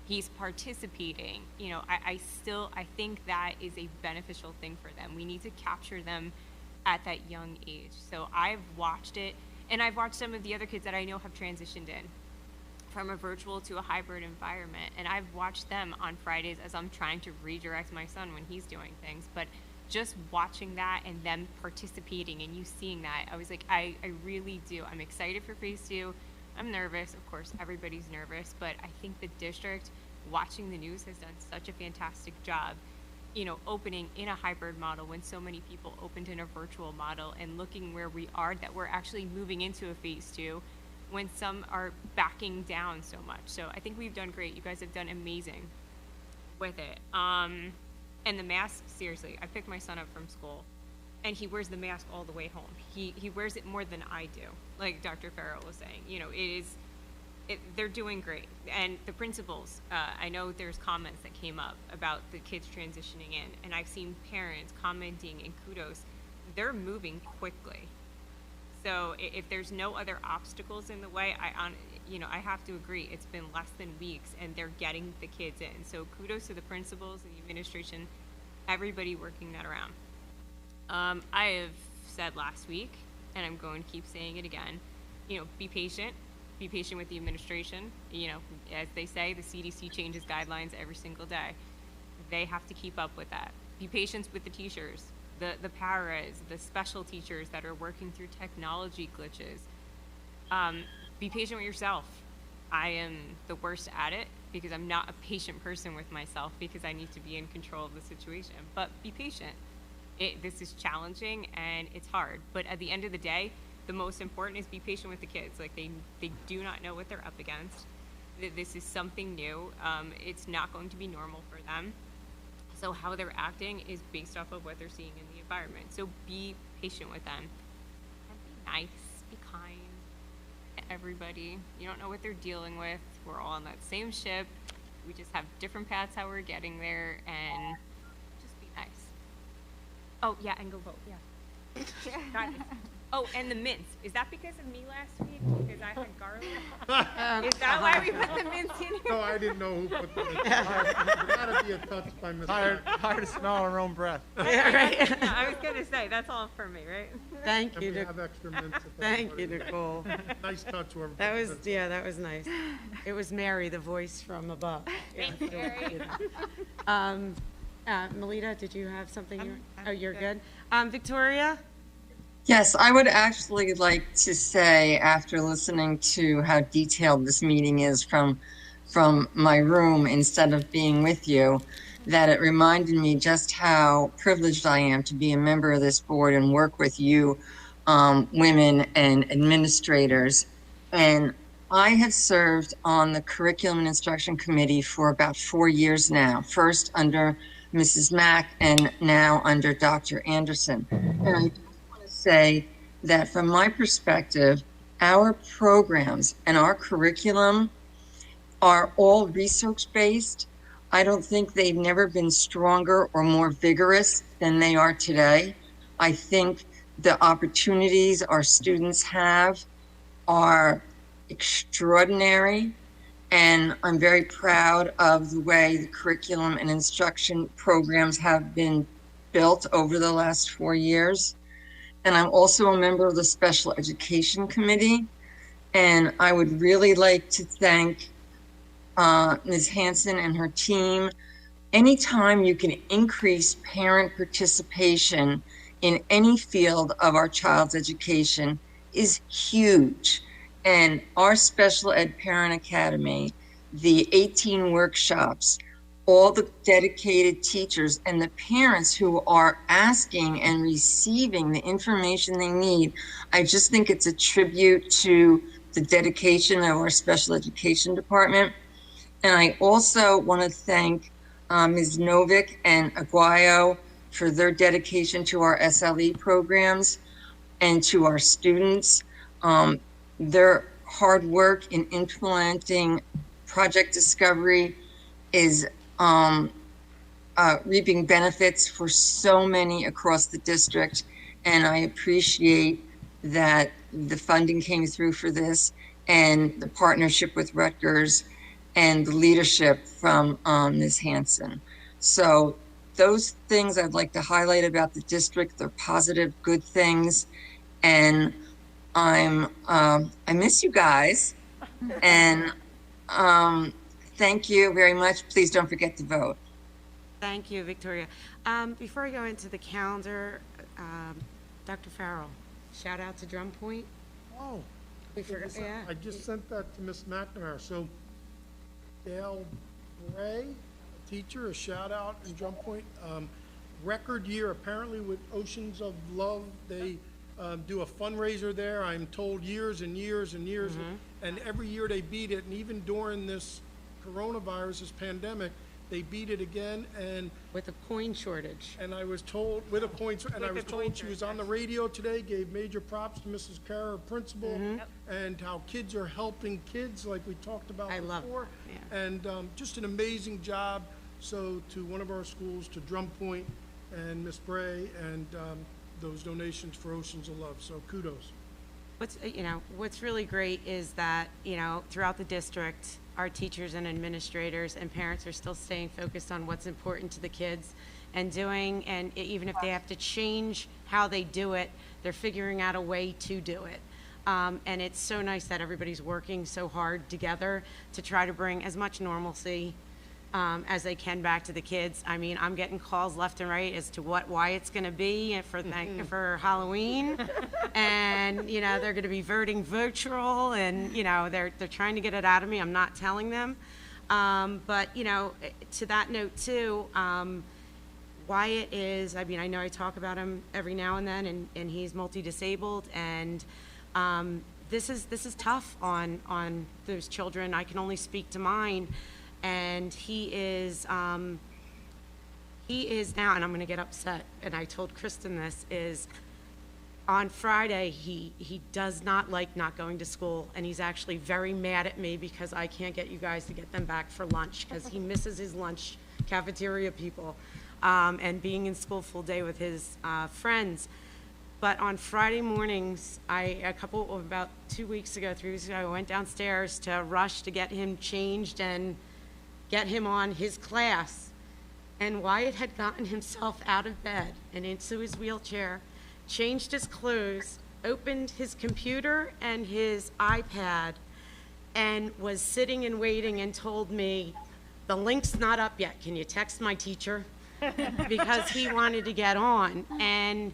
He's participating. I think that is a beneficial thing for them. We need to capture them at that young age. So I've watched it, and I've watched some of the other kids that I know have transitioned in from a virtual to a hybrid environment, and I've watched them on Fridays as I'm trying to redirect my son when he's doing things. But just watching that and them participating and you seeing that, I was like, I really do. I'm excited for phase 2. I'm nervous, of course, everybody's nervous, but I think the district, watching the news, has done such a fantastic job, opening in a hybrid model when so many people opened in a virtual model, and looking where we are, that we're actually moving into a phase 2 when some are backing down so much. So I think we've done great. You guys have done amazing with it. And the mask, seriously, I picked my son up from school, and he wears the mask all the way home. He wears it more than I do, like Dr. Farrell was saying. They're doing great. And the principals, I know there's comments that came up about the kids transitioning in, and I've seen parents commenting and kudos. They're moving quickly. So if there's no other obstacles in the way, I have to agree, it's been less than weeks, and they're getting the kids in. So kudos to the principals and the administration, everybody working that around. I have said last week, and I'm going to keep saying it again, be patient. Be patient with the administration. As they say, the CDC changes guidelines every single day. They have to keep up with that. Be patient with the teachers. the paras, the special teachers that are working through technology glitches. Be patient with yourself. I am the worst at it because I'm not a patient person with myself because I need to be in control of the situation. But be patient. This is challenging and it's hard. But at the end of the day, the most important is be patient with the kids. Like they do not know what they're up against. This is something new. It's not going to be normal for them. So how they're acting is based off of what they're seeing in the environment. So be patient with them. And be nice, be kind to everybody. You don't know what they're dealing with. We're all on that same ship. We just have different paths how we're getting there, and just be nice. Oh, yeah, and go vote, yeah. Got it. Oh, and the mints. Is that because of me last week? Because I had garlic? Is that why we put the mints in here? No, I didn't know who put the mints. It's gotta be a touch by Ms. Tired to smell our own breath. Yeah, right. No, I was going to say, that's all for me, right? Thank And you, we Nic- have extra mints. if Thank you, everybody- Nicole. Nice touch, whoever. That put the was, mints. yeah, that was nice. It was Mary, the voice from above. Thank you, Mary. Melita, did you have something? You're good. Victoria? Yes, I would actually like to say, after listening to how detailed this meeting is from my room instead of being with you, that it reminded me just how privileged I am to be a member of this board and work with you, women and administrators. And I have served on the Curriculum and Instruction Committee for about 4 years now, first under Mrs. Mack and now under Dr. Anderson. And I say that from my perspective, our programs and our curriculum are all research-based. I don't think they've never been stronger or more vigorous than they are today. I think the opportunities our students have are extraordinary, and I'm very proud of the way the curriculum and instruction programs have been built over the last 4 years. And I'm also a member of the Special Education Committee. And I would really like to thank Ms. Hanson and her team. Anytime you can increase parent participation in any field of our child's education is huge. And our Special Ed Parent Academy, the 18 workshops, all the dedicated teachers and the parents who are asking and receiving the information they need. I just think it's a tribute to the dedication of our special education department. And I also want to thank Ms. Novick and Aguayo for their dedication to our SLE programs and to our students. Their hard work in implementing Project Discovery is reaping benefits for so many across the district. And I appreciate that the funding came through for this and the partnership with Rutgers and the leadership from Ms. Hanson. So those things I'd like to highlight about the district. They're positive, good things. And I miss you guys. And thank you very much. Please don't forget to vote. Thank you, Victoria. Before I go into the calendar, Dr. Farrell, shout out to Drum Point. Oh, We forgot, yeah. I just sent that to Ms. McNamara. So Dale Bray, a teacher, a shout out in Drum Point. Record year apparently with Oceans of Love. They do a fundraiser there. I'm told years and years and years. And every year they beat it. And even during this coronavirus, this pandemic, they beat it again. And with a coin shortage. And I was told with a coin, and I was told she was on the radio today, gave major props to Mrs. Carr, principal, and how kids are helping kids like we talked about before. And just an amazing job. So to one of our schools, to Drum Point and Miss Bray, and those donations for Oceans of Love. So kudos. What's really great is that, throughout the district, our teachers and administrators and parents are still staying focused on what's important to the kids and even if they have to change how they do it, they're figuring out a way to do it. And it's so nice that everybody's working so hard together to try to bring as much normalcy as they can back to the kids. I mean, I'm getting calls left and right as to why it's going to be for Halloween, and you know they're going to be voting virtual, and you know they're trying to get it out of me. I'm not telling them, but you know, to that note too. Wyatt is, I mean, I know I talk about him every now and then, and he's multi-disabled, and this is tough on those children. I can only speak to mine, and he is now, and I'm going to get upset, and I told Kristen this, is on Friday, he does not like not going to school, and he's actually very mad at me because I can't get you guys to get them back for lunch, because he misses his lunch cafeteria people. And being in school full day with his friends. But on Friday mornings, about 2 weeks ago, 3 weeks ago, I went downstairs to rush to get him changed and get him on his class. And Wyatt had gotten himself out of bed and into his wheelchair, changed his clothes, opened his computer and his iPad, and was sitting and waiting and told me, "The link's not up yet. Can you text my teacher?" Because he wanted to get on, and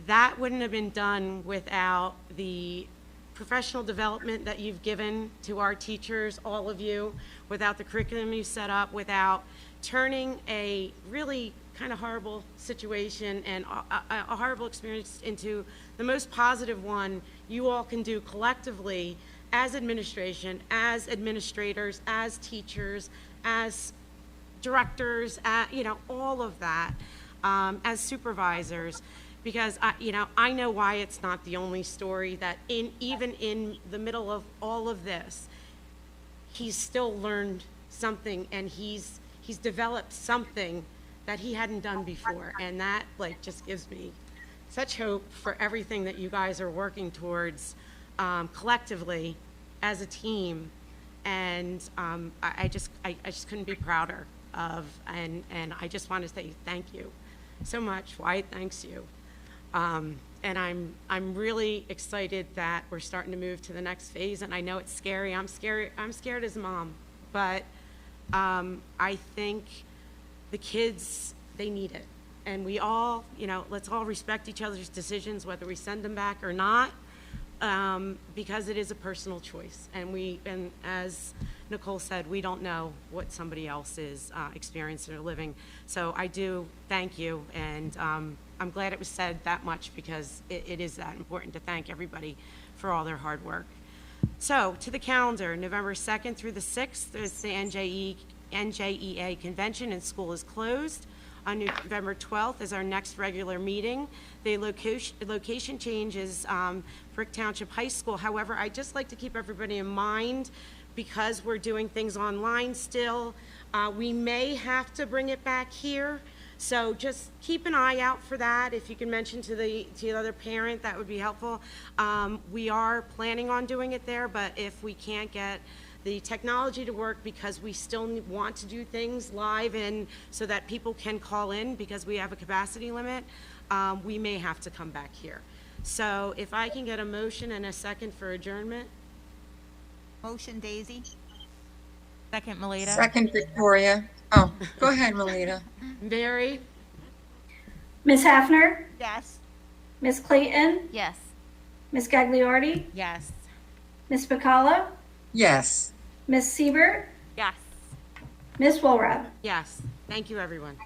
that wouldn't have been done without the professional development that you've given to our teachers, all of you, without the curriculum you set up, without turning a really kind of horrible situation and a horrible experience into the most positive one you all can do collectively as administration, as administrators, as teachers, as directors, you know, all of that, as supervisors, because I know why it's not the only story that even in the middle of all of this, he's still learned something, and he's developed something that he hadn't done before, and that like just gives me such hope for everything that you guys are working towards collectively as a team, and I just couldn't be prouder of, and I just want to say thank you so much. Wyatt thanks you, and I'm really excited that we're starting to move to the next phase. And I know it's scary. I'm scared as a mom, but I think the kids, they need it, and we all, you know, let's all respect each other's decisions, whether we send them back or not, because it is a personal choice, and as Nicole said, we don't know what somebody else is experiencing or living. So I do thank you, and I'm glad it was said that much, because it is that important to thank everybody for all their hard work. So to the calendar, November 2nd through the 6th, there's the NJEA convention, and school is closed. On November 12th is our next regular meeting. The location change is Brick Township High School. However, I'd just like to keep everybody in mind, because we're doing things online still, we may have to bring it back here. So just keep an eye out for that. If you can mention to the other parent, that would be helpful. We are planning on doing it there, but if we can't get the technology to work, because we still want to do things live and so that people can call in, because we have a capacity limit, we may have to come back here. So if I can get a motion and a second for adjournment. Motion, Daisy. Second, Melita. Second, Victoria. Oh, go ahead, Melita. Mary? Ms. Hafner? Yes. Ms. Clayton? Yes. Ms. Gagliardi? Yes. Ms. Bacala? Yes. Ms. Siebert? Yes. Ms. Walrath? Yes. Thank you, everyone.